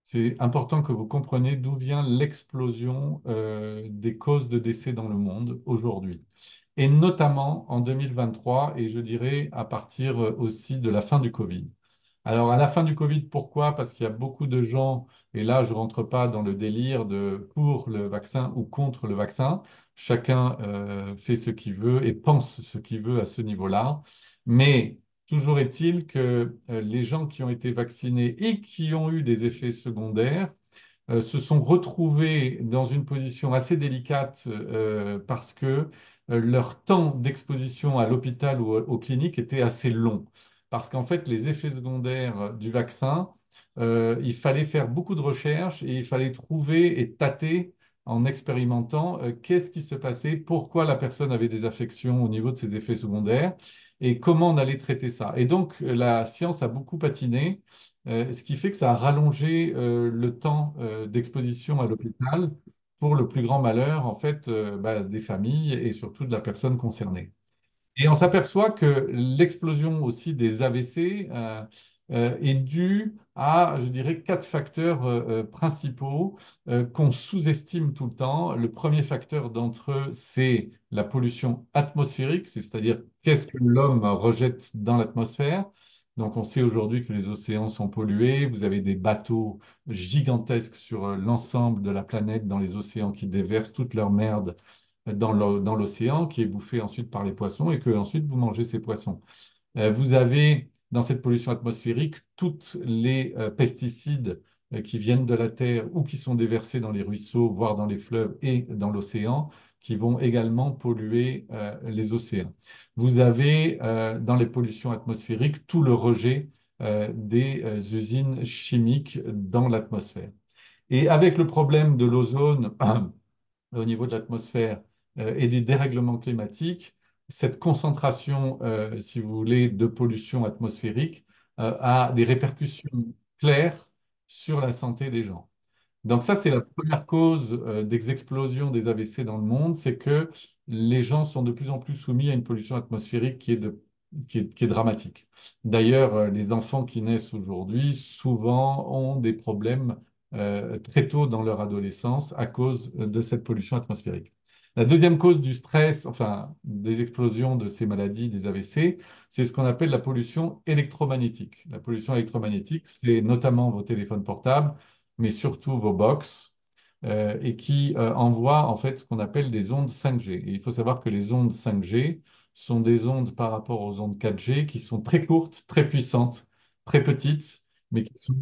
c'est important que vous compreniez d'où vient l'explosion des causes de décès dans le monde aujourd'hui. Et notamment en 2023, et je dirais à partir aussi de la fin du Covid. Alors, à la fin du Covid, pourquoi? Parce qu'il y a beaucoup de gens, et là, je ne rentre pas dans le délire de pour le vaccin ou contre le vaccin. Chacun fait ce qu'il veut et pense ce qu'il veut à ce niveau-là. Mais toujours est-il que les gens qui ont été vaccinés et qui ont eu des effets secondaires se sont retrouvés dans une position assez délicate parce que leur temps d'exposition à l'hôpital ou aux cliniques était assez long. Parce qu'en fait, les effets secondaires du vaccin, il fallait faire beaucoup de recherches et il fallait trouver et tâter en expérimentant qu'est-ce qui se passait, pourquoi la personne avait des affections au niveau de ses effets secondaires et comment on allait traiter ça. Et donc, la science a beaucoup patiné, ce qui fait que ça a rallongé le temps d'exposition à l'hôpital pour le plus grand malheur, en fait, des familles et surtout de la personne concernée. Et on s'aperçoit que l'explosion aussi des AVC est due à, je dirais, quatre facteurs principaux qu'on sous-estime tout le temps. Le premier facteur d'entre eux, c'est la pollution atmosphérique, c'est-à-dire qu'est-ce que l'homme rejette dans l'atmosphère. Donc on sait aujourd'hui que les océans sont pollués, vous avez des bateaux gigantesques sur l'ensemble de la planète dans les océans qui déversent toute leur merde dans l'océan, qui est bouffé ensuite par les poissons et que ensuite vous mangez ces poissons. Vous avez dans cette pollution atmosphérique toutes les pesticides qui viennent de la terre ou qui sont déversés dans les ruisseaux, voire dans les fleuves et dans l'océan, qui vont également polluer les océans. Vous avez dans les pollutions atmosphériques tout le rejet des usines chimiques dans l'atmosphère. Et avec le problème de l'ozone, au niveau de l'atmosphère et des dérèglements climatiques, cette concentration, si vous voulez, de pollution atmosphérique a des répercussions claires sur la santé des gens. Donc ça, c'est la première cause des explosions des AVC dans le monde, c'est que les gens sont de plus en plus soumis à une pollution atmosphérique qui est dramatique. D'ailleurs, les enfants qui naissent aujourd'hui, souvent, ont des problèmes très tôt dans leur adolescence à cause de cette pollution atmosphérique. La deuxième cause du stress, enfin des explosions de ces maladies, des AVC, c'est ce qu'on appelle la pollution électromagnétique. La pollution électromagnétique, c'est notamment vos téléphones portables, mais surtout vos box, et qui envoient en fait ce qu'on appelle des ondes 5G. Et il faut savoir que les ondes 5G sont des ondes par rapport aux ondes 4G qui sont très courtes, très puissantes, très petites, mais qui sont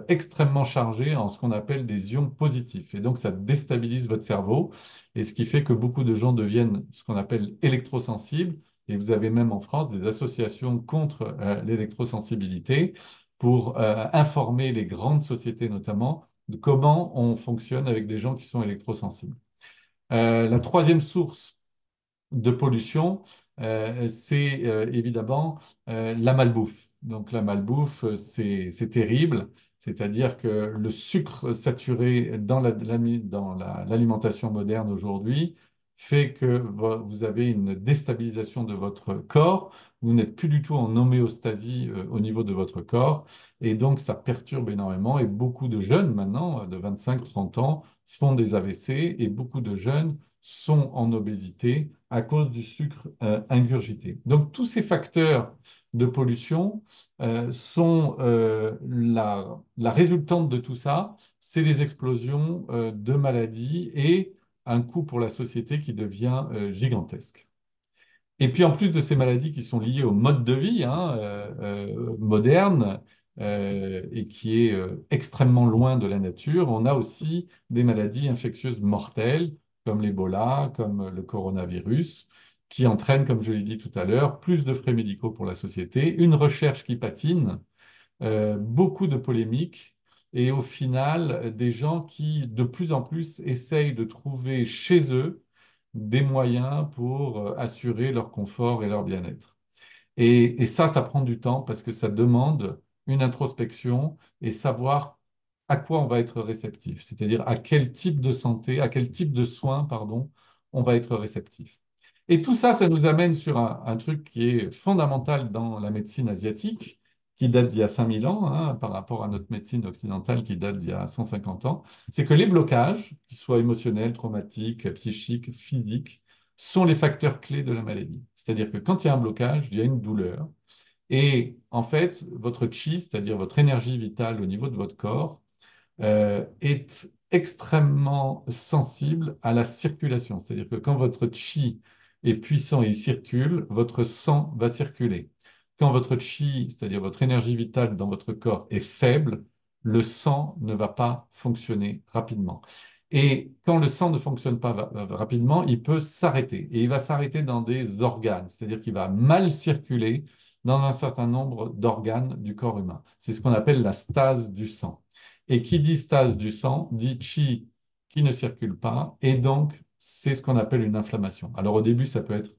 extrêmement chargées en ce qu'on appelle des ions positifs. Et donc ça déstabilise votre cerveau, et ce qui fait que beaucoup de gens deviennent ce qu'on appelle électrosensibles. Et vous avez même en France des associations contre l'électrosensibilité pour informer les grandes sociétés notamment de comment on fonctionne avec des gens qui sont électrosensibles. La troisième source de pollution, c'est évidemment la malbouffe. Donc la malbouffe, c'est terrible, c'est-à-dire que le sucre saturé dans l'alimentation moderne aujourd'hui fait que vous avez une déstabilisation de votre corps, vous n'êtes plus du tout en homéostasie au niveau de votre corps, et donc ça perturbe énormément, et beaucoup de jeunes maintenant, de 25-30 ans, font des AVC, et beaucoup de jeunes sont en obésité à cause du sucre ingurgité. Donc tous ces facteurs de pollution sont la résultante de tout ça, c'est les explosions de maladies et un coût pour la société qui devient gigantesque. Et puis en plus de ces maladies qui sont liées au mode de vie moderne et qui est extrêmement loin de la nature, on a aussi des maladies infectieuses mortelles comme l'Ebola, comme le coronavirus, qui entraînent, comme je l'ai dit tout à l'heure, plus de frais médicaux pour la société, une recherche qui patine, beaucoup de polémiques et au final, des gens qui de plus en plus essayent de trouver chez eux des moyens pour assurer leur confort et leur bien-être. Et ça prend du temps parce que ça demande une introspection et savoir à quoi on va être réceptif, c'est-à-dire à quel type de santé, à quel type de soins, pardon, on va être réceptif. Et tout ça, ça nous amène sur un truc qui est fondamental dans la médecine asiatique, qui date d'il y a 5000 ans, hein, par rapport à notre médecine occidentale qui date d'il y a 150 ans, c'est que les blocages, qu'ils soient émotionnels, traumatiques, psychiques, physiques, sont les facteurs clés de la maladie. C'est-à-dire que quand il y a un blocage, il y a une douleur. Et en fait, votre chi, c'est-à-dire votre énergie vitale au niveau de votre corps, est extrêmement sensible à la circulation. C'est-à-dire que quand votre chi est puissant et il circule, votre sang va circuler. Quand votre chi, c'est-à-dire votre énergie vitale dans votre corps, est faible, le sang ne va pas fonctionner rapidement. Et quand le sang ne fonctionne pas rapidement, il peut s'arrêter. Et il va s'arrêter dans des organes, c'est-à-dire qu'il va mal circuler dans un certain nombre d'organes du corps humain. C'est ce qu'on appelle la stase du sang. Et qui dit stase du sang dit chi qui ne circule pas, et donc c'est ce qu'on appelle une inflammation. Alors au début, ça peut être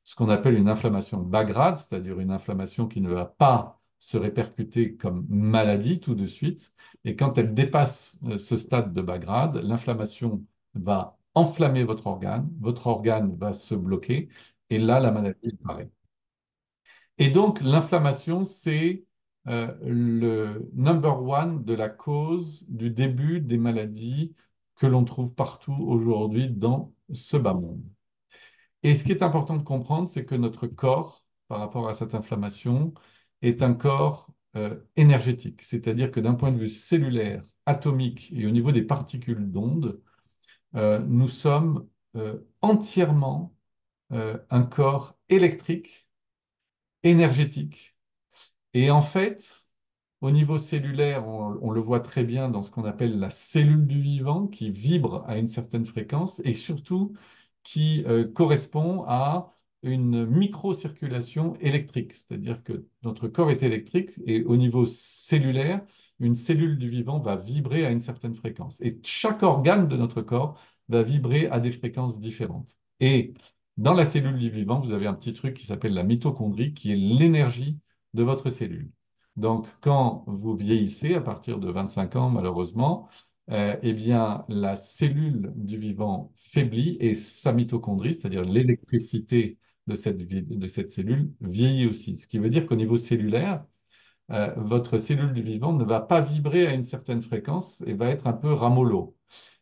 ce qu'on appelle une inflammation bas grade, c'est-à-dire une inflammation qui ne va pas se répercuter comme maladie tout de suite. Et quand elle dépasse ce stade de bas grade, l'inflammation va enflammer votre organe va se bloquer, et là, la maladie apparaît. Et donc, l'inflammation, c'est le number one de la cause du début des maladies que l'on trouve partout aujourd'hui dans ce bas monde. Et ce qui est important de comprendre, c'est que notre corps, par rapport à cette inflammation, est un corps énergétique. C'est-à-dire que d'un point de vue cellulaire, atomique et au niveau des particules d'ondes, nous sommes entièrement un corps électrique, énergétique. Et en fait, au niveau cellulaire, on le voit très bien dans ce qu'on appelle la cellule du vivant qui vibre à une certaine fréquence et surtout qui correspond à une microcirculation électrique. C'est-à-dire que notre corps est électrique et au niveau cellulaire, une cellule du vivant va vibrer à une certaine fréquence. Et chaque organe de notre corps va vibrer à des fréquences différentes. Et dans la cellule du vivant, vous avez un petit truc qui s'appelle la mitochondrie, qui est l'énergie de votre cellule. Donc, quand vous vieillissez, à partir de 25 ans, malheureusement, eh bien, la cellule du vivant faiblit et sa mitochondrie, c'est-à-dire l'électricité de cette cellule, vieillit aussi. Ce qui veut dire qu'au niveau cellulaire, votre cellule du vivant ne va pas vibrer à une certaine fréquence et va être un peu ramollo.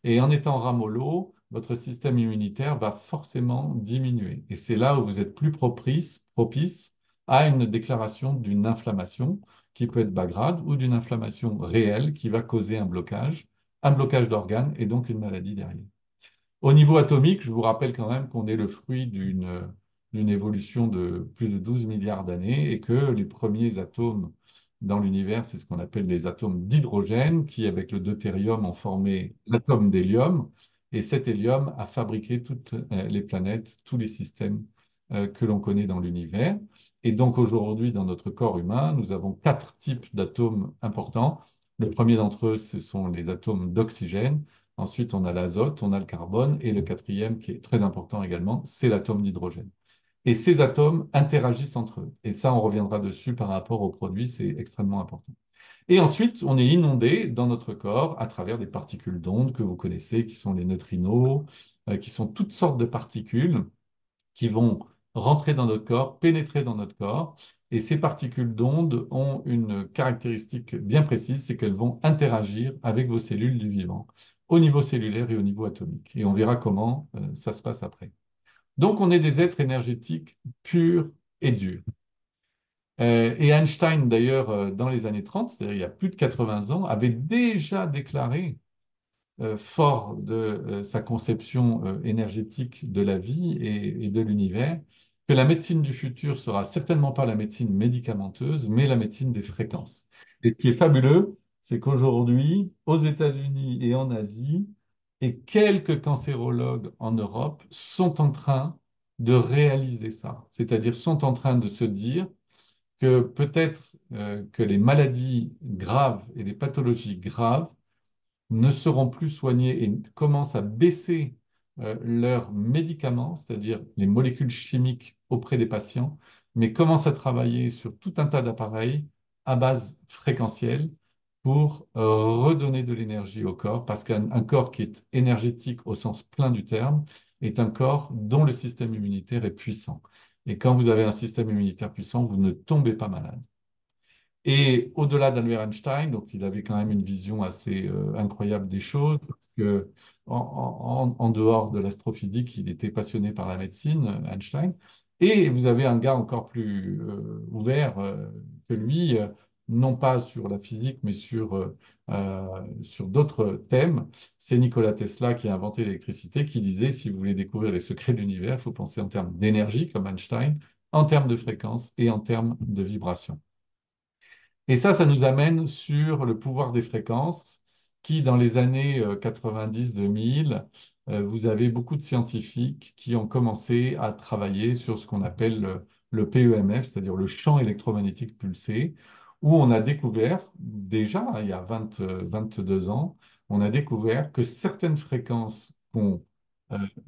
Et en étant ramollo, votre système immunitaire va forcément diminuer. Et c'est là où vous êtes plus propice à une déclaration d'une inflammation qui peut être bas grade ou d'une inflammation réelle qui va causer un blocage d'organes et donc une maladie derrière. Au niveau atomique, je vous rappelle quand même qu'on est le fruit d'une évolution de plus de 12 milliards d'années et que les premiers atomes dans l'univers, c'est ce qu'on appelle les atomes d'hydrogène qui, avec le deutérium, ont formé l'atome d'hélium. Et cet hélium a fabriqué toutes les planètes, tous les systèmes que l'on connaît dans l'univers. Et donc aujourd'hui, dans notre corps humain, nous avons quatre types d'atomes importants. Le premier d'entre eux, ce sont les atomes d'oxygène. Ensuite, on a l'azote, on a le carbone, et le quatrième, qui est très important également, c'est l'atome d'hydrogène. Et ces atomes interagissent entre eux. Et ça, on reviendra dessus par rapport aux produits, c'est extrêmement important. Et ensuite, on est inondé dans notre corps à travers des particules d'ondes que vous connaissez, qui sont les neutrinos, qui sont toutes sortes de particules qui vont rentrer dans notre corps, pénétrer dans notre corps. Et ces particules d'ondes ont une caractéristique bien précise, c'est qu'elles vont interagir avec vos cellules du vivant, au niveau cellulaire et au niveau atomique. Et on verra comment ça se passe après. Donc, on est des êtres énergétiques purs et durs. Et Einstein, d'ailleurs, dans les années 30, c'est-à-dire il y a plus de 80 ans, avait déjà déclaré fort de sa conception énergétique de la vie et de l'univers, que la médecine du futur sera certainement pas la médecine médicamenteuse, mais la médecine des fréquences. Et ce qui est fabuleux, c'est qu'aujourd'hui, aux États-Unis et en Asie, et quelques cancérologues en Europe sont en train de réaliser ça, c'est-à-dire sont en train de se dire que peut-être que les maladies graves et les pathologies graves ne seront plus soignés et commencent à baisser leurs médicaments, c'est-à-dire les molécules chimiques auprès des patients, mais commencent à travailler sur tout un tas d'appareils à base fréquentielle pour redonner de l'énergie au corps, parce qu'un corps qui est énergétique au sens plein du terme est un corps dont le système immunitaire est puissant. Et quand vous avez un système immunitaire puissant, vous ne tombez pas malade. Et au-delà d'Albert Einstein, donc il avait quand même une vision assez incroyable des choses, parce que en dehors de l'astrophysique, il était passionné par la médecine, Einstein. Et vous avez un gars encore plus ouvert que lui, non pas sur la physique, mais sur d'autres thèmes. C'est Nikola Tesla qui a inventé l'électricité, qui disait, si vous voulez découvrir les secrets de l'univers, il faut penser en termes d'énergie, comme Einstein, en termes de fréquence et en termes de vibration. Et ça nous amène sur le pouvoir des fréquences, qui dans les années 90-2000, vous avez beaucoup de scientifiques qui ont commencé à travailler sur ce qu'on appelle le PEMF, c'est-à-dire le champ électromagnétique pulsé, où on a découvert, déjà il y a 22 ans, on a découvert que certaines fréquences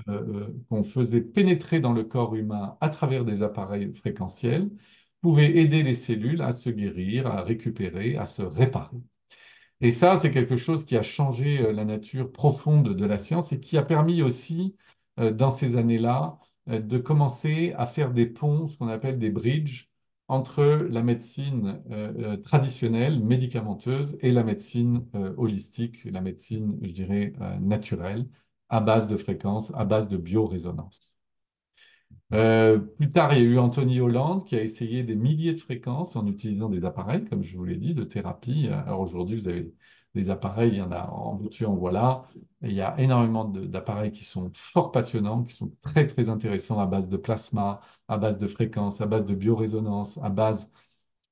euh, qu'on faisait pénétrer dans le corps humain à travers des appareils fréquentiels, pouvait aider les cellules à se guérir, à récupérer, à se réparer. Et ça, c'est quelque chose qui a changé la nature profonde de la science et qui a permis aussi, dans ces années-là, de commencer à faire des ponts, ce qu'on appelle des bridges, entre la médecine traditionnelle, médicamenteuse, et la médecine holistique, la médecine, je dirais, naturelle, à base de fréquences, à base de biorésonance. Plus tard, il y a eu Anthony Holland qui a essayé des milliers de fréquences en utilisant des appareils, comme je vous l'ai dit, de thérapie. Alors aujourd'hui, vous avez des appareils, il y en a en veux-tu, en voilà. Et il y a énormément d'appareils qui sont fort passionnants, qui sont très, très intéressants à base de plasma, à base de fréquences, à base de biorésonance, à base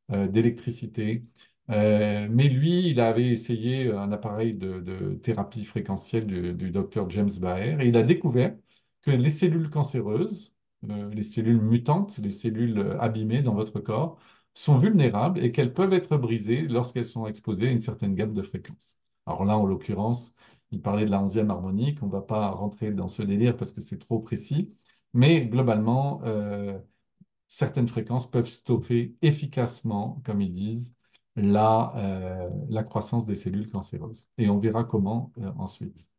d'électricité. Mais lui, il avait essayé un appareil de thérapie fréquentielle du docteur James Baer et il a découvert que les cellules cancéreuses, les cellules mutantes, les cellules abîmées dans votre corps, sont vulnérables et qu'elles peuvent être brisées lorsqu'elles sont exposées à une certaine gamme de fréquences. Alors là, en l'occurrence, il parlait de la 11e harmonique. On ne va pas rentrer dans ce délire parce que c'est trop précis. Mais globalement, certaines fréquences peuvent stopper efficacement, comme ils disent, la croissance des cellules cancéreuses. Et on verra comment ensuite.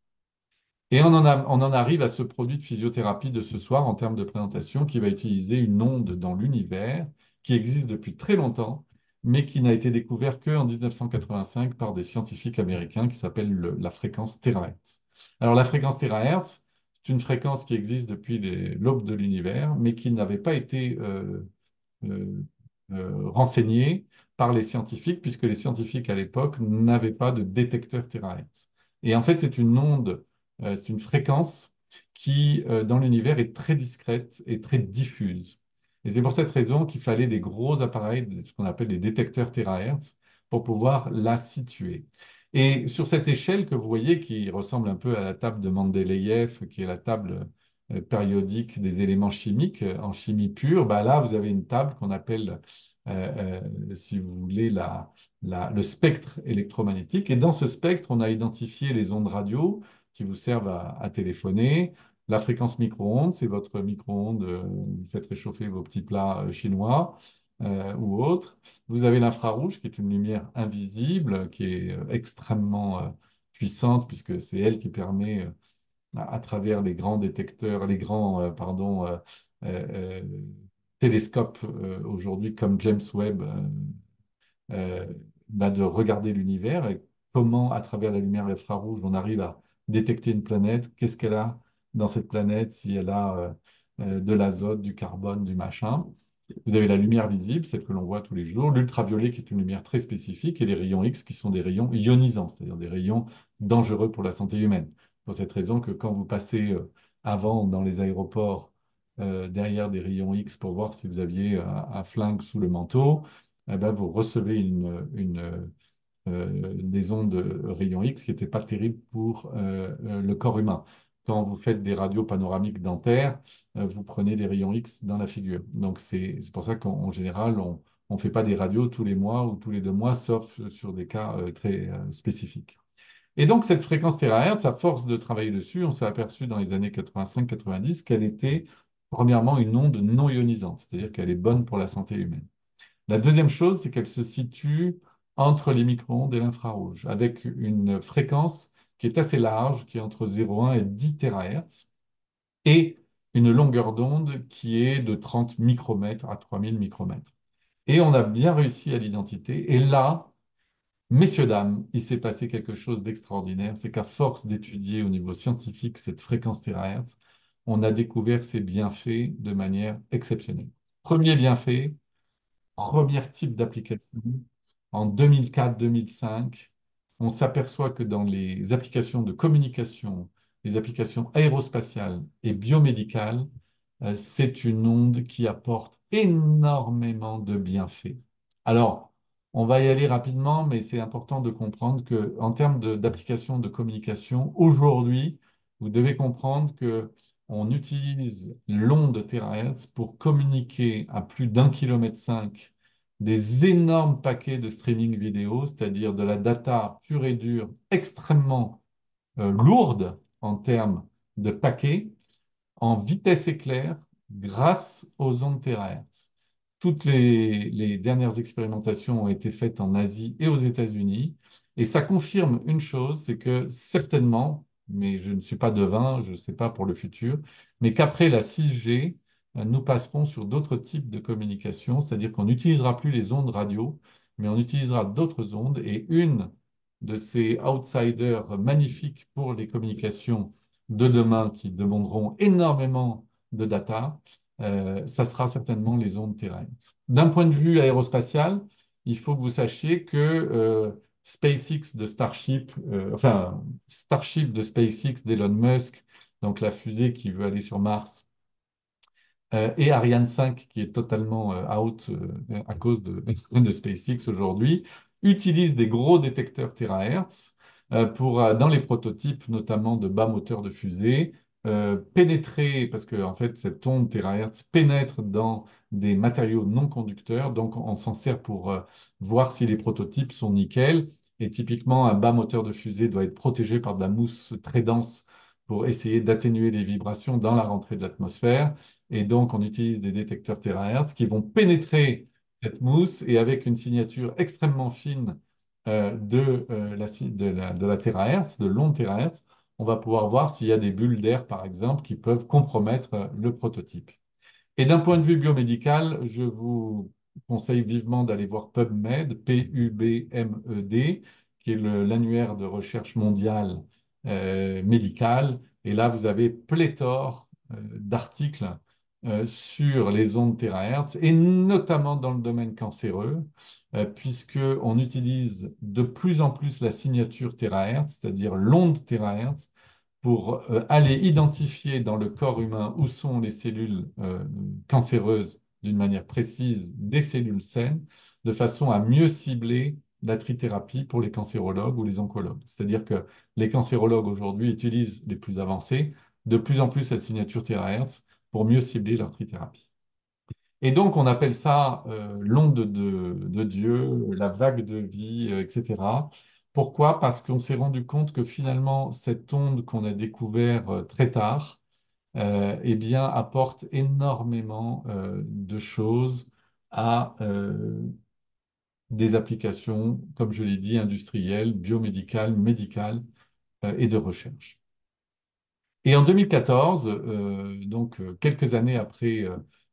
Et on en arrive à ce produit de physiothérapie de ce soir en termes de présentation qui va utiliser une onde dans l'univers qui existe depuis très longtemps, mais qui n'a été découvert qu'en 1985 par des scientifiques américains qui s'appelle la fréquence terahertz. Alors la fréquence terahertz, c'est une fréquence qui existe depuis l'aube de l'univers, mais qui n'avait pas été euh, renseignée par les scientifiques, puisque les scientifiques à l'époque n'avaient pas de détecteur terahertz. Et en fait, c'est une onde, c'est une fréquence qui, dans l'univers, est très discrète et très diffuse. Et c'est pour cette raison qu'il fallait des gros appareils, ce qu'on appelle des détecteurs terahertz, pour pouvoir la situer. Et sur cette échelle que vous voyez, qui ressemble un peu à la table de Mendeleïev, qui est la table périodique des éléments chimiques en chimie pure, bah là, vous avez une table qu'on appelle, si vous voulez, le spectre électromagnétique. Et dans ce spectre, on a identifié les ondes radio qui vous servent à téléphoner. La fréquence micro-ondes, c'est votre micro-ondes, vous faites réchauffer vos petits plats chinois ou autres. Vous avez l'infrarouge, qui est une lumière invisible, qui est extrêmement puissante, puisque c'est elle qui permet à travers les grands détecteurs, les grands, euh, euh, télescopes aujourd'hui comme James Webb, euh, de regarder l'univers et comment, à travers la lumière infrarouge, on arrive à détecter une planète, qu'est-ce qu'elle a dans cette planète, si elle a de l'azote, du carbone, du machin. Vous avez la lumière visible, celle que l'on voit tous les jours, l'ultraviolet qui est une lumière très spécifique, et les rayons X qui sont des rayons ionisants, c'est-à-dire des rayons dangereux pour la santé humaine. Pour cette raison que quand vous passez avant dans les aéroports derrière des rayons X pour voir si vous aviez un flingue sous le manteau, eh ben, vous recevez des ondes rayons X qui n'étaient pas terribles pour le corps humain. Quand vous faites des radios panoramiques dentaires, vous prenez des rayons X dans la figure. Donc c'est pour ça qu'en général, on ne fait pas des radios tous les mois ou tous les 2 mois, sauf sur des cas très spécifiques. Et donc cette fréquence terahertz, à force de travailler dessus, on s'est aperçu dans les années 85-90 qu'elle était premièrement une onde non ionisante, c'est-à-dire qu'elle est bonne pour la santé humaine. La deuxième chose, c'est qu'elle se situe entre les micro-ondes et l'infrarouge, avec une fréquence qui est assez large, qui est entre 0,1 et 10 THz, et une longueur d'onde qui est de 30 micromètres à 3000 micromètres. Et on a bien réussi à l'identité. Et là, messieurs, dames, il s'est passé quelque chose d'extraordinaire. C'est qu'à force d'étudier au niveau scientifique cette fréquence terahertz, on a découvert ses bienfaits de manière exceptionnelle. Premier bienfait, premier type d'application, en 2004-2005, on s'aperçoit que dans les applications de communication, les applications aérospatiales et biomédicales, c'est une onde qui apporte énormément de bienfaits. Alors, on va y aller rapidement, mais c'est important de comprendre que en termes d'applications de communication, aujourd'hui, vous devez comprendre que on utilise l'onde terahertz pour communiquer à plus d'1,5 km des énormes paquets de streaming vidéo, c'est-à-dire de la data pure et dure, extrêmement lourde en termes de paquets, en vitesse éclair grâce aux ondes terahertz. Toutes les dernières expérimentations ont été faites en Asie et aux États-Unis, et ça confirme une chose, c'est que certainement, mais je ne suis pas devin, je ne sais pas pour le futur, mais qu'après la 6G, nous passerons sur d'autres types de communication, c'est-à-dire qu'on n'utilisera plus les ondes radio, mais on utilisera d'autres ondes, et une de ces outsiders magnifiques pour les communications de demain qui demanderont énormément de data, ça sera certainement les ondes terrestres. D'un point de vue aérospatial, il faut que vous sachiez que SpaceX de Starship, Starship de SpaceX d'Elon Musk, donc la fusée qui veut aller sur Mars, et Ariane 5, qui est totalement out à cause de SpaceX aujourd'hui, utilise des gros détecteurs terahertz pour, dans les prototypes, notamment de bas moteurs de fusée, pénétrer, parce que en fait, cette onde terahertz pénètre dans des matériaux non conducteurs, donc on s'en sert pour voir si les prototypes sont nickel. Et typiquement, un bas moteur de fusée doit être protégé par de la mousse très dense pour essayer d'atténuer les vibrations dans la rentrée de l'atmosphère. Et donc, on utilise des détecteurs terahertz qui vont pénétrer cette mousse et avec une signature extrêmement fine de la terahertz, de l'onde terahertz, on va pouvoir voir s'il y a des bulles d'air, par exemple, qui peuvent compromettre le prototype. Et d'un point de vue biomédical, je vous conseille vivement d'aller voir PubMed, PUBMED, qui est l'annuaire de recherche mondiale médicale. Et là, vous avez pléthore d'articles sur les ondes terahertz, et notamment dans le domaine cancéreux, puisqu'on utilise de plus en plus la signature terahertz, c'est-à-dire l'onde terahertz, pour aller identifier dans le corps humain où sont les cellules cancéreuses d'une manière précise des cellules saines, de façon à mieux cibler la trithérapie pour les cancérologues ou les oncologues. C'est-à-dire que les cancérologues aujourd'hui utilisent les plus avancés de plus en plus cette signature terahertz pour mieux cibler leur trithérapie. Et donc, on appelle ça l'onde de Dieu, la vague de vie, etc. Pourquoi? Parce qu'on s'est rendu compte que finalement, cette onde qu'on a découvert très tard, eh bien, apporte énormément de choses à des applications, comme je l'ai dit, industrielles, biomédicales, médicales et de recherche. Et en 2014, donc quelques années après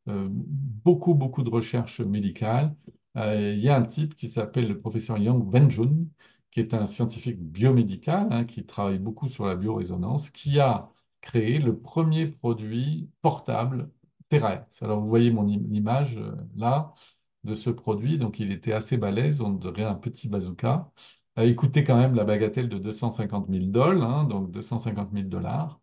beaucoup de recherches médicales, il y a un type qui s'appelle le professeur Yang Wenjun, qui est un scientifique biomédical, hein, qui travaille beaucoup sur la biorésonance, qui a créé le premier produit portable terahertz. Alors vous voyez mon image là de ce produit, donc il était assez balèze, on dirait un petit bazooka. Il coûtait quand même la bagatelle de 250 000 dollars, hein, donc 250 000 dollars.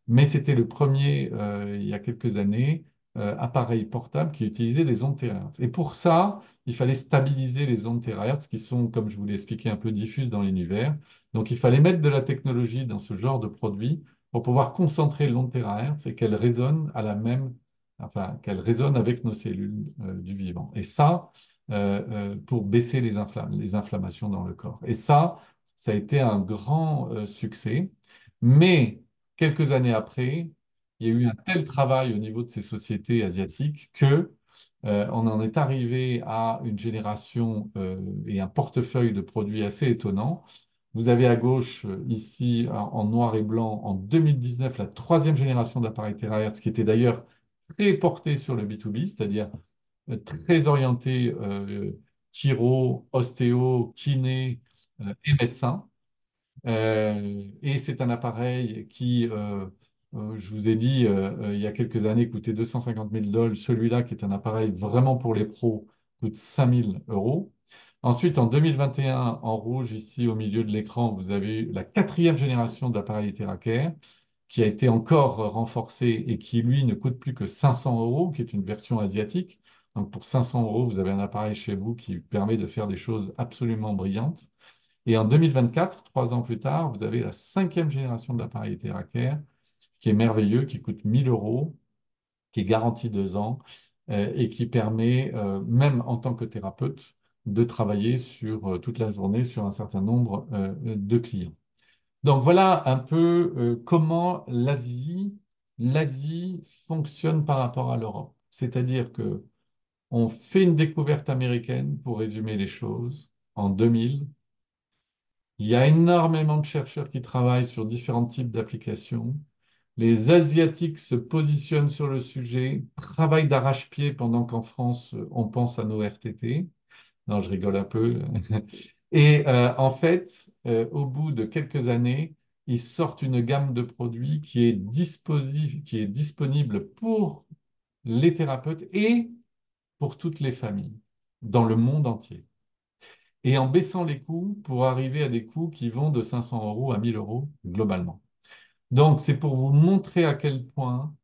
Mais c'était le premier, il y a quelques années, appareil portable qui utilisait des ondes terahertz. Et pour ça, il fallait stabiliser les ondes terahertz qui sont, comme je vous l'ai expliqué, un peu diffuses dans l'univers. Donc il fallait mettre de la technologie dans ce genre de produit pour pouvoir concentrer l'onde terahertz et qu'elle résonne à la même, enfin, qu'elle résonne avec nos cellules du vivant. Et ça, pour baisser les inflammations dans le corps. Et ça a été un grand succès. Mais quelques années après, il y a eu un tel travail au niveau de ces sociétés asiatiques que on en est arrivé à une génération et un portefeuille de produits assez étonnant. Vous avez à gauche, ici, en noir et blanc, en 2019, la troisième génération d'appareils terahertz, qui était d'ailleurs très portée sur le B2B, c'est-à-dire très orienté chiro, ostéo, kiné et médecin. Et c'est un appareil qui, je vous ai dit, il y a quelques années, coûtait 250 000 dollars. Celui-là, qui est un appareil vraiment pour les pros, coûte 5 000 euros. Ensuite, en 2021, en rouge, ici au milieu de l'écran, vous avez la quatrième génération de l'appareil TeraCare, qui a été encore renforcé et qui, lui, ne coûte plus que 500 euros, qui est une version asiatique. Donc, pour 500 euros, vous avez un appareil chez vous qui permet de faire des choses absolument brillantes. Et en 2024, 3 ans plus tard, vous avez la cinquième génération de l'appareil TeraCare, qui est merveilleux, qui coûte 1000 euros, qui est garanti 2 ans et qui permet, même en tant que thérapeute, de travailler sur toute la journée sur un certain nombre de clients. Donc voilà un peu comment l'Asie fonctionne par rapport à l'Europe. C'est-à-dire que on fait une découverte américaine, pour résumer les choses, en 2000. Il y a énormément de chercheurs qui travaillent sur différents types d'applications. Les Asiatiques se positionnent sur le sujet, travaillent d'arrache-pied pendant qu'en France, on pense à nos RTT. Non, je rigole un peu. Et en fait, au bout de quelques années, ils sortent une gamme de produits qui est disponible pour les thérapeutes et pour toutes les familles dans le monde entier. Et en baissant les coûts pour arriver à des coûts qui vont de 500 euros à 1000 euros globalement. Donc, c'est pour vous montrer à quel point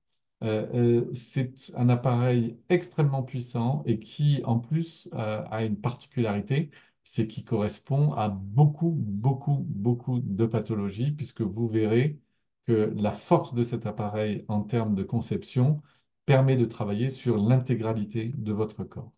c'est un appareil extrêmement puissant et qui, en plus, a une particularité, c'est qu'il correspond à beaucoup, beaucoup, beaucoup de pathologies, puisque vous verrez que la force de cet appareil en termes de conception permet de travailler sur l'intégralité de votre corps.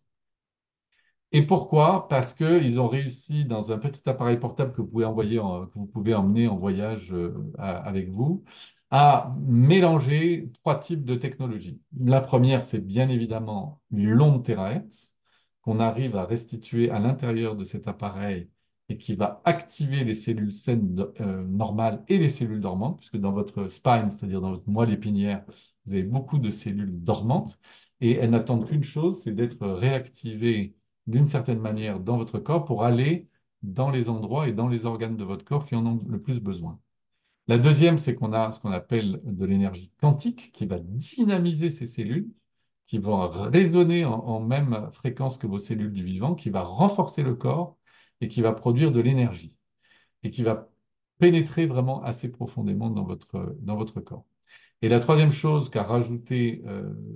Et pourquoi? Parce qu'ils ont réussi dans un petit appareil portable que vous pouvez que vous pouvez emmener en voyage avec vous, à mélanger 3 types de technologies. La première, c'est bien évidemment l'onde terahertz qu'on arrive à restituer à l'intérieur de cet appareil et qui va activer les cellules saines normales et les cellules dormantes, puisque dans votre spine, c'est-à-dire dans votre moelle épinière, vous avez beaucoup de cellules dormantes et elles n'attendent qu'une chose, c'est d'être réactivées d'une certaine manière dans votre corps pour aller dans les endroits et dans les organes de votre corps qui en ont le plus besoin. La deuxième, c'est qu'on a ce qu'on appelle de l'énergie quantique qui va dynamiser ces cellules, qui vont résonner en même fréquence que vos cellules du vivant, qui va renforcer le corps et qui va produire de l'énergie et qui va pénétrer vraiment assez profondément dans votre corps. Et la troisième chose qu'a rajouté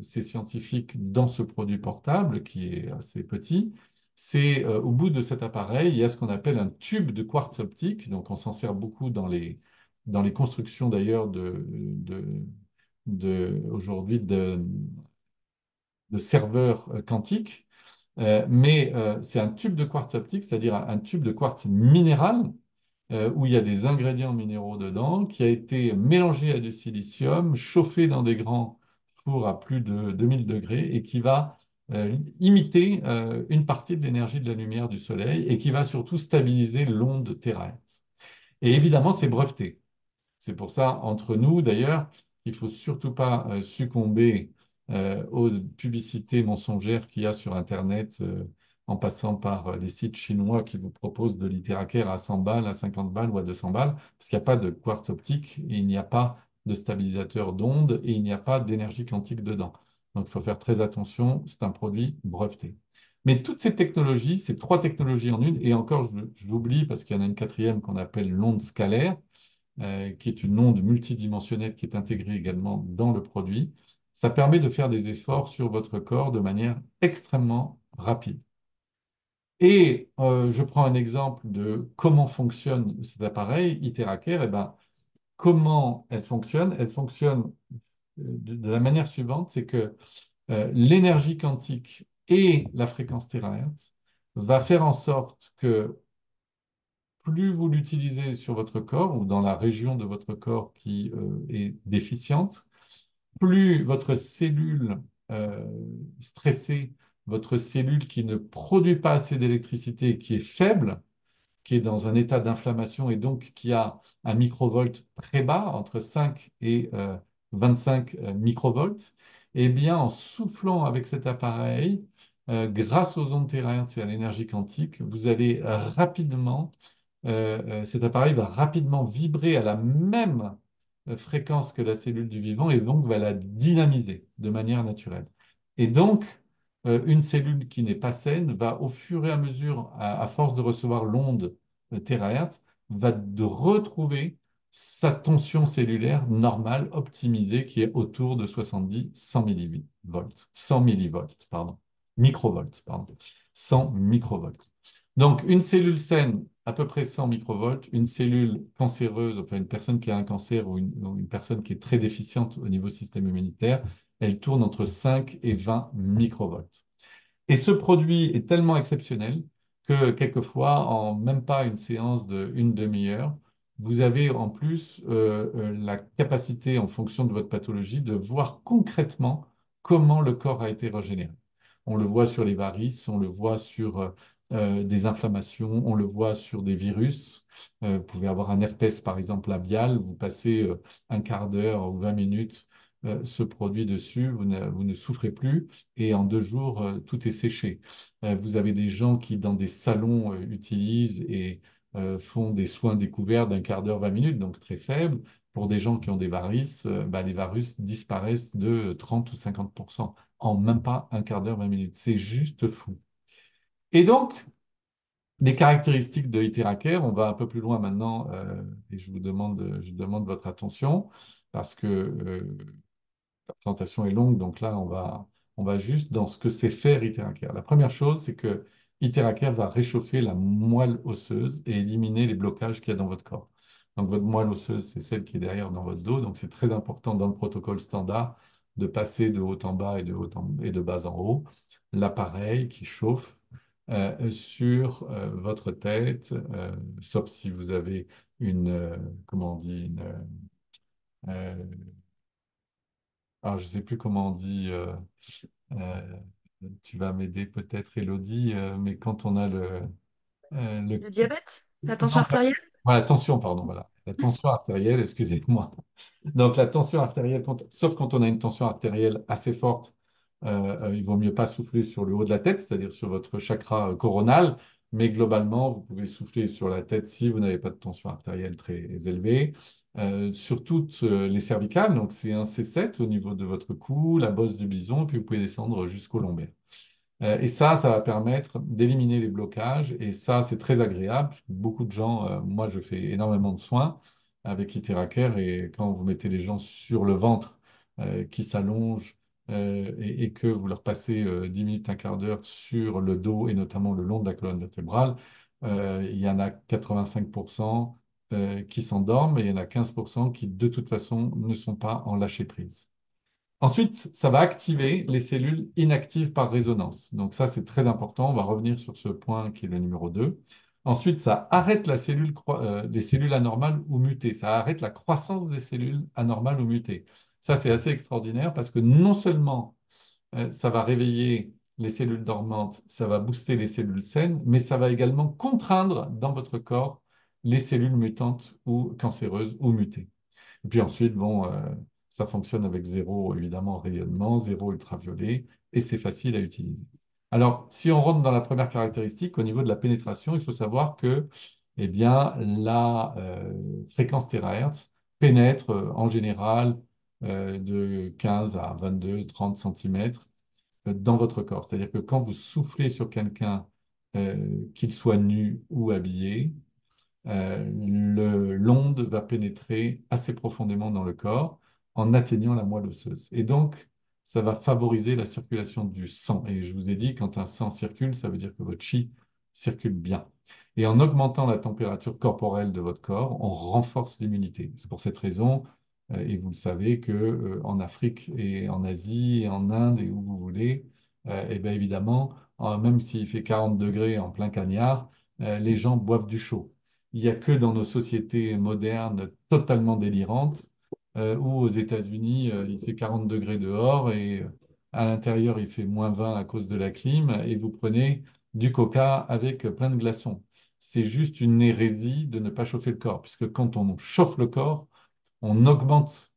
ces scientifiques dans ce produit portable, qui est assez petit, c'est au bout de cet appareil, il y a ce qu'on appelle un tube de quartz optique. Donc on s'en sert beaucoup dans les constructions d'ailleurs aujourd'hui de serveurs quantiques. Mais c'est un tube de quartz optique, c'est-à-dire un tube de quartz minéral où il y a des ingrédients minéraux dedans, qui a été mélangé à du silicium, chauffé dans des grands fours à plus de 2000 degrés et qui va imiter une partie de l'énergie de la lumière du soleil et qui va surtout stabiliser l'onde terahertz. Et évidemment, c'est breveté. C'est pour ça, entre nous d'ailleurs, il ne faut surtout pas succomber aux publicités mensongères qu'il y a sur Internet en passant par les sites chinois qui vous proposent de l'Iteraker à 100 balles, à 50 balles ou à 200 balles, parce qu'il n'y a pas de quartz optique, et il n'y a pas de stabilisateur d'onde et il n'y a pas d'énergie quantique dedans. Donc il faut faire très attention, c'est un produit breveté. Mais toutes ces technologies, ces 3 technologies en une, et encore je l'oublie parce qu'il y en a une quatrième qu'on appelle l'onde scalaire, qui est une onde multidimensionnelle qui est intégrée également dans le produit. Ça permet de faire des efforts sur votre corps de manière extrêmement rapide. Et je prends un exemple de comment fonctionne cet appareil, IteraCare. Eh ben, comment elle fonctionne? Elle fonctionne de la manière suivante, c'est que l'énergie quantique et la fréquence terahertz va faire en sorte que plus vous l'utilisez sur votre corps ou dans la région de votre corps qui est déficiente, plus votre cellule euh, stressée, votre cellule qui ne produit pas assez d'électricité, qui est faible, qui est dans un état d'inflammation et donc qui a un microvolt très bas, entre 5 et 25 microvolts, eh bien, en soufflant avec cet appareil, grâce aux ondes terahertz et à l'énergie quantique, vous allez rapidement, cet appareil va rapidement vibrer à la même fréquence que la cellule du vivant et donc va la dynamiser de manière naturelle. Et donc, une cellule qui n'est pas saine va, au fur et à mesure, à force de recevoir l'onde terahertz, va de retrouver sa tension cellulaire normale, optimisée, qui est autour de 70-100 millivolts, 100 millivolts, pardon, microvolts, pardon, 100 microvolts. Donc, une cellule saine, à peu près 100 microvolts, une cellule cancéreuse, enfin une personne qui a un cancer ou une personne qui est très déficiente au niveau système immunitaire, elle tourne entre 5 et 20 microvolts. Et ce produit est tellement exceptionnel que quelquefois, en même pas une séance d'une demi-heure, vous avez en plus la capacité, en fonction de votre pathologie, de voir concrètement comment le corps a été régénéré. On le voit sur les varices, on le voit sur des inflammations, on le voit sur des virus. Vous pouvez avoir un herpès, par exemple, labial, vous passez un quart d'heure ou 20 minutes ce produit dessus, vous ne souffrez plus et en 2 jours, tout est séché. Vous avez des gens qui, dans des salons, utilisent et font des soins découverts d'un quart d'heure, 20 minutes, donc très faibles. Pour des gens qui ont des varices, bah, les varices disparaissent de 30 ou 50% en même pas un quart d'heure, 20 minutes. C'est juste fou. Et donc, les caractéristiques de Iteracare, on va un peu plus loin maintenant, et je vous demande votre attention, parce que la présentation est longue, donc là, on va juste dans ce que c'est faire Iteracare. La première chose, c'est que Iteracare va réchauffer la moelle osseuse et éliminer les blocages qu'il y a dans votre corps. Donc, votre moelle osseuse, c'est celle qui est derrière dans votre dos. Donc, c'est très important dans le protocole standard de passer de haut en bas et de bas en haut l'appareil qui chauffe sur votre tête, sauf si vous avez comment on dit, euh, alors je ne sais plus comment on dit, euh, tu vas m'aider peut-être, Elodie, mais quand on a le... Le diabète? La tension Non, artérielle? voilà, tension, pardon, voilà. La tension artérielle, excusez-moi. Donc la tension artérielle, sauf quand on a une tension artérielle assez forte, il vaut mieux pas souffler sur le haut de la tête, c'est-à-dire sur votre chakra coronal, mais globalement, vous pouvez souffler sur la tête si vous n'avez pas de tension artérielle très élevée, sur toutes les cervicales, donc c'est un C7 au niveau de votre cou, la bosse du bison, puis vous pouvez descendre jusqu'au lombaire. Et ça va permettre d'éliminer les blocages. Et ça, c'est très agréable, parce que beaucoup de gens, moi, je fais énormément de soins avec Iteracare. Et quand vous mettez les gens sur le ventre qui s'allongent et que vous leur passez 10 minutes, un quart d'heure sur le dos et notamment le long de la colonne vertébrale, il y en a 85% qui s'endorment et il y en a 15% qui, de toute façon, ne sont pas en lâcher prise. Ensuite, ça va activer les cellules inactives par résonance. Donc ça, c'est très important. On va revenir sur ce point qui est le numéro 2. Ensuite, ça arrête les cellules anormales ou mutées. Ça arrête la croissance des cellules anormales ou mutées. Ça, c'est assez extraordinaire parce que non seulement ça va réveiller les cellules dormantes, ça va booster les cellules saines, mais ça va également contraindre dans votre corps les cellules mutantes ou cancéreuses ou mutées. Et puis ensuite, bon, ça fonctionne avec zéro, évidemment, rayonnement, zéro ultraviolet, et c'est facile à utiliser. Alors, si on rentre dans la première caractéristique, au niveau de la pénétration, il faut savoir que, eh bien, la fréquence terahertz pénètre en général de 15 à 22, 30 centimètres dans votre corps. C'est-à-dire que quand vous soufflez sur quelqu'un, qu'il soit nu ou habillé, l'onde va pénétrer assez profondément dans le corps en atteignant la moelle osseuse. Et donc, ça va favoriser la circulation du sang. Et je vous ai dit, quand un sang circule, ça veut dire que votre chi circule bien. Et en augmentant la température corporelle de votre corps, on renforce l'immunité. C'est pour cette raison, et vous le savez, que en Afrique et en Asie et en Inde et où vous voulez, et bien évidemment, même s'il fait 40 degrés en plein cagnard, les gens boivent du chaud. Il n'y a que dans nos sociétés modernes totalement délirantes, où aux États-Unis, il fait 40 degrés dehors et à l'intérieur, il fait -20 à cause de la clim, et vous prenez du coca avec plein de glaçons. C'est juste une hérésie de ne pas chauffer le corps, puisque quand on chauffe le corps, on augmente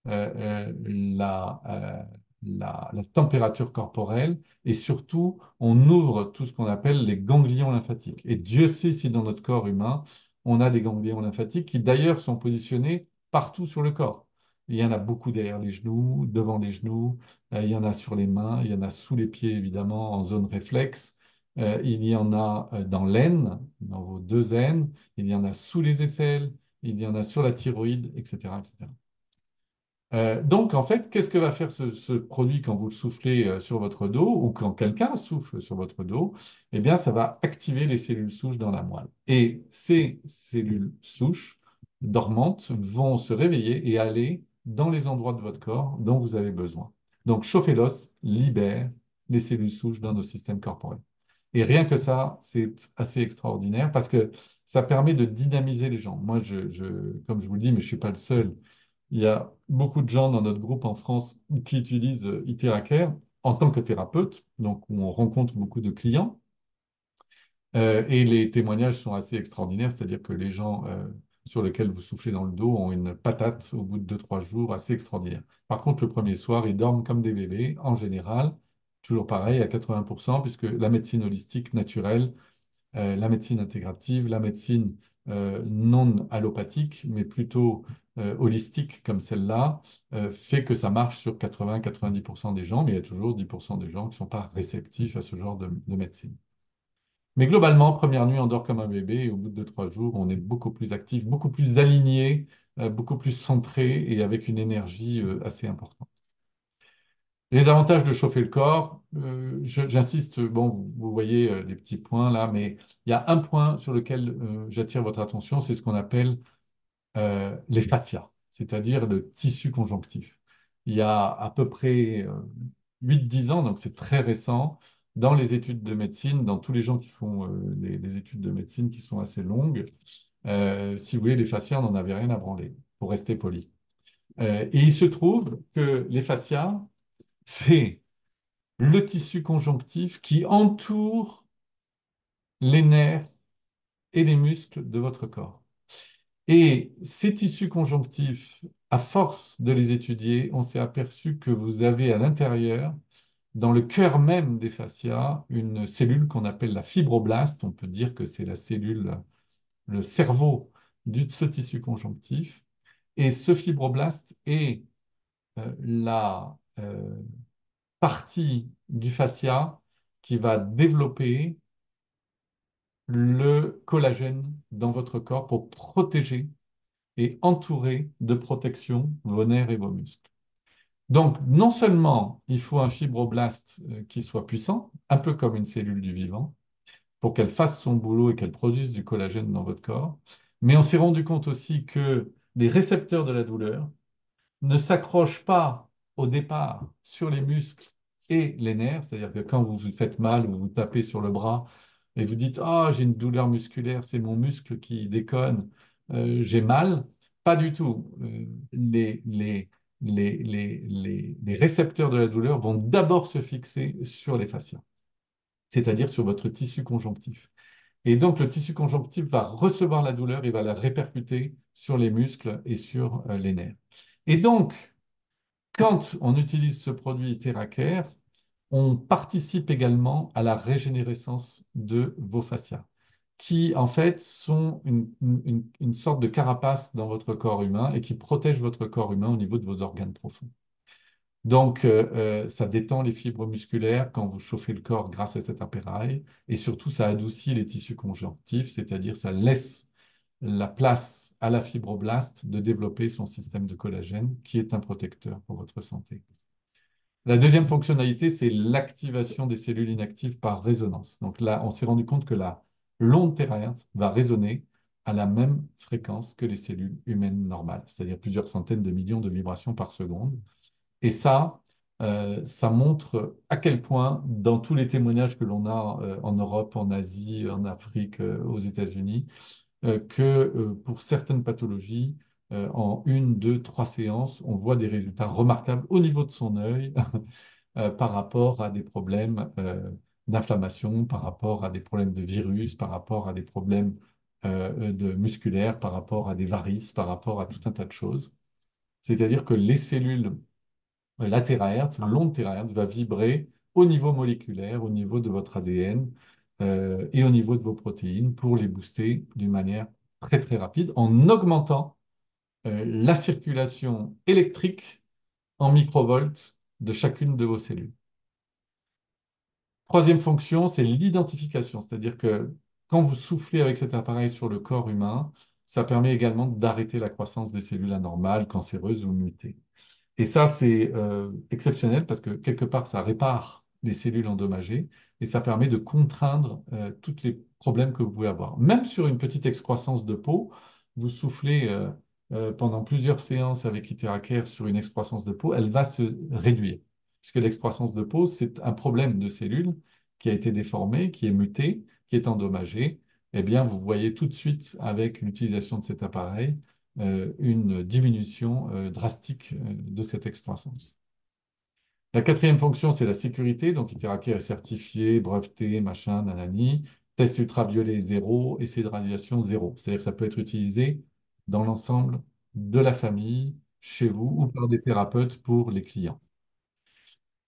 la la température corporelle et surtout, on ouvre tout ce qu'on appelle les ganglions lymphatiques. Et Dieu sait si dans notre corps humain, on a des ganglions lymphatiques qui d'ailleurs sont positionnés partout sur le corps. Il y en a beaucoup derrière les genoux, devant les genoux, il y en a sur les mains, il y en a sous les pieds évidemment en zone réflexe, il y en a dans l'aine, dans vos deux aines, il y en a sous les aisselles, il y en a sur la thyroïde, etc., etc. Donc, en fait, qu'est-ce que va faire ce produit quand vous le soufflez sur votre dos ou quand quelqu'un souffle sur votre dos? Eh bien, ça va activer les cellules souches dans la moelle. Et ces cellules souches dormantes vont se réveiller et aller dans les endroits de votre corps dont vous avez besoin. Donc, chauffer l'os libère les cellules souches dans nos systèmes corporels. Et rien que ça, c'est assez extraordinaire parce que ça permet de dynamiser les gens. Moi, comme je vous le dis, mais je ne suis pas le seul. Il y a beaucoup de gens dans notre groupe en France qui utilisent Iteracare en tant que thérapeute, donc où on rencontre beaucoup de clients. Et les témoignages sont assez extraordinaires, c'est-à-dire que les gens sur lesquels vous soufflez dans le dos ont une patate au bout de 2, 3 jours assez extraordinaire. Par contre, le premier soir, ils dorment comme des bébés, en général, toujours pareil, à 80%, puisque la médecine holistique naturelle, la médecine intégrative, la médecine non allopathique, mais plutôt holistique comme celle-là, fait que ça marche sur 80-90% des gens, mais il y a toujours 10% des gens qui ne sont pas réceptifs à ce genre de médecine. Mais globalement, première nuit, on dort comme un bébé et au bout de 2, 3 jours, on est beaucoup plus actif, beaucoup plus aligné, beaucoup plus centré et avec une énergie assez importante. Les avantages de chauffer le corps, j'insiste, bon, vous voyez les petits points là, mais il y a un point sur lequel j'attire votre attention, c'est ce qu'on appelle les fascias, c'est-à-dire le tissu conjonctif. Il y a à peu près 8-10 ans, donc c'est très récent, dans les études de médecine, dans tous les gens qui font des études de médecine qui sont assez longues, si vous voulez, les fascias, on n'en avait rien à branler, pour rester poli. Et il se trouve que les fascias, c'est le tissu conjonctif qui entoure les nerfs et les muscles de votre corps. Et ces tissus conjonctifs, à force de les étudier, on s'est aperçu que vous avez à l'intérieur, dans le cœur même des fascias, une cellule qu'on appelle la fibroblaste. On peut dire que c'est la cellule, le cerveau de ce tissu conjonctif. Et ce fibroblaste est la partie du fascia qui va développer le collagène dans votre corps pour protéger et entourer de protection vos nerfs et vos muscles. Donc, non seulement il faut un fibroblaste qui soit puissant, un peu comme une cellule du vivant, pour qu'elle fasse son boulot et qu'elle produise du collagène dans votre corps, mais on s'est rendu compte aussi que les récepteurs de la douleur ne s'accroche pas au départ sur les muscles et les nerfs, c'est-à-dire que quand vous vous faites mal ou vous tapez sur le bras et vous dites «Ah, j'ai une douleur musculaire, c'est mon muscle qui déconne, j'ai mal», pas du tout. Les récepteurs de la douleur vont d'abord se fixer sur les fascias, c'est-à-dire sur votre tissu conjonctif. Et donc, le tissu conjonctif va recevoir la douleur et va la répercuter sur les muscles et sur les nerfs. Et donc, quand on utilise ce produit TerraCare, on participe également à la régénérescence de vos fascias, qui en fait sont une sorte de carapace dans votre corps humain et qui protègent votre corps humain au niveau de vos organes profonds. Donc, ça détend les fibres musculaires quand vous chauffez le corps grâce à cet appareil et surtout, ça adoucit les tissus conjonctifs, c'est-à-dire ça laisse la place à la fibroblaste de développer son système de collagène qui est un protecteur pour votre santé. La deuxième fonctionnalité, c'est l'activation des cellules inactives par résonance. Donc là, on s'est rendu compte que la l'onde terahertz va résonner à la même fréquence que les cellules humaines normales, c'est-à-dire plusieurs centaines de millions de vibrations par seconde. Et ça montre à quel point, dans tous les témoignages que l'on a en Europe, en Asie, en Afrique, aux États-Unis, que pour certaines pathologies, en 1, 2, 3 séances, on voit des résultats remarquables au niveau de son œil par rapport à des problèmes d'inflammation, par rapport à des problèmes de virus, par rapport à des problèmes musculaires, par rapport à des varices, par rapport à tout un tas de choses. C'est-à-dire que les cellules la terahertz, l'onde terahertz va vibrer au niveau moléculaire, au niveau de votre ADN et au niveau de vos protéines pour les booster d'une manière très très rapide en augmentant la circulation électrique en microvolts de chacune de vos cellules. Troisième fonction, c'est l'identification, c'est-à-dire que quand vous soufflez avec cet appareil sur le corps humain, ça permet également d'arrêter la croissance des cellules anormales, cancéreuses ou mutées. Et ça, c'est exceptionnel parce que quelque part, ça répare les cellules endommagées et ça permet de contraindre tous les problèmes que vous pouvez avoir. Même sur une petite excroissance de peau, vous soufflez pendant plusieurs séances avec Iteracare sur une excroissance de peau, elle va se réduire. Puisque l'excroissance de peau, c'est un problème de cellules qui a été déformé, qui est muté, qui est endommagé. Eh bien, vous voyez tout de suite avec l'utilisation de cet appareil une diminution drastique de cette excroissance. La quatrième fonction, c'est la sécurité. Donc, Iteracare est certifié, breveté, machin, nanani. Test ultraviolet zéro, essai de radiation zéro. C'est-à-dire que ça peut être utilisé dans l'ensemble de la famille, chez vous ou par des thérapeutes pour les clients.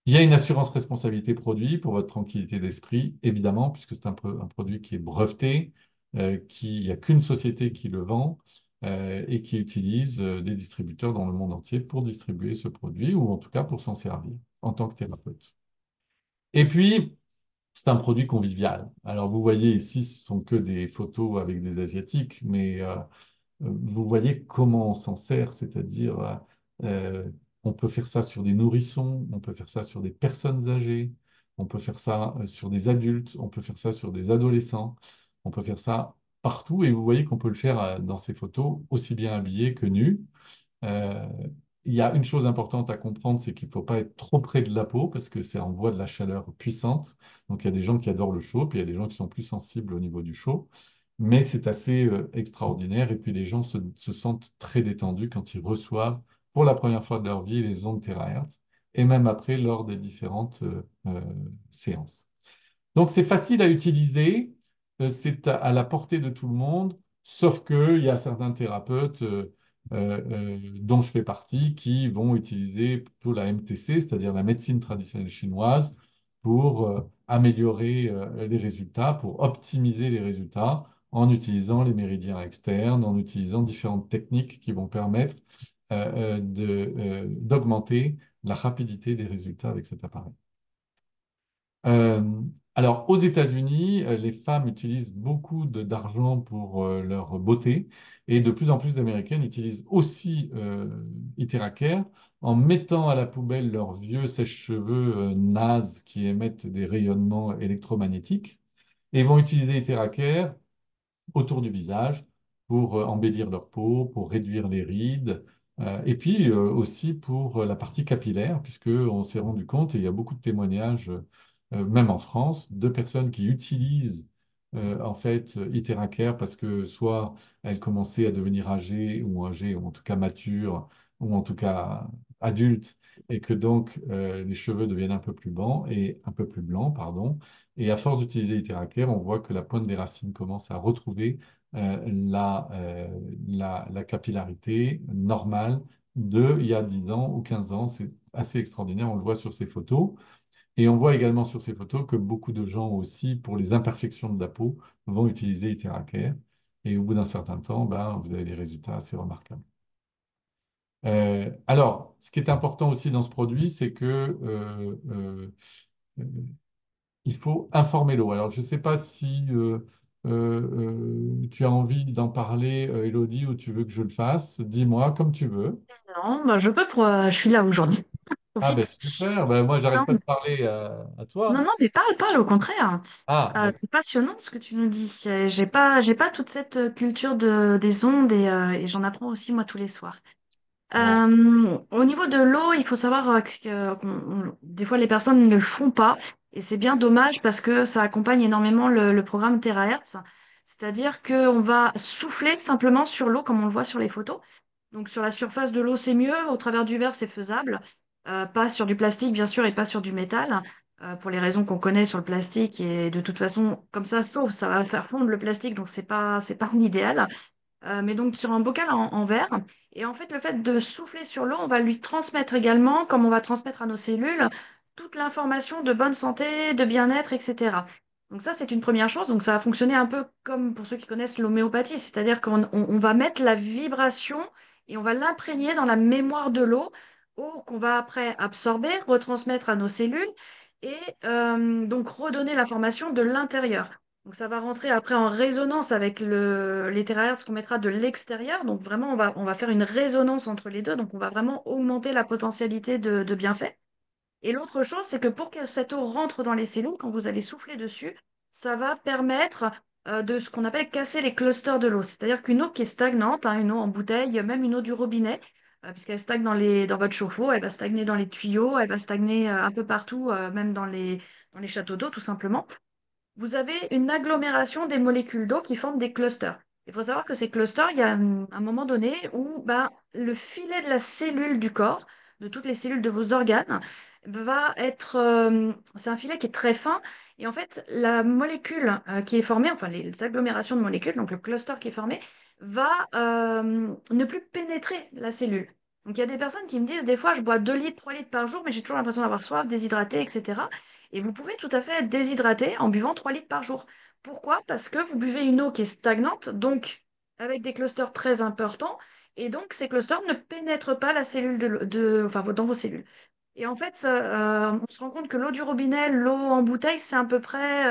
Il y a une assurance responsabilité produit pour votre tranquillité d'esprit, évidemment, puisque c'est un produit qui est breveté, il n'y a qu'une société qui le vend et qui utilise des distributeurs dans le monde entier pour distribuer ce produit ou en tout cas pour s'en servir en tant que thérapeute. Et puis, c'est un produit convivial. Alors, vous voyez ici, ce sont que des photos avec des Asiatiques, mais vous voyez comment on s'en sert, c'est-à-dire euh, on peut faire ça sur des nourrissons, on peut faire ça sur des personnes âgées, on peut faire ça sur des adultes, on peut faire ça sur des adolescents, on peut faire ça partout et vous voyez qu'on peut le faire dans ces photos aussi bien habillé que nu. Euh, il y a une chose importante à comprendre, c'est qu'il ne faut pas être trop près de la peau parce que ça envoie de la chaleur puissante. Donc il y a des gens qui adorent le chaud, puis il y a des gens qui sont plus sensibles au niveau du chaud. Mais c'est assez extraordinaire. Et puis les gens se sentent très détendus quand ils reçoivent pour la première fois de leur vie les ondes terahertz et même après lors des différentes séances. Donc c'est facile à utiliser, c'est à la portée de tout le monde, sauf qu'il y a certains thérapeutes dont je fais partie qui vont utiliser plutôt la MTC, c'est-à-dire la médecine traditionnelle chinoise, pour améliorer les résultats, pour optimiser les résultats en utilisant les méridiens externes, en utilisant différentes techniques qui vont permettre d'augmenter la rapidité des résultats avec cet appareil. Euh, alors, aux États-Unis, les femmes utilisent beaucoup d'argent pour leur beauté et de plus en plus d'Américaines utilisent aussi Iteracare en mettant à la poubelle leurs vieux sèche-cheveux nazes qui émettent des rayonnements électromagnétiques et vont utiliser Iteracare autour du visage pour embellir leur peau, pour réduire les rides, et puis aussi pour la partie capillaire, puisqu'on s'est rendu compte, et il y a beaucoup de témoignages, même en France, de personnes qui utilisent en fait Iteracare parce que soit elles commençaient à devenir âgées, ou en tout cas matures, ou en tout cas adultes, et que donc les cheveux deviennent un peu plus blancs, et un peu plus blancs, pardon, et à force d'utiliser Iteracare, on voit que la pointe des racines commence à retrouver la capillarité normale de il y a 10 ans ou 15 ans. C'est assez extraordinaire, on le voit sur ces photos. Et on voit également sur ces photos que beaucoup de gens aussi, pour les imperfections de la peau, vont utiliser Iteracare. Et au bout d'un certain temps, ben, vous avez des résultats assez remarquables. Alors, ce qui est important aussi dans ce produit, c'est que euh, il faut informer l'eau. Alors, je ne sais pas si tu as envie d'en parler, Elodie, ou tu veux que je le fasse. Dis-moi comme tu veux. Non, bah, je peux je suis là aujourd'hui. Ah ben Profite. super, ben, moi j'arrête Non, pas de parler à non, toi. non, mais parle, au contraire. Ah, d'accord. C'est passionnant ce que tu nous dis. J'ai pas toute cette culture des ondes et j'en apprends aussi moi tous les soirs. Bon. Au niveau de l'eau, il faut savoir des fois les personnes ne le font pas et c'est bien dommage parce que ça accompagne énormément le programme Terahertz. C'est-à-dire qu'on va souffler simplement sur l'eau comme on le voit sur les photos. Donc sur la surface de l'eau, c'est mieux. Au travers du verre, c'est faisable. Pas sur du plastique, bien sûr, et pas sur du métal. Pour les raisons qu'on connaît sur le plastique. Et de toute façon, comme ça chauffe, ça va faire fondre le plastique. Donc c'est pas l'idéal. mais donc sur un bocal en verre. Et en fait, le fait de souffler sur l'eau, on va lui transmettre également, comme on va transmettre à nos cellules, toute l'information de bonne santé, de bien-être, etc. Donc ça, c'est une première chose. Donc ça va fonctionner un peu comme pour ceux qui connaissent l'homéopathie, c'est-à-dire qu'on va mettre la vibration et on va l'imprégner dans la mémoire de l'eau, eau qu'on va après absorber, retransmettre à nos cellules et donc redonner l'information de l'intérieur. Donc ça va rentrer après en résonance avec les terahertz qu'on mettra de l'extérieur. Donc vraiment, on va faire une résonance entre les deux. Donc on va vraiment augmenter la potentialité de bienfait. Et l'autre chose, c'est que pour que cette eau rentre dans les cellules, quand vous allez souffler dessus, ça va permettre de ce qu'on appelle casser les clusters de l'eau. C'est-à-dire qu'une eau qui est stagnante, hein, une eau en bouteille, même une eau du robinet, puisqu'elle stagne dans votre chauffe-eau, elle va stagner dans les tuyaux, elle va stagner un peu partout, même dans les châteaux d'eau, tout simplement. Vous avez une agglomération des molécules d'eau qui forment des clusters. Il faut savoir que ces clusters, il y a un moment donné où ben, le filet de la cellule du corps, de toutes les cellules de vos organes, va être... c'est un filet qui est très fin. Et en fait, la molécule qui est formée, enfin les agglomérations de molécules, donc le cluster qui est formé, va ne plus pénétrer la cellule. Donc il y a des personnes qui me disent, des fois, je bois 2 litres, 3 litres par jour, mais j'ai toujours l'impression d'avoir soif, déshydraté, etc. Et vous pouvez tout à fait être déshydraté en buvant 3 litres par jour. Pourquoi? Parce que vous buvez une eau qui est stagnante, donc avec des clusters très importants, et donc ces clusters ne pénètrent pas la cellule enfin, dans vos cellules. Et en fait, on se rend compte que l'eau du robinet, l'eau en bouteille, c'est à peu près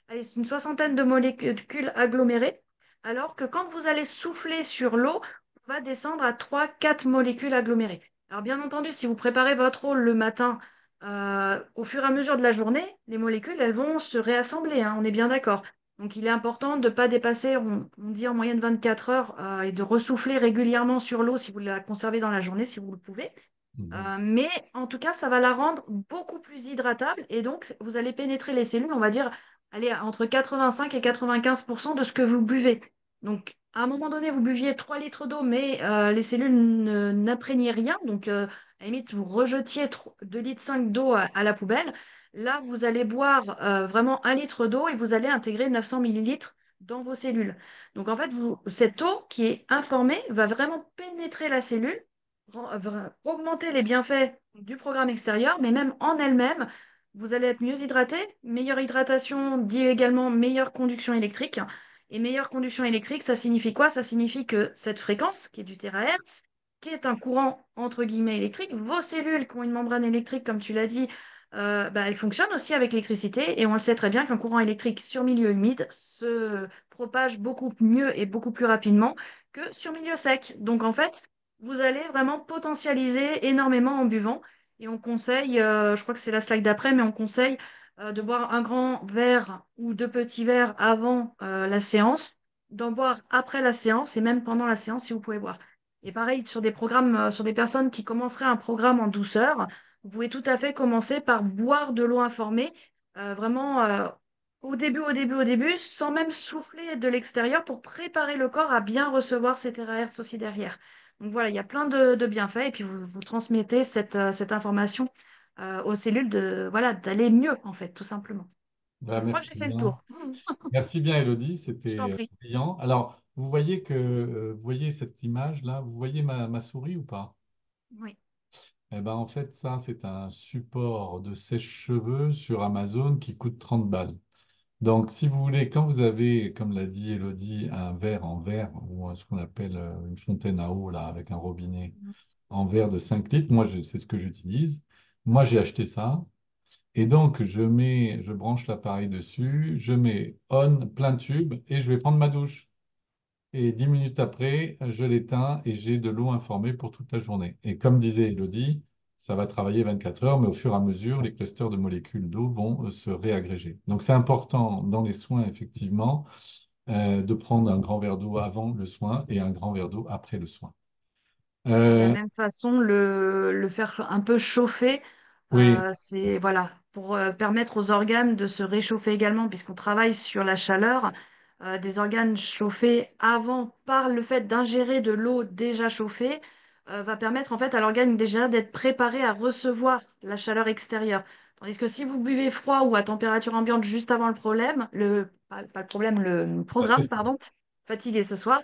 allez, une soixantaine de molécules agglomérées, alors que quand vous allez souffler sur l'eau, on va descendre à 3, 4 molécules agglomérées. Alors bien entendu, si vous préparez votre eau le matin, au fur et à mesure de la journée, les molécules, elles vont se réassembler, hein, on est bien d'accord. Donc il est important de ne pas dépasser, on dit en moyenne 24 heures, et de ressouffler régulièrement sur l'eau si vous la conservez dans la journée, si vous le pouvez. Mhm. Mais en tout cas, ça va la rendre beaucoup plus hydratable et donc vous allez pénétrer les cellules, on va dire, allez, entre 85 et 95% de ce que vous buvez. Donc, à un moment donné, vous buviez 3 litres d'eau, mais les cellules n'imprégnaient rien. Donc, à la limite, vous rejetiez 2 litres 5 d'eau à la poubelle. Là, vous allez boire vraiment 1 litre d'eau et vous allez intégrer 900 millilitres dans vos cellules. Donc, en fait, cette eau qui est informée va vraiment pénétrer la cellule augmenter les bienfaits du programme extérieur, mais même en elle-même, vous allez être mieux hydraté. Meilleure hydratation dit également meilleure conduction électrique. Et meilleure conduction électrique, ça signifie quoi? Ça signifie que cette fréquence, qui est du térahertz, qui est un courant entre guillemets électrique, vos cellules qui ont une membrane électrique, comme tu l'as dit, bah, elles fonctionnent aussi avec l'électricité. Et on le sait très bien qu'un courant électrique sur milieu humide se propage beaucoup mieux et beaucoup plus rapidement que sur milieu sec. Donc en fait, vous allez vraiment potentialiser énormément en buvant. Et on conseille, je crois que c'est la slide d'après, mais on conseille de boire un grand verre ou 2 petits verres avant la séance, d'en boire après la séance et même pendant la séance si vous pouvez boire. Et pareil, sur des programmes, sur des personnes qui commenceraient un programme en douceur, vous pouvez tout à fait commencer par boire de l'eau informée, vraiment au début, sans même souffler de l'extérieur pour préparer le corps à bien recevoir ces TRH aussi derrière. Donc voilà, il y a plein de bienfaits et puis vous transmettez cette information aux cellules voilà, d'aller mieux en fait, tout simplement. Bah, Je crois que j'ai merci fait le bien. tour. Merci bien, Elodie, Je t'en c'était prie. brillant. Alors, vous voyez cette image-là, vous voyez ma souris ou pas? Oui. Eh ben, en fait, ça, c'est un support de sèche-cheveux sur Amazon qui coûte 30 balles. Donc, si vous voulez, quand vous avez, comme l'a dit Elodie, un verre en verre ou ce qu'on appelle une fontaine à eau là, avec un robinet en verre de 5 litres, c'est ce que j'utilise. Moi, j'ai acheté ça. Et donc, je branche l'appareil dessus, je mets on plein tube et je vais prendre ma douche. Et 10 minutes après, je l'éteins et j'ai de l'eau informée pour toute la journée. Et comme disait Elodie, ça va travailler 24 heures, mais au fur et à mesure, les clusters de molécules d'eau vont se réagréger. Donc, c'est important dans les soins, effectivement, de prendre un grand verre d'eau avant le soin et un grand verre d'eau après le soin. Et de la Euh, même façon, le faire un peu chauffer, oui, c'est voilà, pour permettre aux organes de se réchauffer également, puisqu'on travaille sur la chaleur. Des organes chauffés avant par le fait d'ingérer de l'eau déjà chauffée va permettre en fait à l'organe déjà d'être préparé à recevoir la chaleur extérieure. Tandis que si vous buvez froid ou à température ambiante juste avant le problème, pas le problème, le bah, c'est programme, ça. pardon, fatigué ce soir,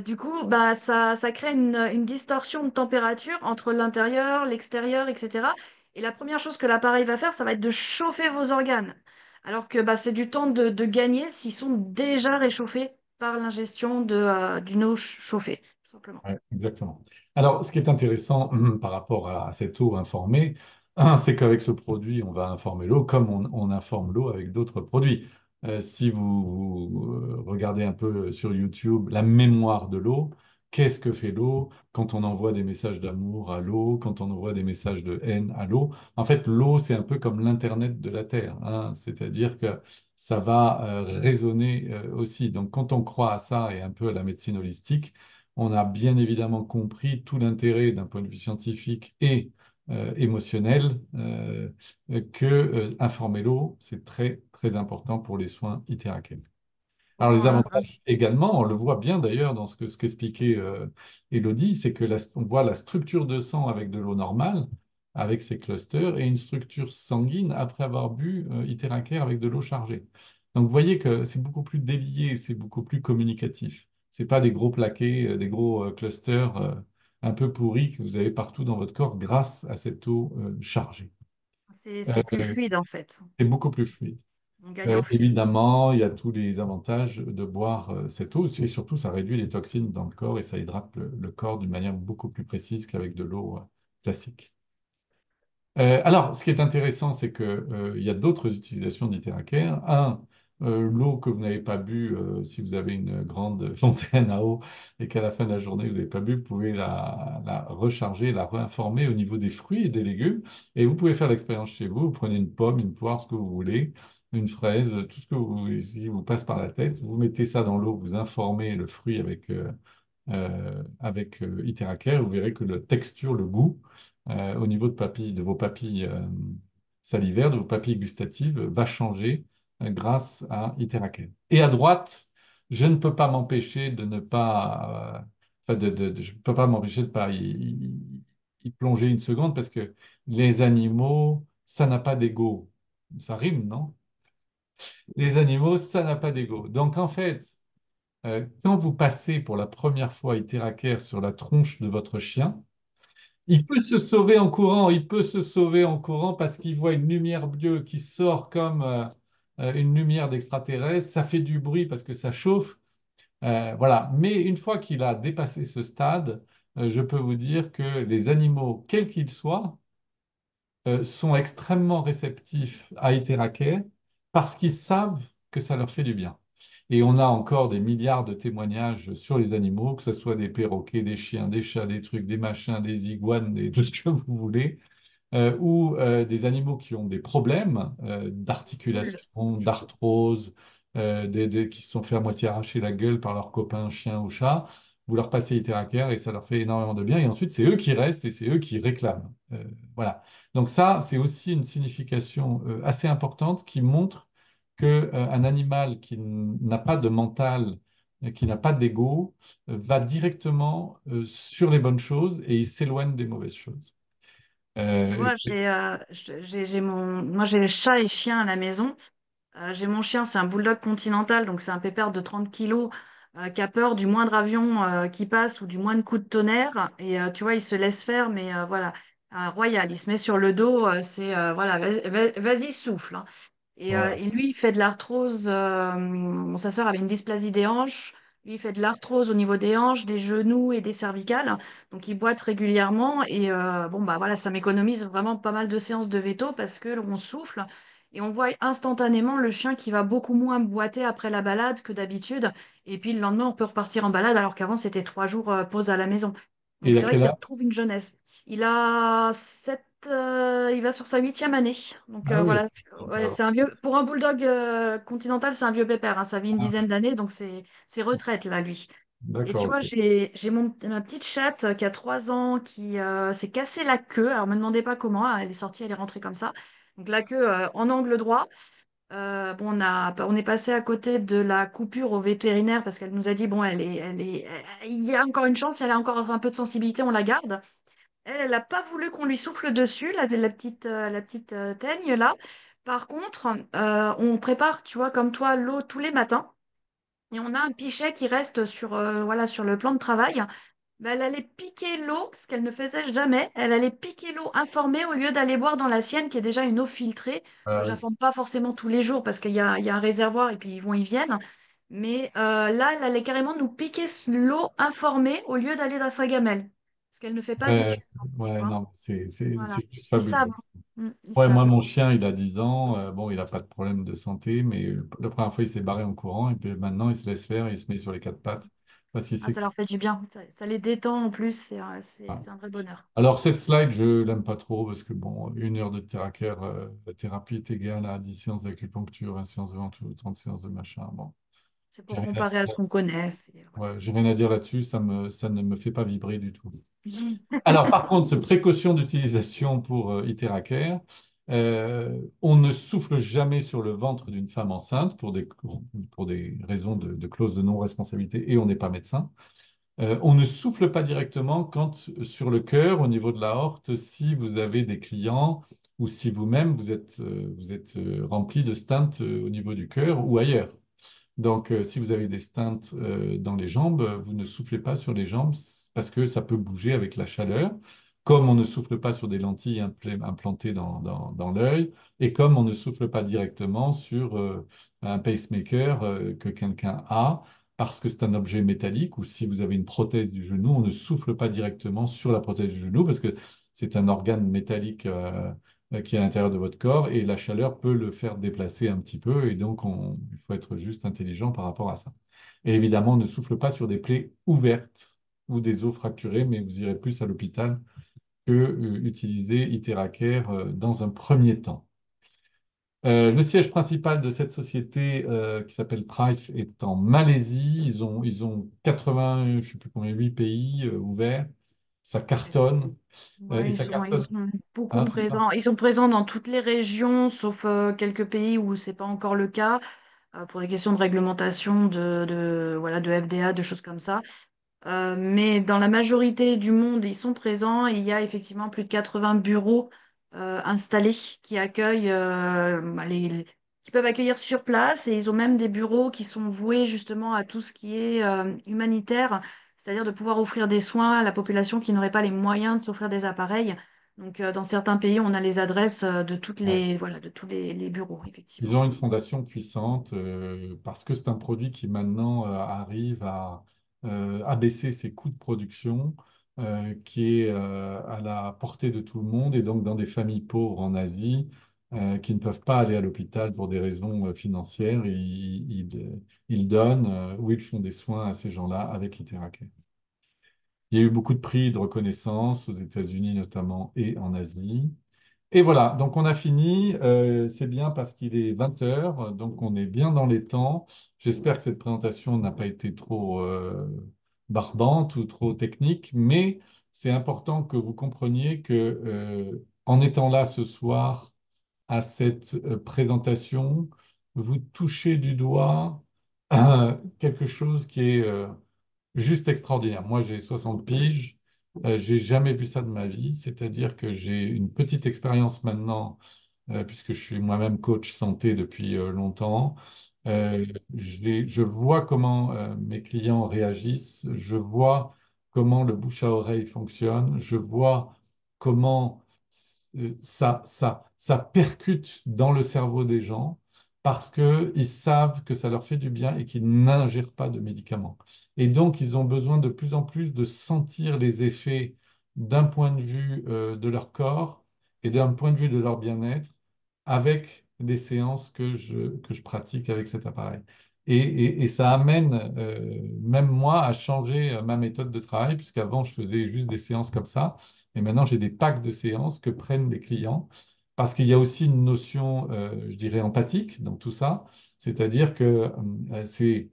Du coup, bah, ça crée une distorsion de température entre l'intérieur, l'extérieur, etc. Et la première chose que l'appareil va faire, ça va être de chauffer vos organes. Alors que bah, c'est du temps de gagner s'ils sont déjà réchauffés par l'ingestion d'une eau chauffée, tout simplement. Ouais, exactement. Alors, ce qui est intéressant par rapport à cette eau informée, c'est qu'avec ce produit, on va informer l'eau comme on informe l'eau avec d'autres produits. Si vous regardez un peu sur YouTube la mémoire de l'eau, qu'est-ce que fait l'eau quand on envoie des messages d'amour à l'eau, quand on envoie des messages de haine à l'eau? En fait, l'eau, c'est un peu comme l'Internet de la Terre, hein. C'est-à-dire que ça va résonner aussi. Donc, quand on croit à ça et un peu à la médecine holistique, on a bien évidemment compris tout l'intérêt d'un point de vue scientifique et émotionnel que informer l'eau, c'est très très important pour les soins itéraquels. Alors les Comment, avantages également, on le voit bien d'ailleurs dans ce qu'expliquait Elodie, c'est que on voit la structure de sang avec de l'eau normale, avec ses clusters, et une structure sanguine après avoir bu Iteraker avec de l'eau chargée. Donc vous voyez que c'est beaucoup plus délié, c'est beaucoup plus communicatif. C'est pas des gros plaquets, des gros clusters un peu pourris que vous avez partout dans votre corps grâce à cette eau chargée. c'est plus Euh, fluide en fait. c'est beaucoup plus fluide. On gagne en fluidité. Évidemment, il y a tous les avantages de boire cette eau et surtout, ça réduit les toxines dans le corps et ça hydrate le corps d'une manière beaucoup plus précise qu'avec de l'eau classique. Alors, ce qui est intéressant, c'est que, il y a d'autres utilisations d'Iteraker. Un, l'eau que vous n'avez pas bu, si vous avez une grande fontaine à eau et qu'à la fin de la journée, vous n'avez pas bu, vous pouvez la recharger, la réinformer au niveau des fruits et des légumes. Et vous pouvez faire l'expérience chez vous. Vous prenez une pomme, une poire, ce que vous voulez, une fraise, tout ce qui vous passe par la tête. Vous mettez ça dans l'eau, vous informez le fruit avec Iteraker, vous verrez que la texture, le goût, au niveau de vos papilles salivaires, de vos papilles gustatives, va changer grâce à Iteraker. Et à droite, je ne peux pas m'empêcher de ne pas, enfin, je ne peux pas m'empêcher de ne pas y plonger une seconde parce que les animaux, ça n'a pas d'ego. Ça rime, non? Les animaux, ça n'a pas d'ego. Donc en fait, quand vous passez pour la première fois Iteraker sur la tronche de votre chien, il peut se sauver en courant, il peut se sauver en courant parce qu'il voit une lumière bleue qui sort comme une lumière d'extraterrestre. Ça fait du bruit parce que ça chauffe. Voilà. Mais une fois qu'il a dépassé ce stade, je peux vous dire que les animaux, quels qu'ils soient, sont extrêmement réceptifs à Iteraker parce qu'ils savent que ça leur fait du bien. Et on a encore des milliards de témoignages sur les animaux, que ce soit des perroquets, des chiens, des chats, des trucs, des machins, des iguanes, tout ce que vous voulez, ou des animaux qui ont des problèmes Cool. d'articulation, d'arthrose, qui se sont fait à moitié arracher la gueule par leurs copains chiens ou chats. Vous leur passez Iteraker et ça leur fait énormément de bien. Et ensuite, c'est eux qui restent et c'est eux qui réclament. Voilà. Donc ça, c'est aussi une signification assez importante qui montre que, un animal qui n'a pas de mental, qui n'a pas d'ego, va directement sur les bonnes choses et il s'éloigne des mauvaises choses. Tu Et vois, moi j'ai chat et chien à la maison. J'ai mon chien, c'est un bulldog continental, donc c'est un pépère de 30 kilos qui a peur du moindre avion qui passe ou du moindre coup de tonnerre. Et tu vois, il se laisse faire, mais voilà, royal. Il se met sur le dos, voilà, vas-y, souffle, hein. voilà. Et lui, il fait de l'arthrose. Sa sœur avait une dysplasie des hanches. Lui, il fait de l'arthrose au niveau des hanches, des genoux et des cervicales. Donc, il boite régulièrement. Et bon, bah voilà, ça m'économise vraiment pas mal de séances de veto parce que on souffle et on voit instantanément le chien qui va beaucoup moins boiter après la balade que d'habitude. Et puis, le lendemain, on peut repartir en balade alors qu'avant, c'était 3 jours pause à la maison. Et Donc, il a c'est vrai quel qu'il âge? retrouve une jeunesse. Il va sur sa 8e année. Donc Ah oui, voilà, ouais, d'accord. c'est un vieux. Pour un bulldog continental, c'est un vieux pépère, hein. Ça vit une Ah, dizaine d'années, donc c'est retraite là, lui. Et tu d'accord, vois, ok. j'ai ma petite chatte qui a 3 ans qui s'est cassé la queue. Alors, me demandez pas comment. Elle est sortie, elle est rentrée comme ça. Donc la queue en angle droit. Bon, on est passé à côté de la coupure au vétérinaire parce qu'elle nous a dit bon, il y a encore une chance, si elle a encore un peu de sensibilité, on la garde. Elle n'a pas voulu qu'on lui souffle dessus, la petite teigne là. Par contre, on prépare, tu vois, comme toi, l'eau tous les matins. et on a un pichet qui reste voilà, sur le plan de travail, ben, elle allait piquer l'eau, ce qu'elle ne faisait jamais. Elle allait piquer l'eau informée au lieu d'aller boire dans la sienne, qui est déjà une eau filtrée. Bon, Ouais. j'informe pas forcément tous les jours parce qu'il y a un réservoir et puis ils vont, ils viennent. Mais là, elle allait carrément nous piquer l'eau informée au lieu d'aller dans sa gamelle. Ce qu'elle ne fait pas Ouais, habituellement, tu ouais, vois. non, Voilà. c'est juste Ils savent. fabuleux. Ils Ouais, moi, savent. mon chien, il a 10 ans. Bon, il n'a pas de problème de santé, mais la première fois, il s'est barré en courant. Et puis maintenant, il se laisse faire, il se met sur les quatre pattes. Enfin, si Ah, c'est... ça leur fait du bien. Ça les détend en plus. Ouais. C'est un vrai bonheur. Alors, cette slide, je l'aime pas trop parce que, bon, 1 heure de thérapie est égale à 10 séances d'acupuncture, 20 séances de ventouse, 30 séances de machin. Bon, C'est j'ai pour rien à comparer à ce dire, qu'on connaît. Voilà. ouais, j'ai rien à dire là-dessus. Ça ne me fait pas vibrer du tout. Alors, par contre, précaution d'utilisation pour Iteracare, on ne souffle jamais sur le ventre d'une femme enceinte pour des raisons de clause de non-responsabilité et on n'est pas médecin. On ne souffle pas directement quand sur le cœur, au niveau de l'aorte, si vous avez des clients ou si vous-même vous êtes rempli de stents au niveau du cœur ou ailleurs. Donc, si vous avez des stents dans les jambes, vous ne soufflez pas sur les jambes parce que ça peut bouger avec la chaleur, comme on ne souffle pas sur des lentilles implantées dans l'œil, et comme on ne souffle pas directement sur un pacemaker que quelqu'un a, parce que c'est un objet métallique, ou si vous avez une prothèse du genou, on ne souffle pas directement sur la prothèse du genou, parce que c'est un organe métallique qui est à l'intérieur de votre corps et la chaleur peut le faire déplacer un petit peu et donc il faut être juste intelligent par rapport à ça. Et évidemment, on ne souffle pas sur des plaies ouvertes ou des os fracturés, mais vous irez plus à l'hôpital que utiliser Iteracare dans un premier temps. Le siège principal de cette société qui s'appelle Price est en Malaisie. Ils ont 80, je ne sais plus combien, 8 pays ouverts. Ça cartonne. Et Ouais, ça ils cartonne. sont beaucoup Hein, c'est ça. présents. Ils sont présents dans toutes les régions, sauf quelques pays où c'est pas encore le cas, pour des questions de réglementation, voilà, de FDA, de choses comme ça. Mais dans la majorité du monde, ils sont présents. Il y a effectivement plus de 80 bureaux installés qui accueillent, qui peuvent accueillir sur place. Et ils ont même des bureaux qui sont voués justement à tout ce qui est humanitaire, c'est-à-dire de pouvoir offrir des soins à la population qui n'aurait pas les moyens de s'offrir des appareils. Donc, dans certains pays, on a les adresses de Ouais. voilà, de tous les bureaux, Ils effectivement. ont une fondation puissante parce que c'est un produit qui maintenant arrive à abaisser ses coûts de production, qui est à la portée de tout le monde et donc dans des familles pauvres en Asie qui ne peuvent pas aller à l'hôpital pour des raisons financières. Ils donnent ou ils font des soins à ces gens-là avec Iteracare. Il y a eu beaucoup de prix de reconnaissance aux États-Unis notamment et en Asie. Et voilà, donc on a fini. C'est bien parce qu'il est 20 heures, donc on est bien dans les temps. J'espère que cette présentation n'a pas été trop barbante ou trop technique, mais c'est important que vous compreniez que en étant là ce soir à cette présentation, vous touchez du doigt quelque chose qui est juste extraordinaire. Moi, j'ai 60 piges. J'ai jamais vu ça de ma vie. C'est-à-dire que j'ai une petite expérience maintenant, puisque je suis moi-même coach santé depuis longtemps. Euh, je vois comment mes clients réagissent. Je vois comment le bouche à oreille fonctionne. Je vois comment ça percute dans le cerveau des gens parce qu'ils savent que ça leur fait du bien et qu'ils n'ingèrent pas de médicaments. Et donc, ils ont besoin de plus en plus de sentir les effets d'un point de vue de leur corps et d'un point de vue de leur bien-être avec les séances que je pratique avec cet appareil. Et ça amène même moi à changer ma méthode de travail, puisqu'avant, je faisais juste des séances comme ça. Et maintenant, j'ai des packs de séances que prennent les clients, parce qu'il y a aussi une notion, je dirais, empathique dans tout ça. C'est-à-dire que c'est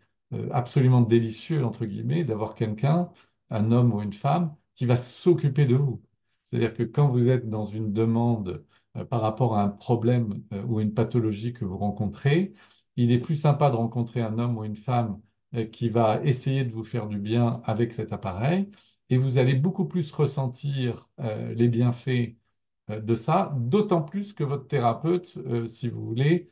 absolument délicieux, entre guillemets, d'avoir quelqu'un, un homme ou une femme, qui va s'occuper de vous. C'est-à-dire que quand vous êtes dans une demande par rapport à un problème ou une pathologie que vous rencontrez, il est plus sympa de rencontrer un homme ou une femme qui va essayer de vous faire du bien avec cet appareil, et vous allez beaucoup plus ressentir les bienfaits de ça, d'autant plus que votre thérapeute, si vous voulez,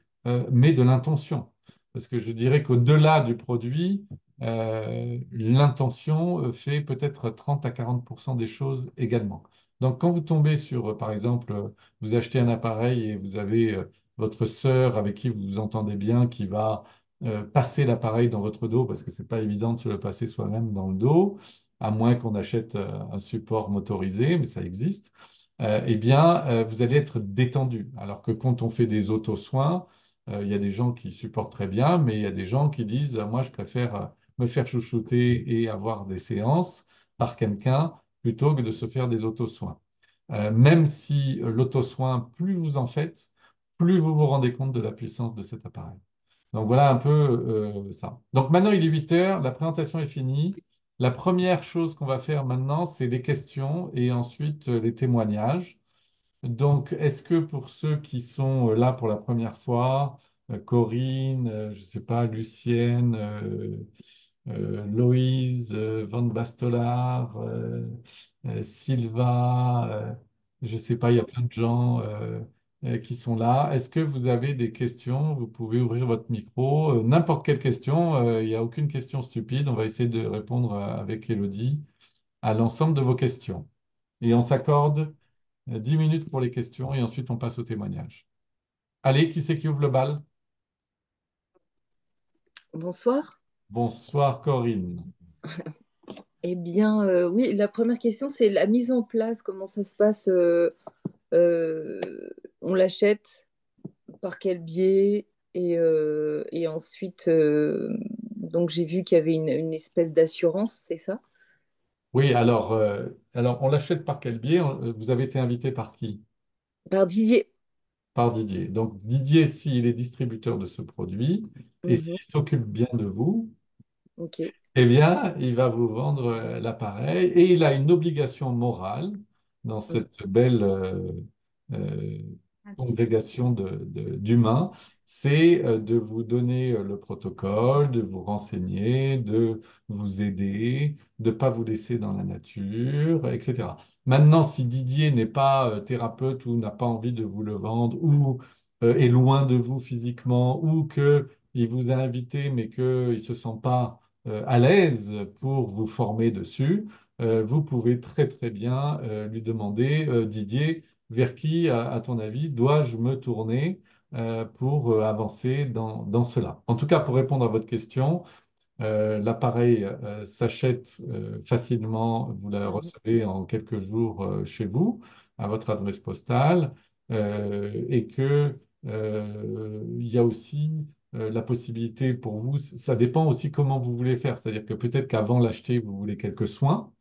met de l'intention. parce que je dirais qu'au-delà du produit, l'intention fait peut-être 30 à 40% des choses également. Donc, quand vous tombez sur, par exemple, vous achetez un appareil et vous avez votre sœur avec qui vous vous entendez bien qui va passer l'appareil dans votre dos, parce que c'est pas évident de se le passer soi-même dans le dos, à moins qu'on achète un support motorisé, mais ça existe, eh bien, vous allez être détendu. Alors que quand on fait des auto-soins, il y a des gens qui supportent très bien, mais il y a des gens qui disent, moi, je préfère me faire chouchouter et avoir des séances par quelqu'un plutôt que de se faire des auto-soins. Même si l'auto-soin, plus vous en faites, plus vous vous rendez compte de la puissance de cet appareil. Donc voilà un peu ça. Donc maintenant, il est 8 heures, la présentation est finie. La première chose qu'on va faire maintenant, c'est les questions et ensuite les témoignages. Donc, est-ce que pour ceux qui sont là pour la première fois, Corinne, je ne sais pas, Lucienne, Loïse, Van Bastolar, Sylva, je ne sais pas, il y a plein de gens qui sont là. Est-ce que vous avez des questions? Vous pouvez ouvrir votre micro. N'importe quelle question, il n'y a aucune question stupide. On va essayer de répondre avec Élodie à l'ensemble de vos questions. Et on s'accorde 10 minutes pour les questions et ensuite on passe au témoignage. Allez, qui c'est qui ouvre le bal? Bonsoir. Bonsoir Corinne. Eh bien, oui, la première question, c'est la mise en place. Comment ça se passe? Euh, on l'achète par quel biais? Et ensuite, donc j'ai vu qu'il y avait une espèce d'assurance, c'est ça? Oui, alors on l'achète par quel biais? Vous avez été invité par qui? Par Didier. Par Didier. Donc Didier, s'il est distributeur de ce produit et Mhm. s'il s'occupe bien de vous, Ok. eh bien, il va vous vendre l'appareil et il a une obligation morale dans Mm. cette belle euh, Industrie. congrégation d'humains, c'est de vous donner le protocole, de vous renseigner, de vous aider, de ne pas vous laisser dans la nature, etc. Maintenant, si Didier n'est pas thérapeute ou n'a pas envie de vous le vendre ou est loin de vous physiquement ou qu'il vous a invité mais qu'il ne se sent pas à l'aise pour vous former dessus, vous pouvez très très bien lui demander, Didier, vers qui, à ton avis, dois-je me tourner pour avancer dans cela? En tout cas, pour répondre à votre question, l'appareil s'achète facilement, vous la Mhm. recevez en quelques jours chez vous, à votre adresse postale, et que il y a aussi la possibilité pour vous, ça dépend aussi comment vous voulez faire, c'est-à-dire que peut-être qu'avant l'acheter, vous voulez quelques soins,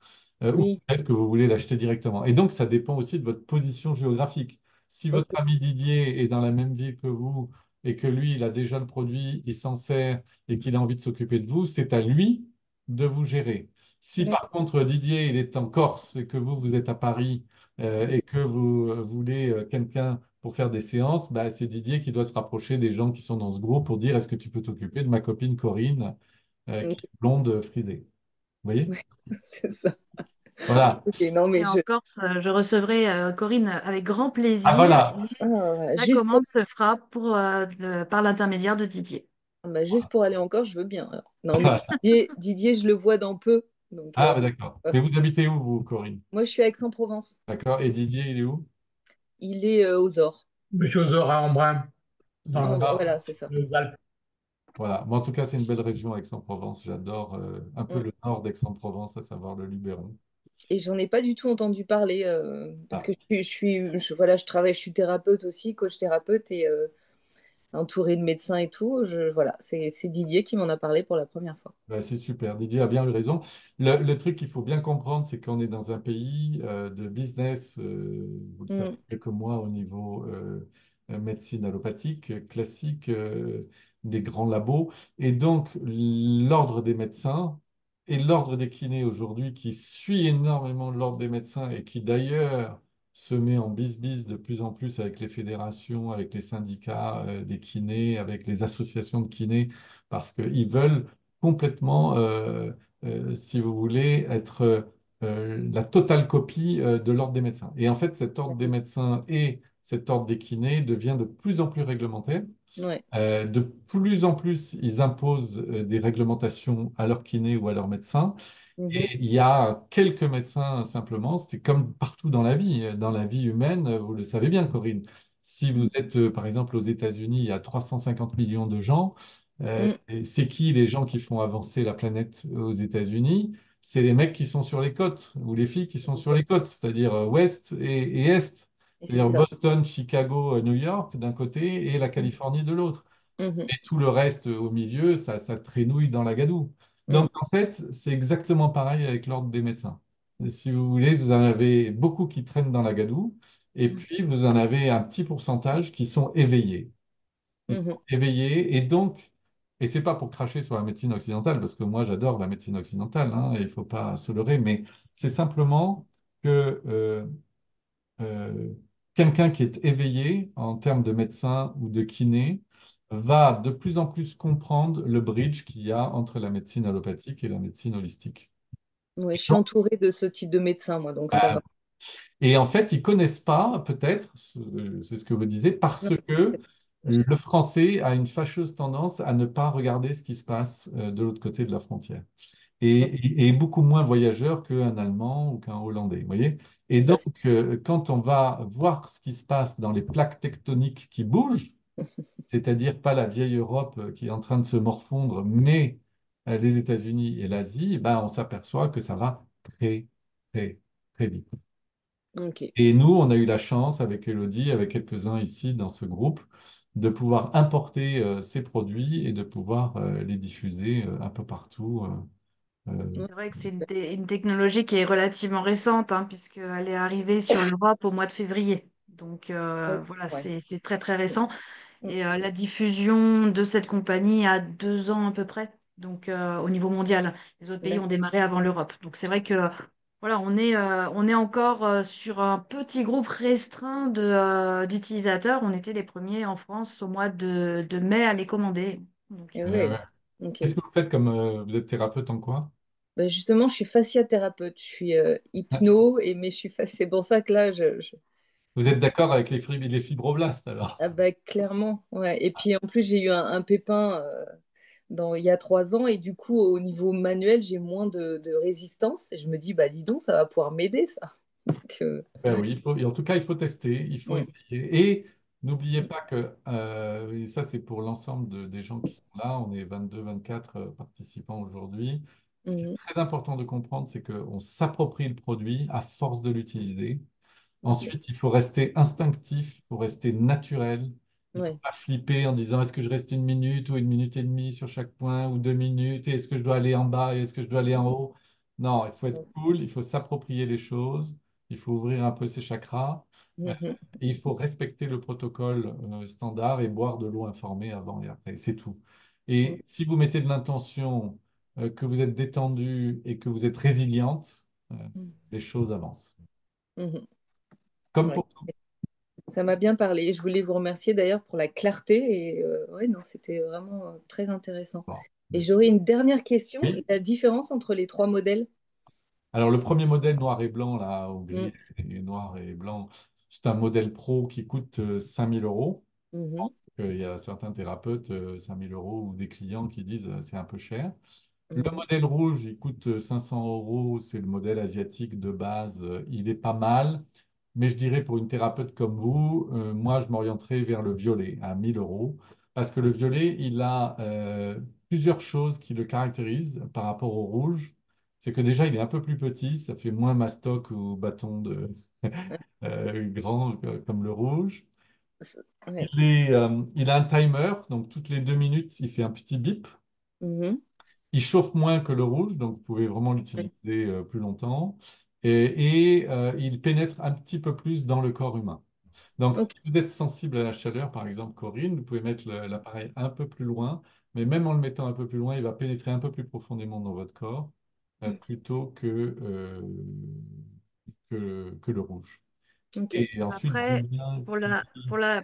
ou Oui. peut-être que vous voulez l'acheter directement. Et donc, ça dépend aussi de votre position géographique. Si Ok. votre ami Didier est dans la même ville que vous et que lui, il a déjà le produit, il s'en sert et qu'il a envie de s'occuper de vous, c'est à lui de vous gérer. Si par D'accord. contre Didier, il est en Corse et que vous êtes à Paris et que vous voulez quelqu'un pour faire des séances, bah, c'est Didier qui doit se rapprocher des gens qui sont dans ce groupe pour dire est-ce que tu peux t'occuper de ma copine Corinne qui Ok. est blonde frisée. Vous voyez? C'est ça. Voilà. Ok. Non, mais Et en Corse, je recevrai Corinne avec grand Ah plaisir voilà. et ah, la juste pour, commande se fera par l'intermédiaire de Didier. bah, juste pour aller encore, je veux bien. Alors. Non, mais Didier, je le vois dans peu. Donc, Ah, bah, d'accord. Mais vous habitez où, vous, Corinne? moi, je suis à Aix-en-Provence. D'accord. Et Didier, il est où? Il est aux Ors. Monsieur Zora Embrun, dans Ah, Voilà, c'est ça. le Val. voilà. Mais en tout cas, c'est une belle région, Aix-en-Provence. J'adore un peu Mm. le nord d'Aix-en-Provence, à savoir le Luberon. Et j'en ai pas du tout entendu parler parce Ah, que voilà, je travaille, je suis thérapeute aussi, coach thérapeute et entourée de médecins et tout. Voilà, c'est Didier qui m'en a parlé pour la première fois. bah, c'est super. Didier a bien eu raison. Le truc qu'il faut bien comprendre, c'est qu'on est dans un pays de business, vous le savez Mm. mieux que moi, au niveau médecine allopathique, classique, des grands labos. Et donc, l'ordre des médecins et l'ordre des kinés aujourd'hui, qui suit énormément l'ordre des médecins et qui d'ailleurs se met en bis-bis de plus en plus avec les fédérations, avec les syndicats des kinés, avec les associations de kinés, parce qu'ils veulent complètement, si vous voulez, être la totale copie de l'ordre des médecins. Et en fait, cet ordre des médecins et cet ordre des kinés devient de plus en plus réglementaire. Ouais. De plus en plus, ils imposent des réglementations à leurs kinés ou à leurs médecins. Mhm. Et il y a quelques médecins simplement, c'est comme partout dans la vie humaine, vous le savez bien, Corinne. Si vous êtes, par exemple, aux États-Unis, il y a 350 millions de gens. Mm. Et c'est qui les gens qui font avancer la planète aux États-Unis? C'est les mecs qui sont sur les côtes ou les filles qui sont sur les côtes, c'est-à-dire ouest et est. Et c'est C'est-à-dire ça. Boston, Chicago, New York d'un côté et la Californie de l'autre. Mhm. Et tout le reste au milieu, ça traînouille dans la gadoue. Mm. Donc, en fait, c'est exactement pareil avec l'ordre des médecins. Si vous voulez, vous en avez beaucoup qui traînent dans la gadoue, et puis vous en avez un petit pourcentage qui sont éveillés. Ils sont Mhm. éveillés, et donc, et c'est pas pour cracher sur la médecine occidentale, parce que moi j'adore la médecine occidentale, hein, il ne faut pas se leurrer, mais c'est simplement que euh, quelqu'un qui est éveillé en termes de médecin ou de kiné va de plus en plus comprendre le bridge qu'il y a entre la médecine allopathique et la médecine holistique. Ouais, Et je suis donc, entourée de ce type de médecin, moi, donc ça va. et en fait, ils connaissent pas, peut-être, c'est ce que vous disiez, parce Non, que je- le français a une fâcheuse tendance à ne pas regarder ce qui se passe de l'autre côté de la frontière. ouais, Et beaucoup moins voyageur qu'un Allemand ou qu'un Hollandais, vous voyez? Et ça, donc, quand on va voir ce qui se passe dans les plaques tectoniques qui bougent, c'est-à-dire pas la vieille Europe qui est en train de se morfondre, mais les États-Unis et l'Asie, eh ben, on s'aperçoit que ça va très, très, très vite. ok. Et nous, on a eu la chance, avec Elodie, avec quelques-uns ici dans ce groupe, de pouvoir importer ces produits et de pouvoir les diffuser un peu partout. Ouais, C'est vrai que c'est une technologie qui est relativement récente, hein, puisqu'elle est arrivée sur l'Europe au mois de février. Donc voilà, ouais. c'est très très récent. Mm. Et la diffusion de cette compagnie a 2 ans à peu près, donc au niveau mondial. Les autres pays ont D'accord. démarré avant l'Europe. Donc c'est vrai que voilà, on est encore sur un petit groupe restreint d'utilisateurs. On était les premiers en France au mois de mai à les commander. Donc, Et Ouais. ouais. Ok. Qu'est-ce que vous faites comme vous êtes thérapeute en quoi? Bah, justement, je suis fasciathérapeute. Je suis hypno, mais je suis c'est pour ça que là, Vous êtes d'accord avec les fibroblastes alors? ah bah, clairement. Ouais. Et puis en plus, j'ai eu un pépin il y a 3 ans, et du coup, au niveau manuel, j'ai moins de résistance. Et je me dis, bah dis donc, ça va pouvoir m'aider, ça. Donc, Ben oui, et en tout cas, il faut tester, il faut mm, essayer. Et n'oubliez pas que, et ça c'est pour l'ensemble des gens qui sont là, on est 22, 24 participants aujourd'hui. Ce qui est mhm, très important de comprendre, c'est qu'on s'approprie le produit à force de l'utiliser. mhm. Ensuite, il faut rester instinctif, il faut rester naturel. Il ne faut Ouais. pas flipper en disant est-ce que je reste 1 minute ou 1 minute et demie sur chaque point ou 2 minutes et est-ce que je dois aller en bas et est-ce que je dois aller en haut? Non, il faut être cool, il faut s'approprier les choses, il faut ouvrir un peu ses chakras Mhm, et il faut respecter le protocole standard et boire de l'eau informée avant et après. C'est tout. mhm, Et si vous mettez de l'intention, que vous êtes détendu et que vous êtes résiliente, les choses avancent. mhm. Comme Ouais. pour tout. Ça m'a bien parlé. Je voulais vous remercier d'ailleurs pour la clarté. Et ouais, non, c'était vraiment très intéressant. Bon, Et ben, j'aurais une dernière question. oui. La différence entre les 3 modèles? Alors, le premier modèle noir et blanc, là, au Mm, gris et noir et blanc, c'est un modèle pro qui coûte 5 000 euros. mhm, Il y a certains thérapeutes, 5 000 euros, ou des clients qui disent c'est un peu cher. Le mhm, modèle rouge, il coûte 500 euros. C'est le modèle asiatique de base. Il est pas mal. Mais je dirais pour une thérapeute comme vous, moi, je m'orienterais vers le violet à 1 000 euros. Parce que le violet, il a plusieurs choses qui le caractérisent par rapport au rouge. C'est que déjà, il est un peu plus petit. Ça fait moins mastoc ou bâton de grand comme le rouge. ouais, Il a un timer. Donc, toutes les 2 minutes, il fait un petit bip. mhm, Il chauffe moins que le rouge, donc vous pouvez vraiment ouais, l'utiliser plus longtemps. Il pénètre un petit peu plus dans le corps humain. Donc, si ok, vous êtes sensible à la chaleur, par exemple, Corinne, vous pouvez mettre l'appareil un peu plus loin, mais même en le mettant un peu plus loin, il va pénétrer un peu plus profondément dans votre corps, plutôt que le rouge. ok. Et ensuite après, vient...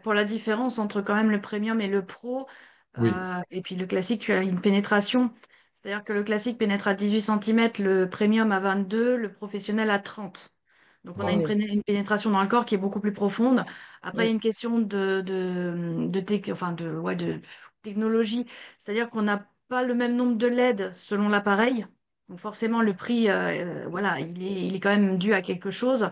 pour la différence entre quand même le premium et le pro, Oui, et puis le classique, tu as une pénétration. C'est-à-dire que le classique pénètre à 18 cm, le premium à 22, le professionnel à 30. Donc, on a Ah Voilà. oui. une pénétration dans le corps qui est beaucoup plus profonde. Après, il y a Mm. une question de technologie, c'est-à-dire qu'on n'a pas le même nombre de LED selon l'appareil. Donc, forcément, le prix, voilà, il est quand même dû à quelque chose.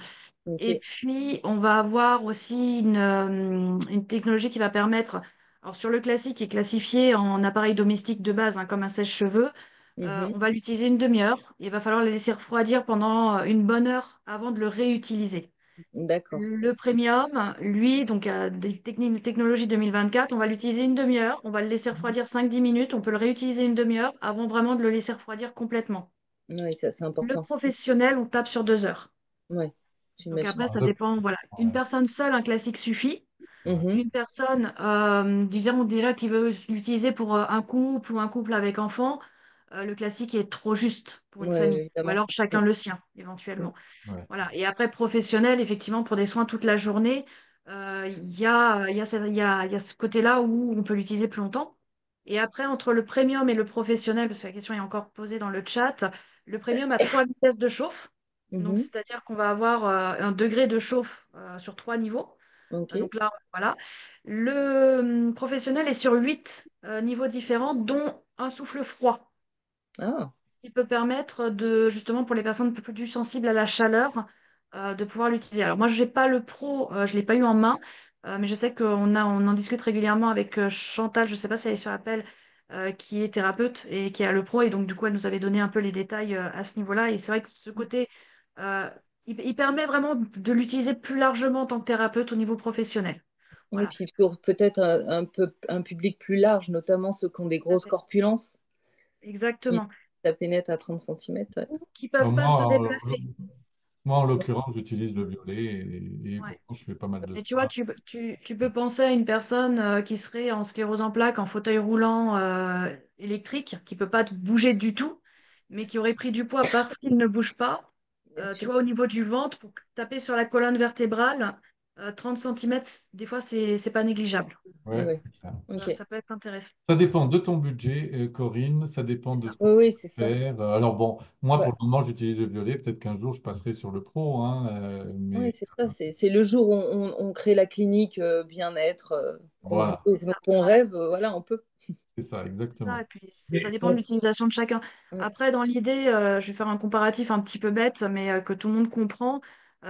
Et Ok. puis, on va avoir aussi une technologie qui va permettre, alors sur le classique, qui est classifié en appareil domestique de base, hein, comme un sèche-cheveux, Mhm. on va l'utiliser une demi-heure. Il va falloir le laisser refroidir pendant une bonne heure avant de le réutiliser. D'accord. Le premium, lui, donc des technologies 2024, on va l'utiliser une demi-heure, on va le laisser refroidir 5-10 minutes, on peut le réutiliser une demi-heure avant vraiment de le laisser refroidir complètement. Oui, ça c'est Le important. professionnel, on tape sur 2 heures. Oui, Donc j'imagine. après, Alors, ça dépend. Voilà. Une ouais, personne seule, un classique suffit. ouais, Mhm. Une personne, disons déjà, qui veut l'utiliser pour un couple ou un couple avec enfant, le classique est trop juste pour une Oui, famille. Ou évidemment. alors chacun le sien, éventuellement. Mm. ouais. Voilà. Et après, professionnel, effectivement, pour des soins toute la journée, il y a ce côté-là où on peut l'utiliser plus longtemps. Et après, entre le premium et le professionnel, parce que la question est encore posée dans le chat, le premium a 3 vitesses de chauffe. Donc, Mhm. c'est-à-dire qu'on va avoir un degré de chauffe sur 3 niveaux. Ok. Donc là, voilà. Le professionnel est sur 8 niveaux différents, dont un souffle froid, Ah, qui peut permettre de, justement, pour les personnes un peu plus sensibles à la chaleur, de pouvoir l'utiliser. Alors moi, je n'ai pas le pro, je ne l'ai pas eu en main, mais je sais on en discute régulièrement avec Chantal, je ne sais pas si elle est sur l'appel, qui est thérapeute et qui a le pro, et donc du coup, elle nous avait donné un peu les détails à ce niveau-là. Et c'est vrai que ce côté, euh, il permet vraiment de l'utiliser plus largement en tant que thérapeute au niveau professionnel. oui, Voilà, puis pour peut-être un peu un public plus large, notamment ceux qui ont des tout à grosses fait. corpulences, qui Exactement. ça pénètre à 30 centimètres. Ou qui Non, peuvent pas se déplacer. moi, en l'occurrence, j'utilise le violet et Ouais. pourtant, je fais pas mal de Et tu vois, sport. tu peux penser à une personne qui serait en sclérose en plaques, en fauteuil roulant électrique, qui peut pas bouger du tout, mais qui aurait pris du poids parce qu'il ne bouge pas. Bien Tu sûr. vois, au niveau du ventre, pour taper sur la colonne vertébrale, 30 centimètres, des fois, c'est pas négligeable. Ah Ouais, ouais. c'est clair. Ok. Ça peut être intéressant. Ça dépend de ton budget, Corinne, ça dépend C'est de ça. ce que Oui, tu oui, c'est veux ça. faire. Alors bon, moi Bah, pour le moment j'utilise le violet, peut-être qu'un jour je passerai sur le pro, hein, oui, mais c'est ça. C'est le jour où on crée la clinique bien-être voilà, C'est dont ça. on rêve, voilà, on peut. c'est ça, C'est ça, et exactement. puis ça Mais dépend de bon, l'utilisation de chacun. Mm, Après, dans l'idée, je vais faire un comparatif un petit peu bête, mais que tout le monde comprend.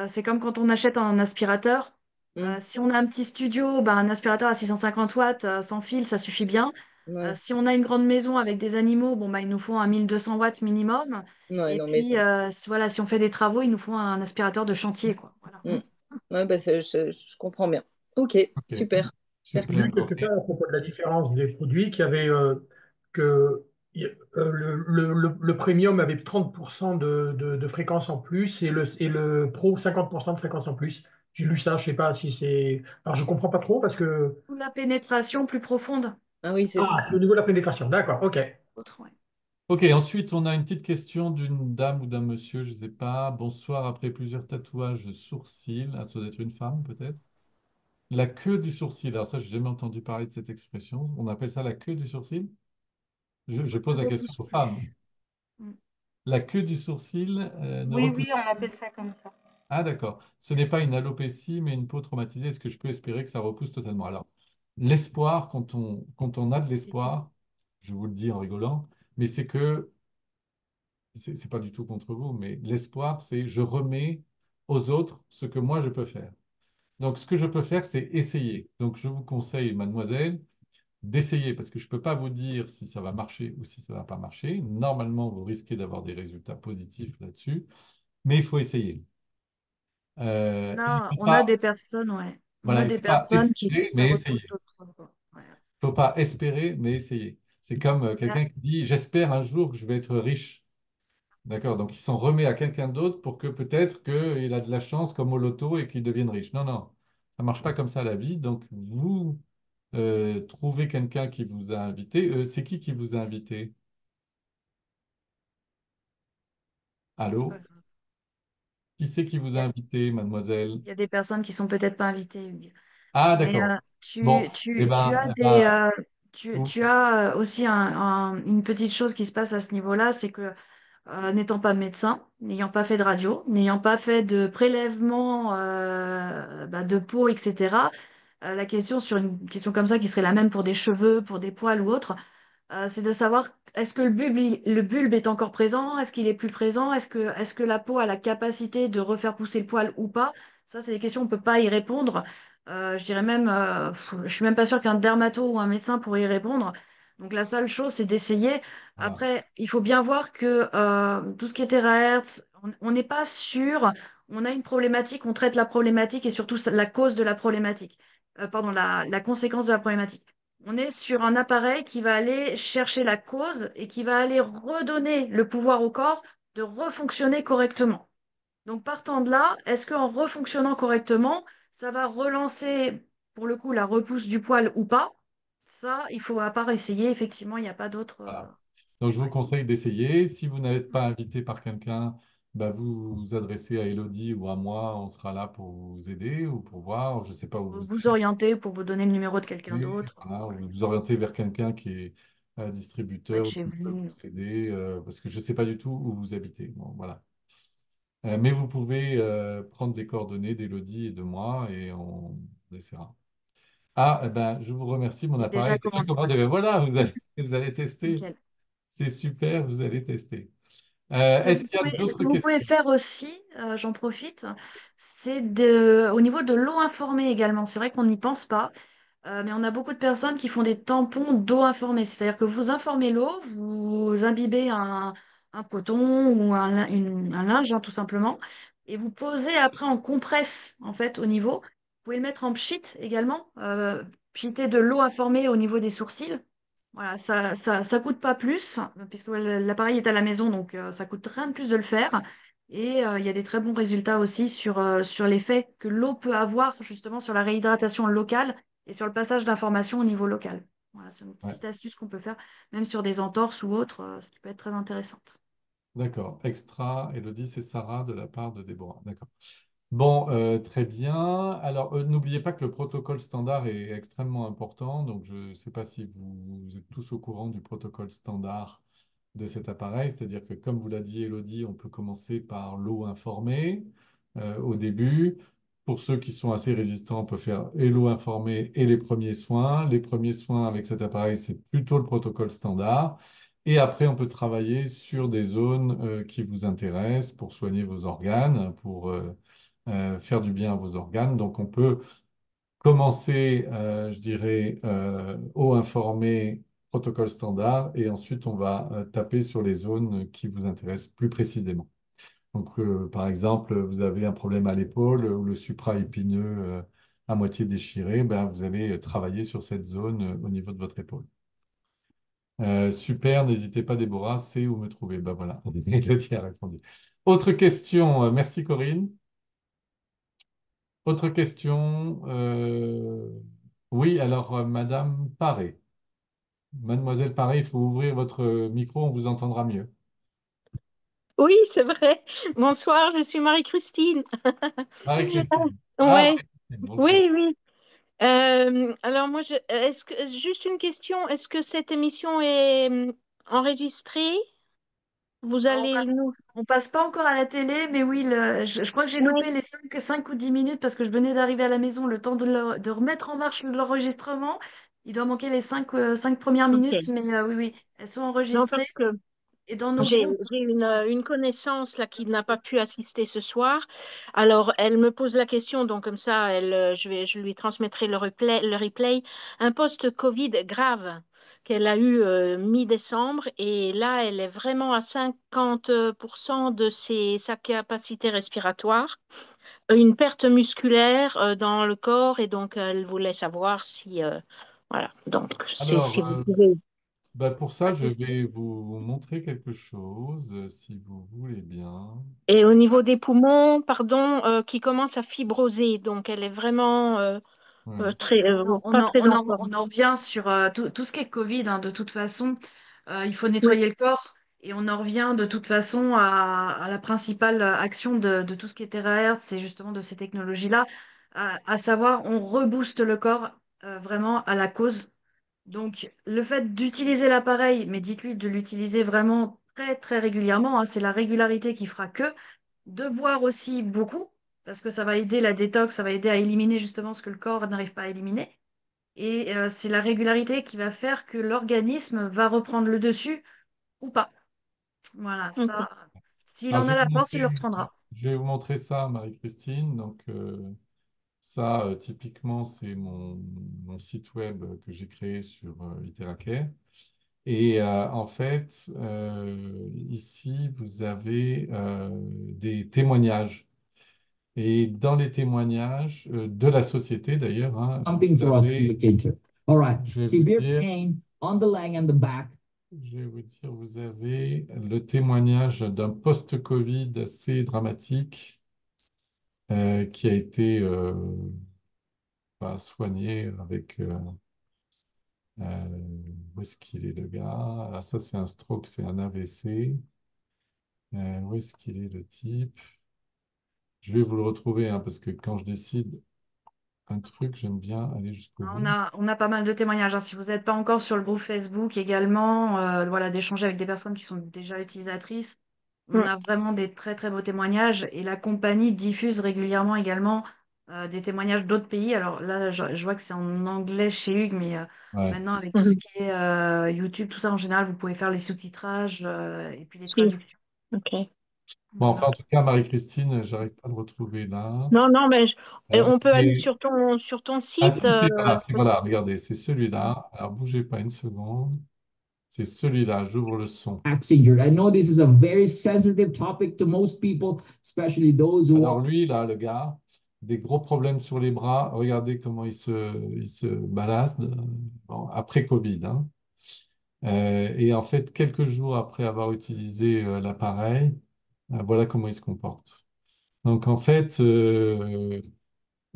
C'est comme quand on achète un aspirateur. mm, Si on a un petit studio, ben, un aspirateur à 650 watts sans fil, ça suffit bien. ouais. Si on a une grande maison avec des animaux, bon, ben, il nous faut un 1200 watts minimum. Ouais, Et non, mais puis, voilà, si on fait des travaux, il nous faut un aspirateur de chantier, quoi. Voilà. mm. Ouais, bah, je comprends bien. Ok, Ok, super. j'ai super lu quelque Corinne. part à propos de la différence des produits qu'il y avait que le premium avait 30% de fréquence en plus et le pro 50% de fréquence en plus. J'ai lu ça, je sais pas si c'est. Alors je comprends pas trop parce que. Ou la pénétration plus profonde. Ah oui, c'est ça. Ah, c'est au niveau de la pénétration. D'accord, ok. Autre, ouais. Ok, ensuite on a une petite question d'une dame ou d'un monsieur, je ne sais pas. Bonsoir, après plusieurs tatouages sourcils, ah, ça doit être une femme peut-être. La queue du sourcil, alors ça j'ai jamais entendu parler de cette expression. On appelle ça la queue du sourcil? Je Ne pose la question repousse aux plus. femmes. Mm. La queue du sourcil ne Oui, oui, repousse. on appelle ça comme ça. Ah, d'accord. Ce n'est pas une alopécie, mais une peau traumatisée. Est-ce que je peux espérer que ça repousse totalement? Alors, l'espoir, quand on a de l'espoir, je vous le dis en rigolant, mais c'est que, c'est pas du tout contre vous, mais l'espoir, c'est je remets aux autres ce que moi je peux faire. Donc, ce que je peux faire, c'est essayer. Donc, je vous conseille, mademoiselle, d'essayer, parce que je ne peux pas vous dire si ça va marcher ou si ça ne va pas marcher. Normalement, vous risquez d'avoir des résultats positifs là-dessus, mais il faut essayer. Il ne Non, faut on a pas, des personnes, ouais. On voilà, a il des faut pas personnes qui espérer, ça mais repousse essayer. d'autres, quoi. Ouais. Il ne faut pas espérer, mais essayer. C'est comme Là, quelqu'un qui dit, j'espère un jour que je vais être riche. D'accord? Donc, il s'en remet à quelqu'un d'autre pour que peut-être qu'il a de la chance comme au loto et qu'il devienne riche. Non, non, ça ne marche pas comme ça la vie. Donc, vous trouvez quelqu'un qui vous a invité. C'est qui vous a invité? c'est pas Allô? grave. Qui c'est qui vous Il y a a, invité, mademoiselle? il y a des personnes qui sont peut-être pas invitées, Hugues. Ah, Mais d'accord. Bon, eh ben, tu as aussi une petite chose qui se passe à ce niveau-là, c'est que n'étant pas médecin, n'ayant pas fait de radio, n'ayant pas fait de prélèvement de peau, etc. La question sur une question comme ça, qui serait la même pour des cheveux, pour des poils ou autre, c'est de savoir est-ce que le bulbe est encore présent, est-ce qu'il est plus présent, est-ce que la peau a la capacité de refaire pousser le poil ou pas. Ça, c'est des questions, on ne peut pas y répondre. Je dirais même, je suis même pas sûre qu'un dermato ou un médecin pourrait y répondre. Donc la seule chose, c'est d'essayer. Voilà. Après, il faut bien voir que tout ce qui est terahertz, on n'est pas sûr. On a une problématique, on traite la problématique et surtout la cause de la problématique. Pardon, la conséquence de la problématique. On est sur un appareil qui va aller chercher la cause et qui va aller redonner le pouvoir au corps de refonctionner correctement. Donc partant de là, est-ce qu'en refonctionnant correctement, ça va relancer pour le coup la repousse du poil ou pas? Ça, il faut à part essayer, effectivement, il n'y a pas d'autre. Voilà. Donc, je vous Ouais. conseille d'essayer. Si vous n'êtes pas invité par quelqu'un, bah, vous vous adressez à Elodie ou à moi. On sera là pour vous aider ou pour voir. Je ne sais pas où Pour vous vous êtes. orienter, pour vous donner le numéro de quelqu'un Et d'autre. voilà, Ouais, ou pas vous de orienter souci. vers quelqu'un qui est Près de distributeur ou chez qui peut vous. vous aider parce que je ne sais pas du tout où vous habitez. Bon, voilà. Mais vous pouvez prendre des coordonnées d'Elodie et de moi et on essaiera. Ah, eh ben, je vous remercie. Mon Il est appareil déjà est déjà commandé. commandé. Ben voilà, vous allez tester. Nickel. C'est super, vous allez tester. Ce que Est-ce vous qu'il y a pouvez, ce d'autres que vous pouvez questions? faire aussi, j'en profite, c'est au niveau de l'eau informée également. C'est vrai qu'on n'y pense pas. Mais on a beaucoup de personnes qui font des tampons d'eau informée. C'est-à-dire que vous informez l'eau, vous imbibez un coton ou un linge, hein, tout simplement, et vous posez après en compresse, en fait, au niveau. Vous pouvez le mettre en pchit également, pchiter de l'eau informée au niveau des sourcils. Voilà, ça coûte pas plus, puisque l'appareil est à la maison, donc ça coûte rien de plus de le faire. Et il y a des très bons résultats aussi sur l'effet que l'eau peut avoir justement sur la réhydratation locale et sur le passage d'informations au niveau local. Voilà, c'est une Ouais, petite astuce qu'on peut faire, même sur des entorses ou autres, ce qui peut être très intéressante. d'accord. Extra, Elodie, c'est Sarah de la part de Déborah. D'accord. Bon, très bien. Alors, n'oubliez pas que le protocole standard est extrêmement important. Donc, je ne sais pas si vous êtes tous au courant du protocole standard de cet appareil. C'est-à-dire que, comme vous l'a dit Elodie, on peut commencer par l'eau informée au début. Pour ceux qui sont assez résistants, on peut faire et l'eau informée et les premiers soins. Les premiers soins avec cet appareil, c'est plutôt le protocole standard. Et après, on peut travailler sur des zones qui vous intéressent pour soigner vos organes, pour faire du bien à vos organes. Donc, on peut commencer, je dirais, eau informée, protocole standard, et ensuite, on va taper sur les zones qui vous intéressent plus précisément. Donc, par exemple, vous avez un problème à l'épaule ou le supra-épineux à moitié déchiré, ben, vous allez travailler sur cette zone au niveau de votre épaule. Super, n'hésitez pas, Déborah, c'est où me trouver. Ben voilà, Elodie a répondu. Autre question, merci Corinne. Autre question. Oui, alors, Madame Paré. Mademoiselle Paré, il faut ouvrir votre micro, on vous entendra mieux. Oui, c'est vrai. Bonsoir, je suis Marie-Christine. Marie-Christine. Ah, Ouais, Marie-Christine, bonjour. oui, oui. Alors moi, est-ce que juste une question, est-ce que cette émission est enregistrée? Vous Alors, allez nous... on passe pas encore à la télé, mais oui, je crois que j'ai Oui, loupé les 5 ou 10 minutes parce que je venais d'arriver à la maison, le temps de remettre en marche l'enregistrement. Il doit manquer les 5 premières minutes, ok. mais oui, oui, elles sont Non, enregistrées. parce que Et dans nos j'ai groupes, j'ai une connaissance là qui n'a pas pu assister ce soir. Alors, elle me pose la question, donc comme ça, je lui transmettrai le replay. Un post-Covid grave qu'elle a eu mi-décembre et là, elle est vraiment à 50% de sa capacité respiratoire, une perte musculaire dans le corps et donc elle voulait savoir si, voilà, donc Alors, si vous pouvez. bah, pour ça, la je question. vais vous montrer quelque chose, si vous voulez bien. Et au niveau des poumons, pardon, qui commence à fibroser. Donc, elle est vraiment Oui. très, On pas en, très on en en, forme. on en revient sur tout ce qui est Covid, hein, de toute façon. Il faut Oui, nettoyer le corps et on en revient de toute façon à la principale action de tout ce qui est terahertz, c'est justement de ces technologies-là, à savoir on rebooste le corps vraiment à la cause. Donc le fait d'utiliser l'appareil, mais dites-lui de l'utiliser vraiment très, très régulièrement, hein, c'est la régularité qui fera que, de boire aussi beaucoup, parce que ça va aider la détox, ça va aider à éliminer justement ce que le corps n'arrive pas à éliminer. Et c'est la régularité qui va faire que l'organisme va reprendre le dessus ou pas. Voilà, Ok. ça, s'il Alors, en a la force, il le reprendra. je vais vous montrer ça, Marie-Christine. Donc, ça, typiquement, c'est mon site web que j'ai créé sur Iteracare. Et en fait, ici, vous avez des témoignages. Et dans les témoignages de la société, d'ailleurs, hein, Something vous for us to avez, look into. All right. je vais vous Severe dire, pain on the leg and the back. je vais vous dire, vous avez le témoignage d'un post-Covid assez dramatique qui a été soigné avec... où est-ce qu'il est le gars? Ah, ça, c'est un stroke, c'est un AVC. Où est-ce qu'il est le type? Je vais vous le retrouver hein, parce que quand je décide un truc, j'aime bien aller jusqu'au bout. On a pas mal de témoignages, hein. Si vous n'êtes pas encore sur le groupe Facebook également, voilà, d'échanger avec des personnes qui sont déjà utilisatrices, on Mm. a vraiment des très très beaux témoignages et la compagnie diffuse régulièrement également des témoignages d'autres pays. Alors là, je vois que c'est en anglais chez Hugues, mais Ouais. maintenant avec tout ce Mhm. qui est YouTube, tout ça en général, vous pouvez faire les sous-titrages et puis les Si. traductions. Ok. Bon, enfin, Voilà. en tout cas, Marie-Christine, j'arrive pas à le retrouver là. Non, non, mais et on peut aller Mais... sur ton Ah, site. voilà, regardez, c'est celui-là. Alors, bougez pas une seconde. C'est celui-là, j'ouvre le son. Axe injured. I know this is a very sensitive topic to most people, especially those who Alors are. lui, là, le gars, des gros problèmes sur les bras. Regardez comment il se balade bon, après Covid. Hein. Et en fait, quelques jours après avoir utilisé l'appareil, voilà comment il se comporte. Donc en fait,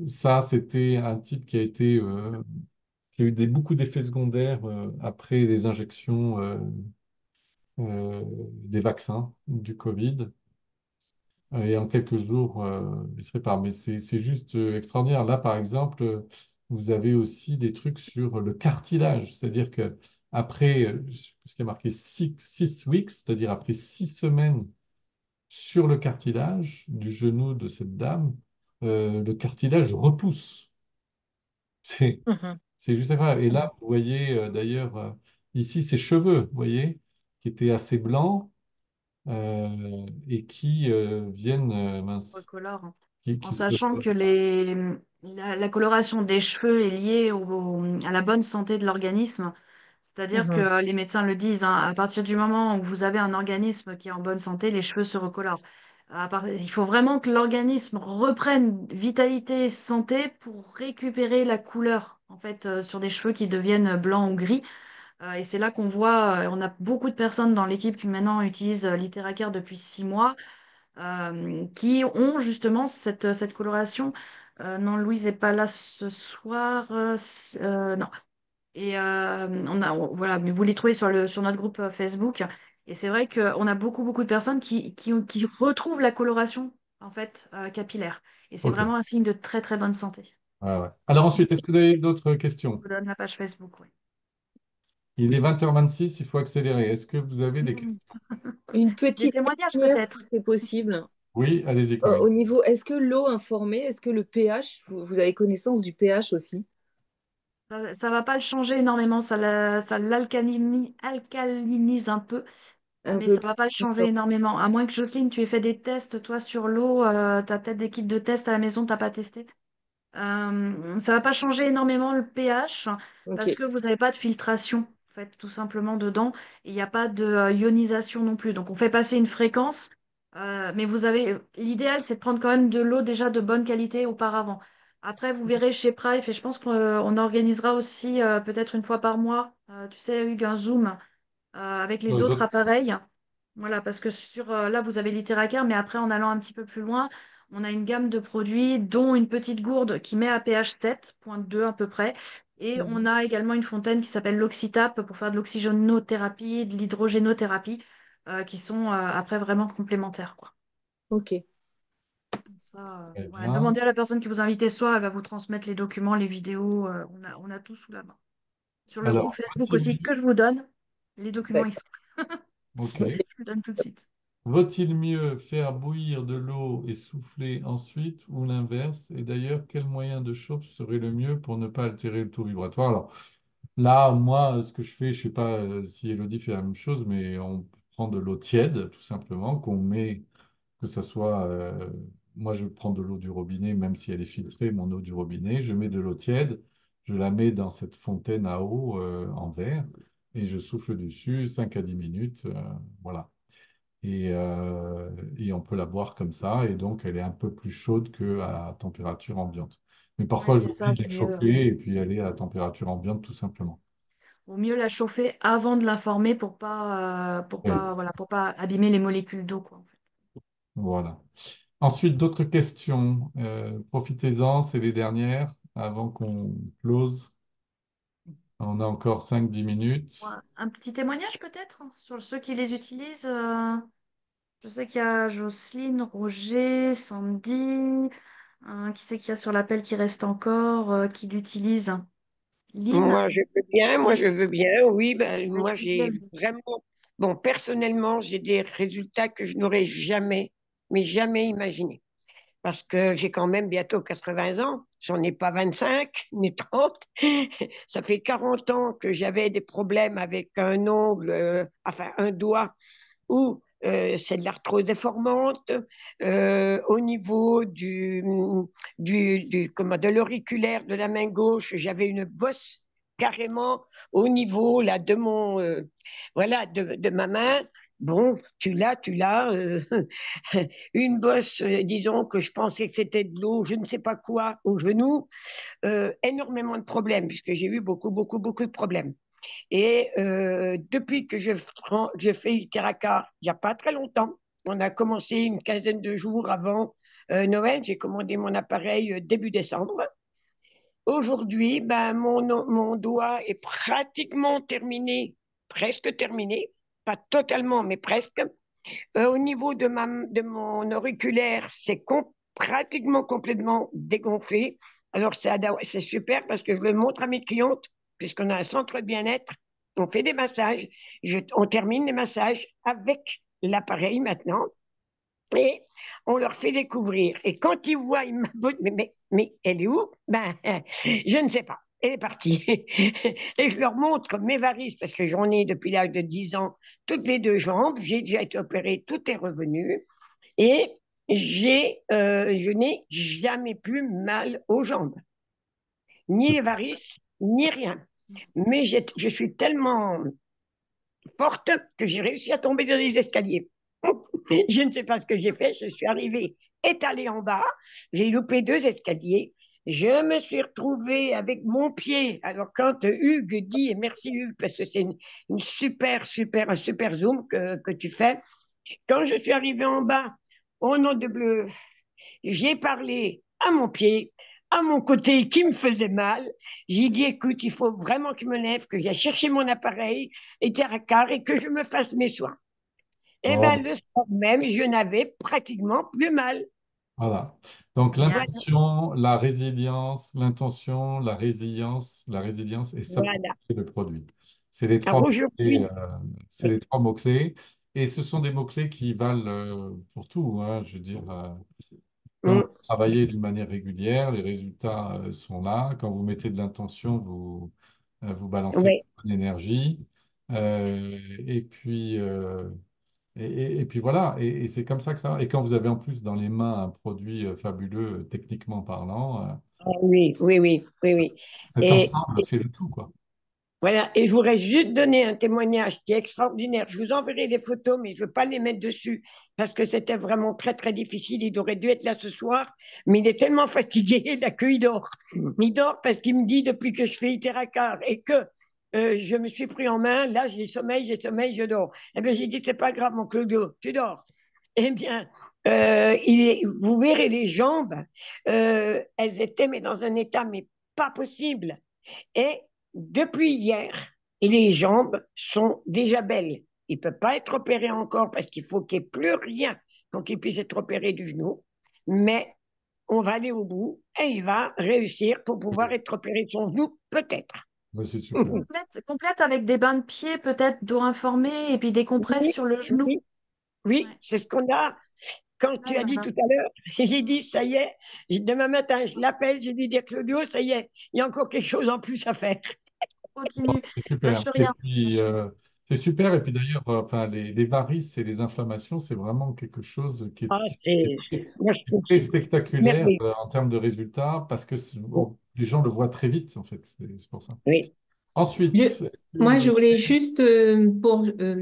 ça, c'était un type qui a eu beaucoup d'effets secondaires après les injections des vaccins du Covid. Et en quelques jours, il se répare. Mais c'est juste extraordinaire. Là, par exemple, vous avez aussi des trucs sur le cartilage. C'est-à-dire que après, ce qui a marqué six weeks, c'est-à-dire après 6 semaines sur le cartilage du genou de cette dame, le cartilage repousse. C'est, Mhm. c'est juste incroyable. Et là, vous voyez d'ailleurs ici ses cheveux, vous voyez, qui étaient assez blancs et qui viennent, mince, Recolore, hein. En qui se... sachant que la coloration des cheveux est liée à la bonne santé de l'organisme. C'est-à-dire Mhm. que les médecins le disent, hein, à partir du moment où vous avez un organisme qui est en bonne santé, les cheveux se recolorent. Il faut vraiment que l'organisme reprenne vitalité, santé pour récupérer la couleur, en fait, sur des cheveux qui deviennent blancs ou gris. Et c'est là qu'on voit, on a beaucoup de personnes dans l'équipe qui maintenant utilisent Literacare depuis 6 mois qui ont justement cette coloration. Non, Louise n'est pas là ce soir. Non. Et voilà, mais vous les trouvez sur notre groupe Facebook. Et c'est vrai qu'on a beaucoup, beaucoup de personnes qui retrouvent la coloration en fait capillaire. Et c'est Ok. vraiment un signe de très, très bonne santé. Ouais, ouais. Alors ensuite, est-ce que vous avez d'autres questions? Je vous donne la page Facebook, oui. Il est 20h26, il faut accélérer. Est-ce que vous avez des Mhm. questions? Une Des petite témoignages dernière, si peut-être. c'est possible. Oui, allez-y, Corinne. Au niveau, est-ce que l'eau informée, est-ce que le pH, vous avez connaissance du pH aussi? Ça va pas le changer énormément, ça alcalinise un peu. Un Mais ça peu va pas le plus. changer énormément. À moins que Jocelyne, tu aies fait des tests, toi, sur l'eau. Tu as peut-être des kits de tests à la maison, t'as pas testé. Ça va pas changer énormément le pH Ok, parce que vous n'avez pas de filtration, en fait, tout simplement dedans. Et il n'y a pas de ionisation non plus. Donc, on fait passer une fréquence. Mais l'idéal, c'est de prendre quand même de l'eau déjà de bonne qualité auparavant. Après, vous verrez chez Price, et je pense qu'on organisera aussi peut-être une fois par mois, tu sais, Hugues, un Zoom avec les Aux autres autres- appareils. Voilà, parce que là, vous avez l'Iteracar, mais après, en allant un petit peu plus loin, on a une gamme de produits, dont une petite gourde qui met à pH 7,2 à peu près. Et on mhm, a également une fontaine qui s'appelle l'Oxytap pour faire de l'oxygénothérapie, de l'hydrogénothérapie, qui sont après vraiment complémentaires, quoi. ok. Donc ça, Très voilà. bien. Demandez à la personne qui vous a invité ce soir, elle va vous transmettre les documents, les vidéos, on a tout sous la main. Sur le groupe Alors, Facebook petit, aussi que je vous donne, les documents, ils D'accord. sont. Ok. Je le donne tout de suite. Vaut-il mieux faire bouillir de l'eau et souffler ensuite ou l'inverse? Et d'ailleurs, quel moyen de chauffe serait le mieux pour ne pas altérer le taux vibratoire? Alors là, moi, ce que je fais, je sais pas si Elodie fait la même chose, mais on prend de l'eau tiède, tout simplement, qu'on met, que ça soit, moi je prends de l'eau du robinet, même si elle est filtrée, mon eau du robinet, je mets de l'eau tiède, je la mets dans cette fontaine à eau en verre et je souffle dessus 5 à 10 minutes, voilà. Et on peut la boire comme ça, et donc elle est un peu plus chaude qu'à température ambiante. Mais Ouais, parfois, c'est ça, j'oublie de vaut la mieux. chauffer et puis elle est à température ambiante tout simplement. Vaut mieux la chauffer avant de la former Oui, voilà, pour pas abîmer les molécules d'eau, quoi, en fait. voilà. Ensuite, d'autres questions. Profitez-en, c'est les dernières avant qu'on close. On a encore 5 10 minutes. Ouais, un petit témoignage peut-être sur ceux qui les utilisent. Je sais qu'il y a Jocelyne, Roger, Sandy. Qui c'est qu'il y a sur l'appel qui reste encore, qui l'utilise? Lynn, Moi Lynn, je veux bien, oui, ben, avec moi j'ai Gisèle. vraiment, bon, personnellement, j'ai des résultats que je n'aurais jamais, mais jamais imaginé. Parce que j'ai quand même bientôt 80 ans, j'en ai pas 25 ni 30. Ça fait 40 ans que j'avais des problèmes avec un ongle, enfin un doigt ou c'est de l'arthrose déformante au niveau comment, de l'auriculaire de la main gauche. J'avais une bosse carrément au niveau là, de mon, voilà, de ma main. Bon, tu l'as. Une bosse, disons que je pensais que c'était de l'eau, je ne sais pas quoi, au genou. Énormément de problèmes, puisque j'ai eu beaucoup, beaucoup, beaucoup de problèmes. Et depuis que je fais Iteracar, il n'y a pas très longtemps, on a commencé une quinzaine de jours avant Noël, j'ai commandé mon appareil début décembre. Aujourd'hui, ben, mon doigt est pratiquement terminé, presque terminé, pas totalement, mais presque. Au niveau de mon auriculaire, pratiquement complètement dégonflé. Alors, c'est super parce que je le montre à mes clientes, puisqu'on a un centre de bien-être. On fait des massages. On termine les massages avec l'appareil maintenant et on leur fait découvrir. Et quand ils voient, ils m'abonnent, mais elle est où? Ben, je ne sais pas. Elle est partie. Et je leur montre mes varices, parce que j'en ai depuis l'âge de 10 ans, toutes les deux jambes. J'ai déjà été opérée, tout est revenu. Et je n'ai jamais plus mal aux jambes, ni les varices, ni rien. Mais je suis tellement forte que j'ai réussi à tomber dans les escaliers. Je ne sais pas ce que j'ai fait. Je suis arrivée étalée en bas. J'ai loupé 2 escaliers. Je me suis retrouvée avec mon pied. Alors, quand Hugues dit, et merci Hugues, parce que c'est une un super zoom que tu fais. Quand je suis arrivée en bas, au nom de bleu, j'ai parlé à mon pied, à mon côté qui me faisait mal. J'ai dit, écoute, il faut vraiment que je me lève, que j'aille chercher mon appareil et terre et que je me fasse mes soins. Eh bien, Oh, le soir même, je n'avais pratiquement plus mal. voilà. Donc Génial. Voilà, l'intention, la résilience, l'intention, la résilience et voilà. s'approprier le produit. C'est les Alors trois mots-clés. aujourd'hui, C'est les trois mots-clés. Et ce sont des mots-clés qui valent pour tout, hein. Je veux dire, quand vous hum, travaillez d'une manière régulière, les résultats sont là. Quand vous mettez de l'intention, vous balancez ouais, une énergie. Et puis, et puis voilà, et c'est comme ça que ça va. Et quand vous avez en plus dans les mains un produit fabuleux, techniquement parlant, ah oui, oui, oui, oui, oui. cet Et ensemble fait le tout, quoi. voilà, et je voudrais juste donner un témoignage qui est extraordinaire. Je vous enverrai les photos, mais je ne veux pas les mettre dessus parce que c'était vraiment très, très difficile. Il aurait dû être là ce soir, mais il est tellement fatigué là qu'il dort. Il dort parce qu'il me dit depuis que je fais Iteracar et que je me suis pris en main, là j'ai sommeil, je dors. Eh bien, j'ai dit, c'est pas grave, mon Claudio, tu dors. Eh bien, vous verrez les jambes, elles étaient mais dans un état mais pas possible. Et depuis hier, les jambes sont déjà belles. Il ne peut pas être opéré encore parce qu'il faut qu'il n'y ait plus rien pour qu'il puisse être opéré du genou. Mais on va aller au bout et il va réussir pour pouvoir être opéré de son genou, peut-être. Ouais, c'est super. Complète avec des bains de pieds, peut-être d'eau informée, et puis des compresses Oui, sur le genou. oui, oui, Ouais. c'est ce qu'on a. Quand Ah tu as là dit là. tout à l'heure, j'ai dit, ça y est, demain matin, je l'appelle, j'ai dit, dire Claudio, ça y est, il y a encore quelque chose en plus à faire. Continue. C'est super. Lâche Et rien. puis, Lâche rien. c'est super. Et puis d'ailleurs, enfin, les varices et les inflammations, c'est vraiment quelque chose Ah, qui est moi, je trouve que très c'est spectaculaire merveilleux. en termes de résultats parce que les gens le voient très vite, en fait. C'est pour ça. Oui, Ensuite, Je, est-ce que moi, vous je avez... voulais juste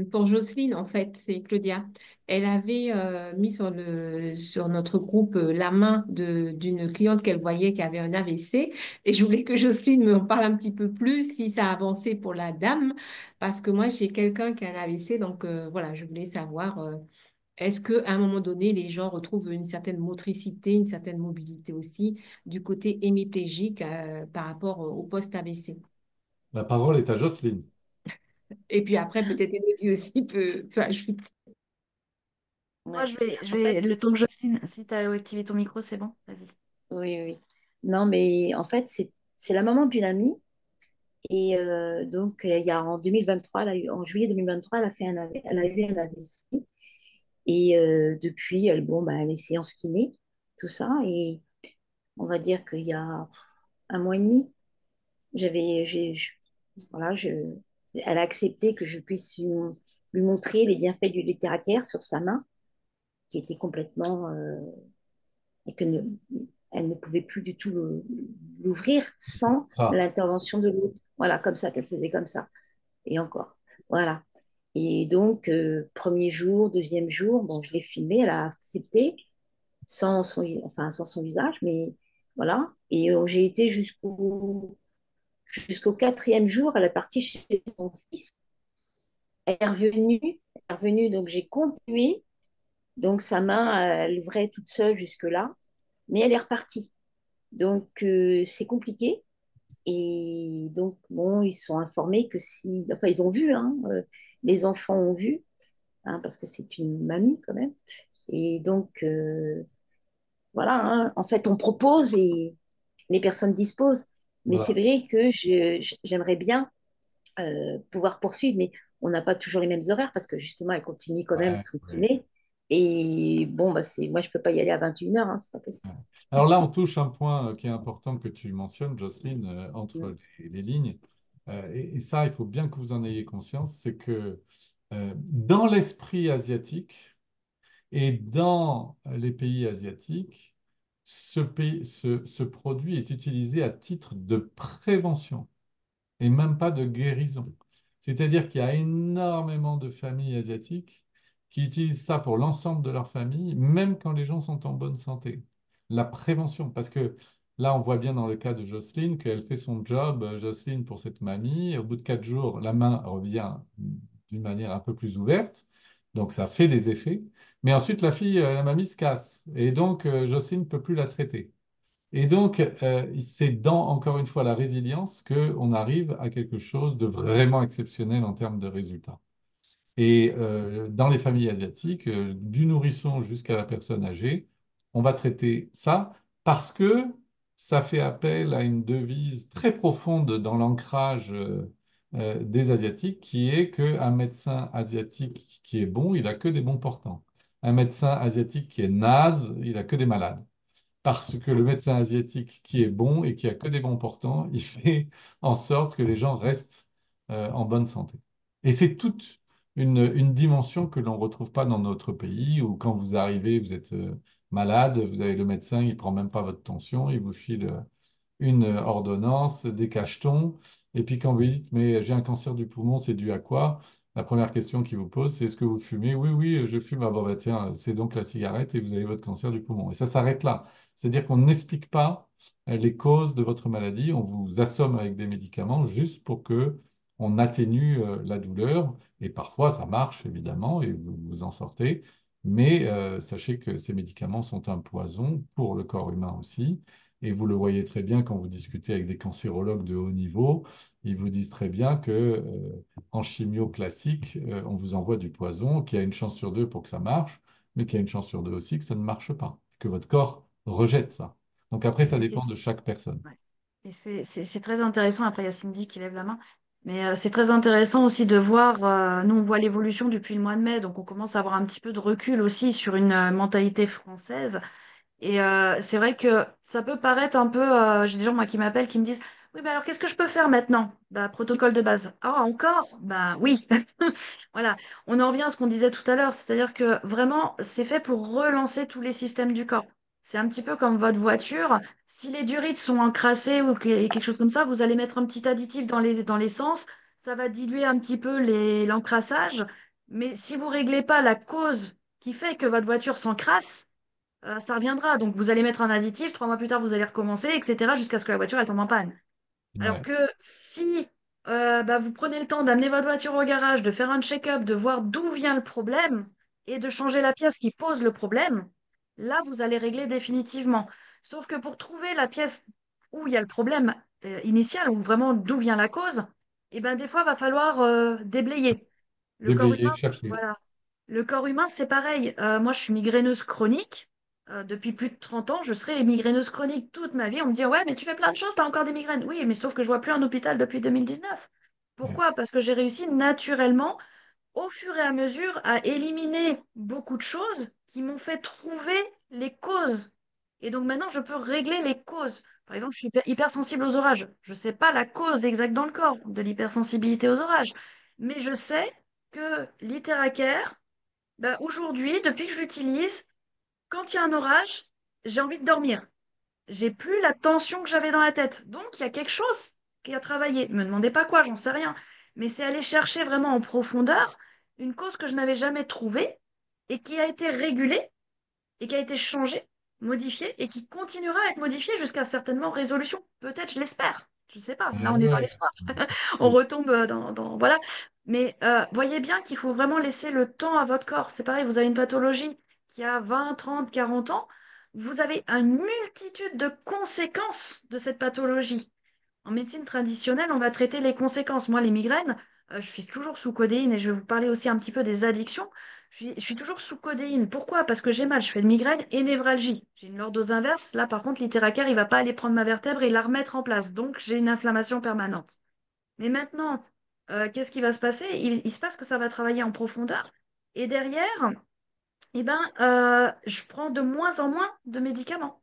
pour Jocelyne, en fait, c'est Claudia. Elle avait mis sur notre groupe la main d'une cliente qu'elle voyait qui avait un AVC. Et je voulais que Jocelyne me en parle un petit peu plus si ça a avancé pour la dame. Parce que moi, j'ai quelqu'un qui a un AVC. Donc, voilà, je voulais savoir, est-ce qu'à un moment donné, les gens retrouvent une certaine motricité, une certaine mobilité aussi du côté hémiplégique par rapport au post-AVC? La parole est à Jocelyne. Et puis après, peut-être Elodie aussi peut ajouter. Moi, Ouais. je En fait, vais, le temps que Jocelyne, si tu as activé ton micro, c'est bon, vas-y. oui, oui. Non, mais en fait, c'est la maman d'une amie. Et donc, il y a, en 2023, en juillet 2023, elle a eu un AVC. Et depuis, bon, bah, elle est séance kiné, tout ça. Et on va dire qu'il y a un mois et demi, j'avais, voilà, elle a accepté que je puisse lui montrer les bienfaits du littéracaire sur sa main, qui était complètement, et elle ne pouvait plus du tout l'ouvrir sans Ça, l'intervention de l'autre. Voilà, comme ça, qu'elle faisait comme ça. Et encore. Voilà. Et donc, premier jour, deuxième jour, bon, je l'ai filmé, elle a accepté, sans son visage, mais voilà. Et j'ai été jusqu'au quatrième jour, elle est partie chez son fils. Elle est revenue, donc j'ai continué. Donc sa main, elle ouvrait toute seule jusque-là, mais elle est repartie. Donc c'est compliqué. Et donc, bon, ils sont informés que si, enfin, ils ont vu, hein, les enfants ont vu, hein, parce que c'est une mamie quand même. Et donc, voilà, hein, en fait, on propose et les personnes disposent. Mais c'est voilà. vrai que j'aimerais bien pouvoir poursuivre, mais on n'a pas toujours les mêmes horaires parce que justement, elle continue quand même Ouais, son ouais. kiné. Et bon, bah, moi, je ne peux pas y aller à 21h, hein, c'est pas Ouais. possible. Alors là, on touche un point qui est important que tu mentionnes, Jocelyne, entre les lignes. Et ça, il faut bien que vous en ayez conscience, c'est que dans l'esprit asiatique et dans les pays asiatiques, ce produit est utilisé à titre de prévention et même pas de guérison. C'est-à-dire qu'il y a énormément de familles asiatiques qui utilisent ça pour l'ensemble de leur famille, même quand les gens sont en bonne santé. La prévention, parce que là, on voit bien dans le cas de Jocelyne qu'elle fait son job, Jocelyne, pour cette mamie. Au bout de 4 jours, la main revient d'une manière un peu plus ouverte, donc ça fait des effets. Mais ensuite, la mamie se casse, et donc Jocelyne ne peut plus la traiter. Et donc, c'est dans, encore une fois, la résilience qu'on arrive à quelque chose de vraiment exceptionnel en termes de résultats. Et dans les familles asiatiques, du nourrisson jusqu'à la personne âgée, on va traiter ça parce que ça fait appel à une devise très profonde dans l'ancrage des Asiatiques, qui est qu'un médecin asiatique qui est bon, il a que des bons portants. Un médecin asiatique qui est naze, il a que des malades. Parce que le médecin asiatique qui est bon et qui a que des bons portants, il fait en sorte que les gens restent en bonne santé. Et c'est toute une dimension que l'on ne retrouve pas dans notre pays, où quand vous arrivez, vous êtes malade, vous avez le médecin, il ne prend même pas votre tension, il vous file une ordonnance, des cachetons. Et puis quand vous dites, mais j'ai un cancer du poumon, c'est dû à quoi? La première question qu'il vous pose, c'est est-ce que vous fumez? Oui, oui, je fume. Ah bon, bah, tiens, c'est donc la cigarette et vous avez votre cancer du poumon. Et ça s'arrête là. C'est-à-dire qu'on n'explique pas les causes de votre maladie, on vous assomme avec des médicaments juste pour que on atténue la douleur. Et parfois, ça marche, évidemment, et vous vous en sortez. Mais sachez que ces médicaments sont un poison pour le corps humain aussi. Et vous le voyez très bien quand vous discutez avec des cancérologues de haut niveau, ils vous disent très bien que en chimio classique, on vous envoie du poison, qu'il y a une chance sur deux pour que ça marche, mais qu'il y a une chance sur deux aussi que ça ne marche pas, que votre corps rejette ça. Donc après, ça Parce que dépend de chaque personne. ouais. Et c'est très intéressant. Après, il y a Cindy qui lève la main. Mais c'est très intéressant aussi de voir, nous on voit l'évolution depuis le mois de mai, donc on commence à avoir un petit peu de recul aussi sur une mentalité française. Et c'est vrai que ça peut paraître un peu. J'ai des gens moi qui m'appellent qui me disent, oui, mais alors qu'est-ce que je peux faire maintenant? Bah, protocole de base. Ah, encore? Bah oui. Voilà. On en revient à ce qu'on disait tout à l'heure, c'est-à-dire que vraiment, c'est fait pour relancer tous les systèmes du corps. C'est un petit peu comme votre voiture. Si les durites sont encrassées ou quelque chose comme ça, vous allez mettre un petit additif dans l'essence. Ça va diluer un petit peu l'encrassage. Mais si vous réglez pas la cause qui fait que votre voiture s'encrasse, ça reviendra. Donc, vous allez mettre un additif, 3 mois plus tard, vous allez recommencer, etc., jusqu'à ce que la voiture elle tombe en panne. Alors Ouais. que si bah, vous prenez le temps d'amener votre voiture au garage, de faire un check-up, de voir d'où vient le problème et de changer la pièce qui pose le problème, là, vous allez régler définitivement. Sauf que pour trouver la pièce où il y a le problème initial, ou vraiment d'où vient la cause, et ben, des fois, il va falloir déblayer. Le corps Déblayer, humain, chercher. voilà. Le corps humain, c'est pareil. Moi, je suis migraineuse chronique. Depuis plus de 30 ans, je serai migraineuse chronique toute ma vie. On me dit, ouais, mais tu fais plein de choses, tu as encore des migraines. Oui, mais sauf que je vois plus un hôpital depuis 2019. Ouais. Pourquoi? Parce que j'ai réussi naturellement, au fur et à mesure, à éliminer beaucoup de choses qui m'ont fait trouver les causes. Et donc maintenant, je peux régler les causes. Par exemple, je suis hypersensible aux orages. Je ne sais pas la cause exacte dans le corps de l'hypersensibilité aux orages. Mais je sais que l'Iteraker, ben, aujourd'hui, depuis que je l'utilise, quand il y a un orage, j'ai envie de dormir. J'ai plus la tension que j'avais dans la tête. Donc, il y a quelque chose qui a travaillé. Ne me demandez pas quoi, j'en sais rien. Mais c'est aller chercher vraiment en profondeur une cause que je n'avais jamais trouvée et qui a été régulée et qui a été changée, modifiée et qui continuera à être modifiée jusqu'à certainement résolution. Peut-être, je l'espère. Je ne sais pas. Là, Ah on est dans ouais. l'espoir. On retombe voilà. Mais voyez bien qu'il faut vraiment laisser le temps à votre corps. C'est pareil, vous avez une pathologie qui a 20, 30, 40 ans. Vous avez une multitude de conséquences de cette pathologie. En médecine traditionnelle, on va traiter les conséquences. Moi, les migraines, je suis toujours sous codéine et je vais vous parler aussi un petit peu des addictions. Je suis toujours sous codéine. Pourquoi? Parce que j'ai mal. Je fais de migraine et névralgie. J'ai une lordose inverse. Là, par contre, l'itéracare, il va pas aller prendre ma vertèbre et la remettre en place. Donc, j'ai une inflammation permanente. Mais maintenant, qu'est-ce qui va se passer? Il se passe que ça va travailler en profondeur. Et derrière, eh ben, je prends de moins en moins de médicaments.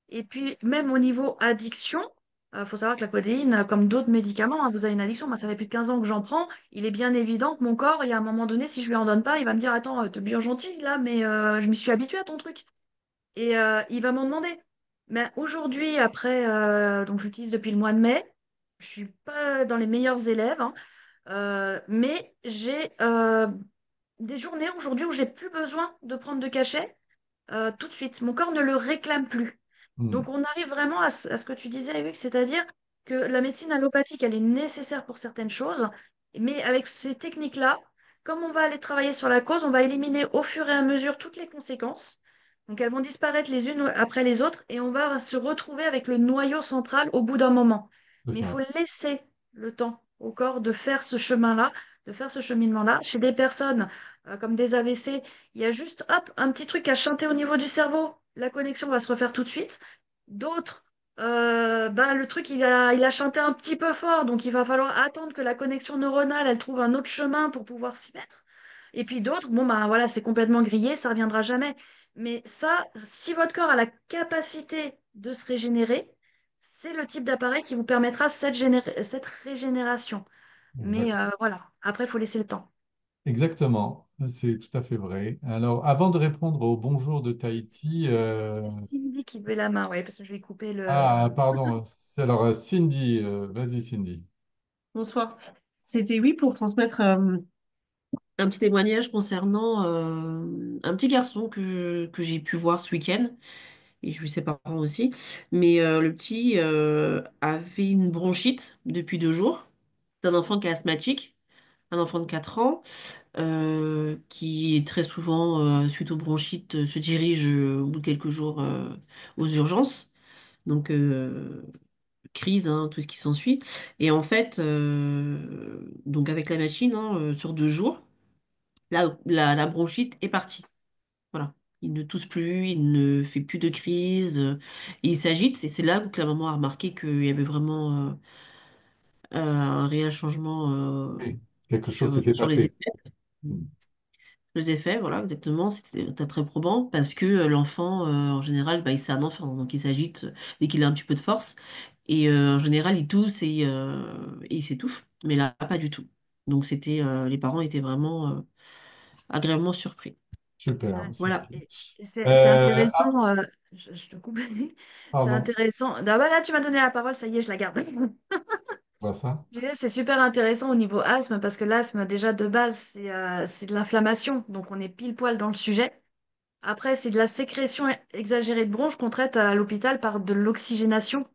Et puis, même au niveau addiction, il faut savoir que la codéine, comme d'autres médicaments, hein, vous avez une addiction, moi ça fait plus de 15 ans que j'en prends, il est bien évident que mon corps, il y a un moment donné, si je lui en donne pas, il va me dire, attends, t'es bien gentil là, mais je m'y suis habituée à ton truc. Et il va m'en demander. Mais aujourd'hui, après, donc j'utilise depuis le mois de mai, je suis pas dans les meilleurs élèves, hein, mais j'ai des journées aujourd'hui où j'ai plus besoin de prendre de cachet tout de suite. Mon corps ne le réclame plus. Hmm. Donc on arrive vraiment à ce que tu disais, Eric, c'est-à-dire que la médecine allopathique, elle est nécessaire pour certaines choses, mais avec ces techniques-là, comme on va aller travailler sur la cause, on va éliminer au fur et à mesure toutes les conséquences. Donc elles vont disparaître les unes après les autres et on va se retrouver avec le noyau central au bout d'un moment. C'est Mais il ça. faut laisser le temps au corps de faire ce chemin-là, de faire ce cheminement-là. Chez des personnes comme des AVC, il y a juste, hop, un petit truc à chanter au niveau du cerveau. La connexion va se refaire tout de suite. D'autres, ben, le truc, il a chanté un petit peu fort, donc il va falloir attendre que la connexion neuronale, elle trouve un autre chemin pour pouvoir s'y mettre. Et puis d'autres, bon, ben voilà, c'est complètement grillé, ça reviendra jamais. Mais ça, si votre corps a la capacité de se régénérer, c'est le type d'appareil qui vous permettra cette régénération. Mais Exact. voilà, après, il faut laisser le temps. Exactement. C'est tout à fait vrai. Alors, avant de répondre au bonjour de Tahiti, C'est Cindy qui levait la main, oui, parce que je vais couper le. ah, pardon. Alors, Cindy, vas-y, Cindy. Bonsoir. C'était oui pour transmettre un petit témoignage concernant un petit garçon que j'ai pu voir ce week-end, et je suis ses parents aussi. Mais le petit avait une bronchite depuis 2 jours, d'un enfant qui est asthmatique, un enfant de 4 ans, qui très souvent, suite aux bronchites, se dirige au bout de quelques jours aux urgences. Donc, crise, hein, tout ce qui s'ensuit. Et en fait, donc avec la machine, hein, sur 2 jours, la bronchite est partie. Voilà. Il ne tousse plus, il ne fait plus de crise, il s'agite. Et c'est là que la maman a remarqué qu'il y avait vraiment un réel changement Oui, quelque chose s'était sur les passé. effets. Mm. Les effets, voilà, exactement, c'était très probant parce que l'enfant, en général, bah, c'est un enfant, donc il s'agite dès qu'il a un petit peu de force. Et en général, il tousse et il s'étouffe. Mais là, pas du tout. Donc les parents étaient vraiment agréablement surpris. Super, Ouais. super. Et c'est Ah, intéressant, je te coupe, c'est pardon, intéressant. Ah bah là, tu m'as donné la parole, ça y est, je la garde. on voit ça. Je disais, c'est super intéressant au niveau asthme parce que l'asthme, déjà de base, c'est de l'inflammation. Donc, on est pile poil dans le sujet. Après, c'est de la sécrétion exagérée de bronches qu'on traite à l'hôpital par de l'oxygénation.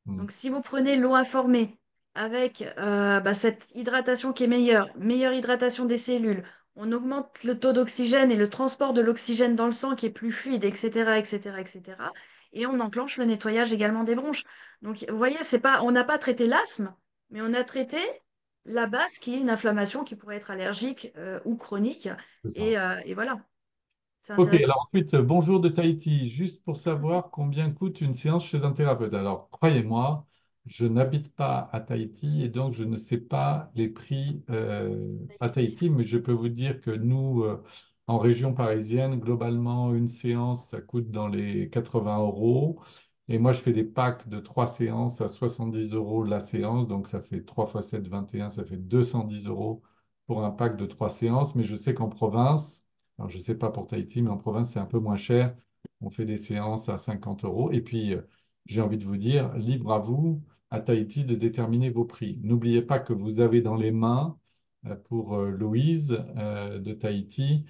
Mm. Donc, si vous prenez l'eau informée avec bah, cette hydratation qui est meilleure, meilleure hydratation des cellules, on augmente le taux d'oxygène et le transport de l'oxygène dans le sang qui est plus fluide, etc., etc., etc. Et on enclenche le nettoyage également des bronches. Donc, vous voyez, c'est pas, on n'a pas traité l'asthme, mais on a traité la base qui est une inflammation qui pourrait être allergique ou chronique. C'est ça. Et voilà, c'est Ok, intéressant. alors ensuite, bonjour de Tahiti, juste pour savoir combien coûte une séance chez un thérapeute. Alors, croyez-moi, je n'habite pas à Tahiti et donc je ne sais pas les prix à Tahiti, mais je peux vous dire que nous, en région parisienne, globalement, une séance, ça coûte dans les 80 euros. Et moi, je fais des packs de 3 séances à 70 euros la séance, donc ça fait 3 fois 7, 21, ça fait 210 euros pour un pack de 3 séances. Mais je sais qu'en province, alors, je ne sais pas pour Tahiti, mais en province, c'est un peu moins cher. On fait des séances à 50 euros. Et puis, j'ai envie de vous dire, libre à vous, à Tahiti, de déterminer vos prix. N'oubliez pas que vous avez dans les mains, pour Louise de Tahiti,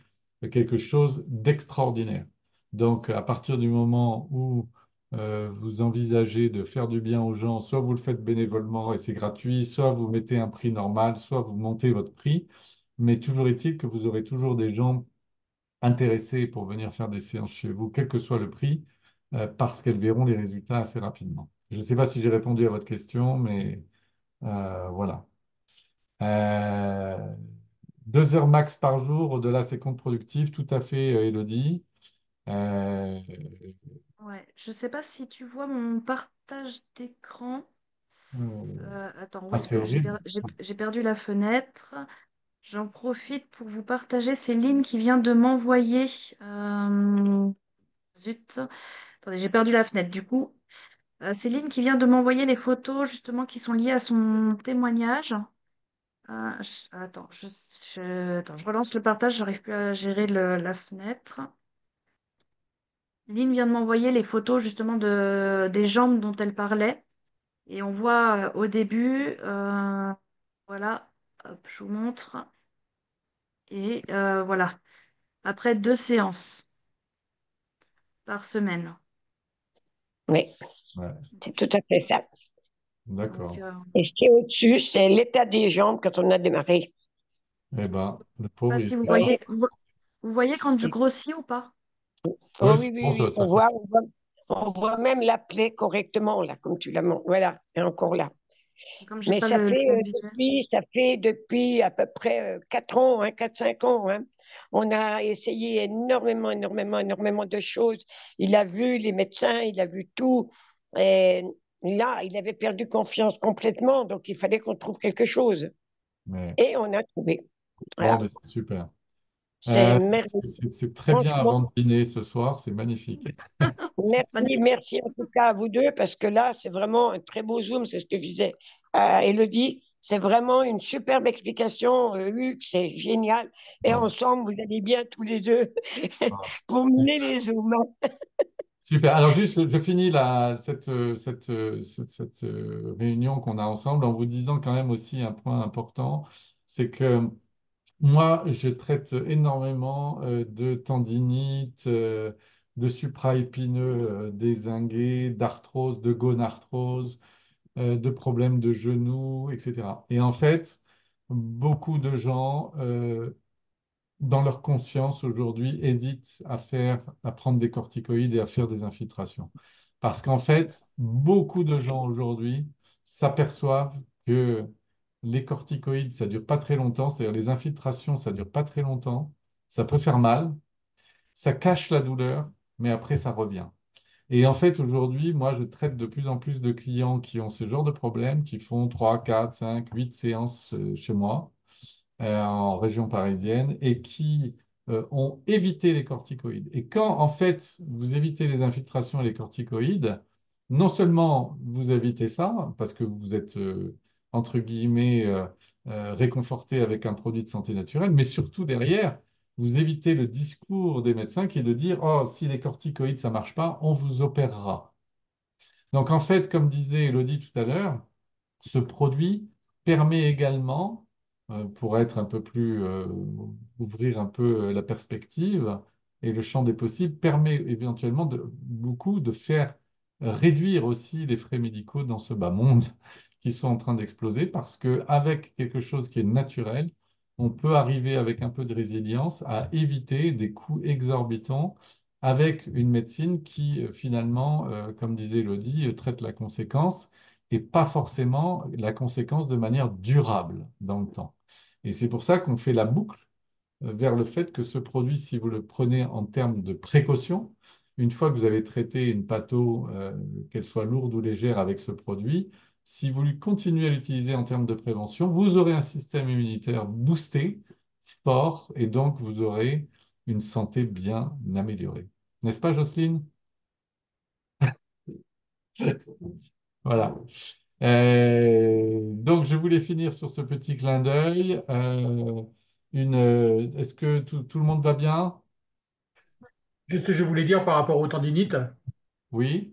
quelque chose d'extraordinaire. Donc, à partir du moment où vous envisagez de faire du bien aux gens, soit vous le faites bénévolement et c'est gratuit, soit vous mettez un prix normal, soit vous montez votre prix. Mais toujours est-il que vous aurez toujours des gens intéressés pour venir faire des séances chez vous, quel que soit le prix, parce qu'elles verront les résultats assez rapidement. Je ne sais pas si j'ai répondu à votre question, mais voilà. Euh, 2 heures max par jour, au-delà c'est contre-productif, tout à fait, Elodie. Euh, Ouais, je sais pas si tu vois mon partage d'écran. Attends, où ah, est-ce c'est que horrible. j'ai perdu la fenêtre? J'en profite pour vous partager Céline qui vient de m'envoyer. Zut. Attendez, j'ai perdu la fenêtre. Du coup, Céline qui vient de m'envoyer les photos justement qui sont liées à son témoignage. Attends, attends, je relance le partage, j'arrive plus à gérer la fenêtre. Céline vient de m'envoyer les photos justement des jambes dont elle parlait. Et on voit au début, voilà, hop, je vous montre. Et voilà, après 2 séances par semaine. Oui, Ouais, c'est tout à fait ça. Donc, d'accord. Et ce qui est au-dessus, c'est l'état des jambes quand on a démarré. Eh ben, le bah, pauvre, il si vous était Oui, voyez, vous voyez quand je grossis ou pas? oh, Oui, oui, c'est oui, bon, oui. ça, c'est... On voit même la plaie correctement, là, comme tu l'as montré. Voilà, elle est encore là. Comme j'ai Mais pas le même visuel. ça fait depuis à peu près 4 ans, hein, 4-5 ans. Hein. On a essayé énormément, énormément, énormément de choses. Il a vu les médecins, il a vu tout. Et là, il avait perdu confiance complètement, donc il fallait qu'on trouve quelque chose. Mais, Et on a trouvé. bon, Voilà. mais c'est super. C'est C'est merveilleux. c'est très bien Franchement, avant de dîner ce soir, c'est magnifique. merci, Magnifique. merci en tout cas à vous deux, parce que là, c'est vraiment un très beau Zoom, c'est ce que je disais à Elodie. C'est vraiment une superbe explication, Hugues, c'est génial. Et Bon, ensemble, vous allez bien tous les deux voilà. pour mener les Zooms. Super. Alors juste, je finis cette réunion qu'on a ensemble en vous disant quand même aussi un point important, c'est que moi, je traite énormément de tendinite, de supraépineux dézingués, d'arthrose, de gonarthrose, de problèmes de genoux, etc. Et en fait, beaucoup de gens dans leur conscience aujourd'hui, hésitent à prendre des corticoïdes et à faire des infiltrations. Parce qu'en fait, beaucoup de gens aujourd'hui s'aperçoivent que les corticoïdes, ça dure pas très longtemps, c'est-à-dire les infiltrations, ça dure pas très longtemps, ça peut faire mal, ça cache la douleur, mais après, ça revient. Et en fait, aujourd'hui, moi, je traite de plus en plus de clients qui ont ce genre de problème, qui font 3, 4, 5, 8 séances chez moi, en région parisienne, et qui ont évité les corticoïdes. Et quand, en fait, vous évitez les infiltrations et les corticoïdes, non seulement vous évitez ça, parce que vous êtes, entre guillemets, réconforté avec un produit de santé naturelle, mais surtout derrière, vous évitez le discours des médecins qui est de dire, oh, si les corticoïdes, ça marche pas, on vous opérera. Donc, en fait, comme disait Elodie tout à l'heure, ce produit permet également, pour être un peu plus, ouvrir un peu la perspective et le champ des possibles, permet éventuellement beaucoup de faire réduire aussi les frais médicaux dans ce bas monde qui sont en train d'exploser parce qu'avec quelque chose qui est naturel, on peut arriver avec un peu de résilience à éviter des coûts exorbitants avec une médecine qui, finalement, comme disait Elodie, traite la conséquence et pas forcément la conséquence de manière durable dans le temps. Et c'est pour ça qu'on fait la boucle vers le fait que ce produit, si vous le prenez en termes de précaution, une fois que vous avez traité une patho, qu'elle soit lourde ou légère avec ce produit, si vous continuez à l'utiliser en termes de prévention, vous aurez un système immunitaire boosté, fort, et donc vous aurez une santé bien améliorée. N'est-ce pas, Jocelyne? Voilà. Donc, je voulais finir sur ce petit clin d'œil. Est-ce que tout le monde va bien? Juste, je voulais dire par rapport aux tendinites, Oui?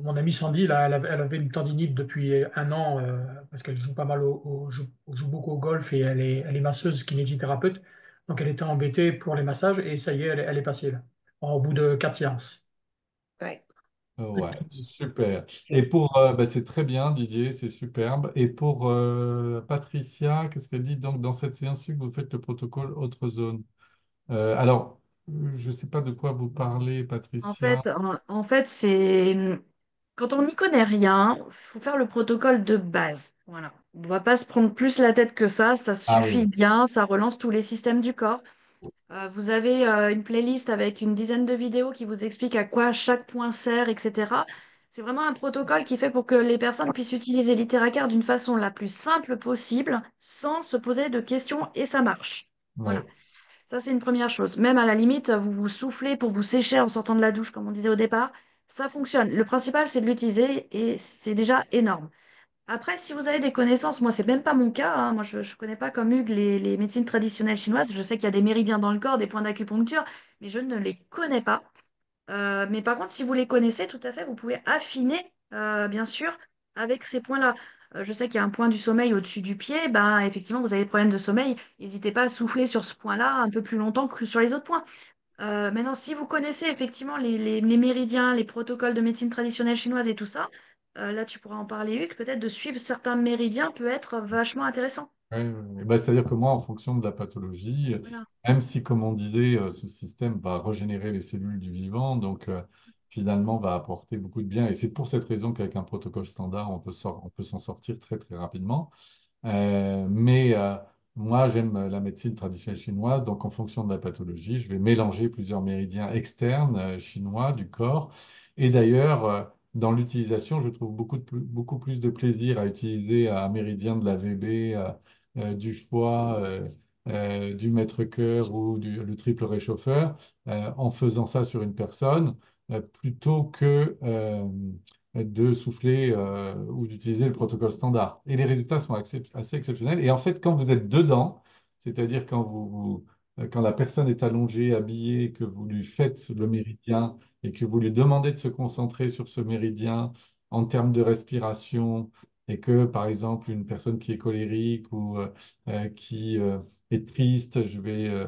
mon amie Sandy, là, elle avait une tendinite depuis un an parce qu'elle joue pas mal joue beaucoup au golf et elle est masseuse, kinésithérapeute. Donc elle était embêtée pour les massages et ça y est, elle est passée là, au bout de 4 séances. Ouais. Ouais, super. Et bah, c'est très bien, Didier, c'est superbe. Et pour Patricia, qu'est-ce qu'elle dit? Donc, dans cette séance, vous faites le protocole autre zone. Alors, je ne sais pas de quoi vous parlez, Patricia. En fait, c'est quand on n'y connaît rien, il faut faire le protocole de base. Voilà. On ne va pas se prendre plus la tête que ça Ah suffit oui, bien, ça relance tous les systèmes du corps. Vous avez une playlist avec une dizaine de vidéos qui vous expliquent à quoi chaque point sert, etc. C'est vraiment un protocole qui fait pour que les personnes puissent utiliser l'IteraCare d'une façon la plus simple possible, sans se poser de questions, et ça marche. Voilà. ouais. Ça, c'est une première chose. Même à la limite, vous vous soufflez pour vous sécher en sortant de la douche, comme on disait au départ. Ça fonctionne. Le principal, c'est de l'utiliser et c'est déjà énorme. Après, si vous avez des connaissances, moi, c'est même pas mon cas, hein. Moi, je ne connais pas comme Hugues les médecines traditionnelles chinoises. Je sais qu'il y a des méridiens dans le corps, des points d'acupuncture, mais je ne les connais pas. Mais par contre, si vous les connaissez, tout à fait, vous pouvez affiner, bien sûr, avec ces points-là. Je sais qu'il y a un point du sommeil au-dessus du pied. Ben, effectivement, vous avez des problèmes de sommeil. N'hésitez pas à souffler sur ce point-là un peu plus longtemps que sur les autres points. Maintenant, si vous connaissez effectivement les méridiens, les protocoles de médecine traditionnelle chinoise et tout ça, là, tu pourras en parler, Hugues. Peut-être de suivre certains méridiens peut être vachement intéressant. Ouais, ouais, ouais. Bah, c'est-à-dire que moi, en fonction de la pathologie, Voilà. même si, comme on disait, ce système va régénérer les cellules du vivant, donc finalement va apporter beaucoup de bien. Et c'est pour cette raison qu'avec un protocole standard, on peut s'en sortir très très rapidement. Mais moi, j'aime la médecine traditionnelle chinoise, donc en fonction de la pathologie, je vais mélanger plusieurs méridiens externes chinois du corps. Et d'ailleurs, dans l'utilisation, je trouve beaucoup plus de plaisir à utiliser un méridien de la VB, du foie, du maître-cœur ou le triple réchauffeur, en faisant ça sur une personne, plutôt que de souffler ou d'utiliser le protocole standard. Et les résultats sont assez exceptionnels. Et en fait, quand vous êtes dedans, c'est-à-dire quand la personne est allongée, habillée, que vous lui faites le méridien et que vous lui demandez de se concentrer sur ce méridien en termes de respiration, et que, par exemple, une personne qui est colérique ou qui est triste, je vais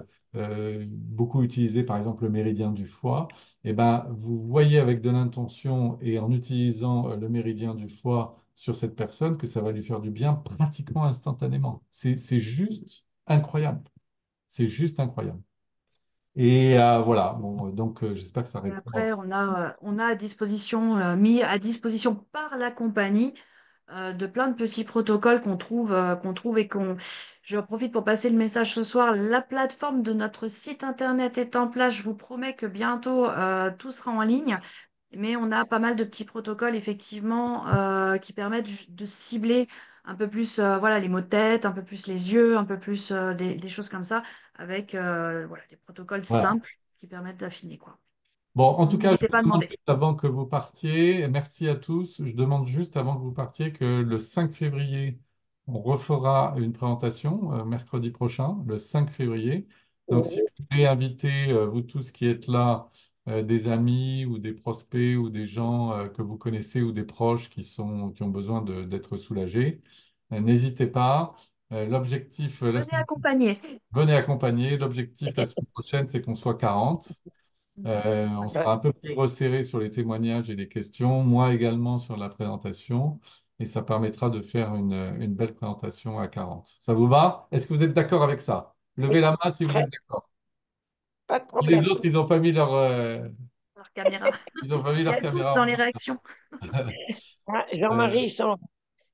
beaucoup utiliser, par exemple, le méridien du foie. Eh ben, vous voyez avec de l'intention et en utilisant le méridien du foie sur cette personne que ça va lui faire du bien pratiquement instantanément. C'est juste incroyable. C'est juste incroyable. Et voilà, bon, donc j'espère que ça Et répond. après, on a à disposition, mis à disposition par la compagnie, de plein de petits protocoles qu'on trouve et qu'on. Je profite pour passer le message ce soir. La plateforme de notre site internet est en place. Je vous promets que bientôt tout sera en ligne. Mais on a pas mal de petits protocoles, effectivement, qui permettent de cibler un peu plus voilà, les maux de tête, un peu plus les yeux, un peu plus des choses comme ça, avec voilà, des protocoles Voilà. simples qui permettent d'affiner, quoi. Bon, en tout Donc, cas, je n'hésitez pas vous à demande demander. juste avant que vous partiez, merci à tous. Je demande juste avant que vous partiez que le 5 février, on refera une présentation mercredi prochain, le 5 février. Donc, si vous voulez inviter, vous tous qui êtes là, des amis ou des prospects ou des gens que vous connaissez ou des proches qui ont besoin d'être soulagés, n'hésitez pas. L'objectif, Venez accompagner. venez accompagner. L'objectif la semaine prochaine, c'est qu'on soit 40. On Ouais, sera un peu plus resserré sur les témoignages et les questions, moi également sur la présentation, et ça permettra de faire une belle présentation à 40. Ça vous va? Est-ce que vous êtes d'accord avec ça? Levez la main si vous très, êtes d'accord. pas de Les problème. autres, ils n'ont pas mis Leur caméra. ils ont pas mis Il y leur a le pouce caméra dans en les marche. réactions. Ah, Euh, Jean-Marie,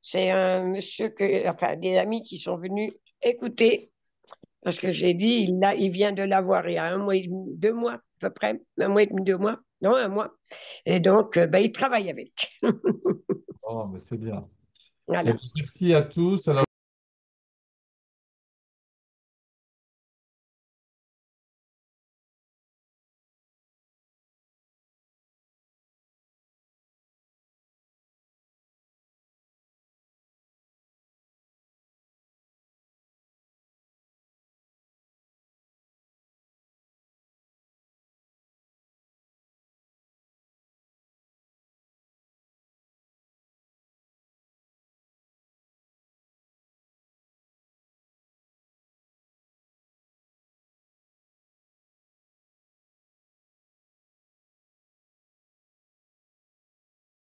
c'est un monsieur enfin, des amis qui sont venus écouter, parce que j'ai dit, il vient de l'avoir il y a un mois et demi, 2 mois, à peu près, un mois et demi, 2 mois, non, un mois. Et donc, ben, il travaille avec. oh, mais c'est bien. Eh Voilà. bien, merci à tous. Alors,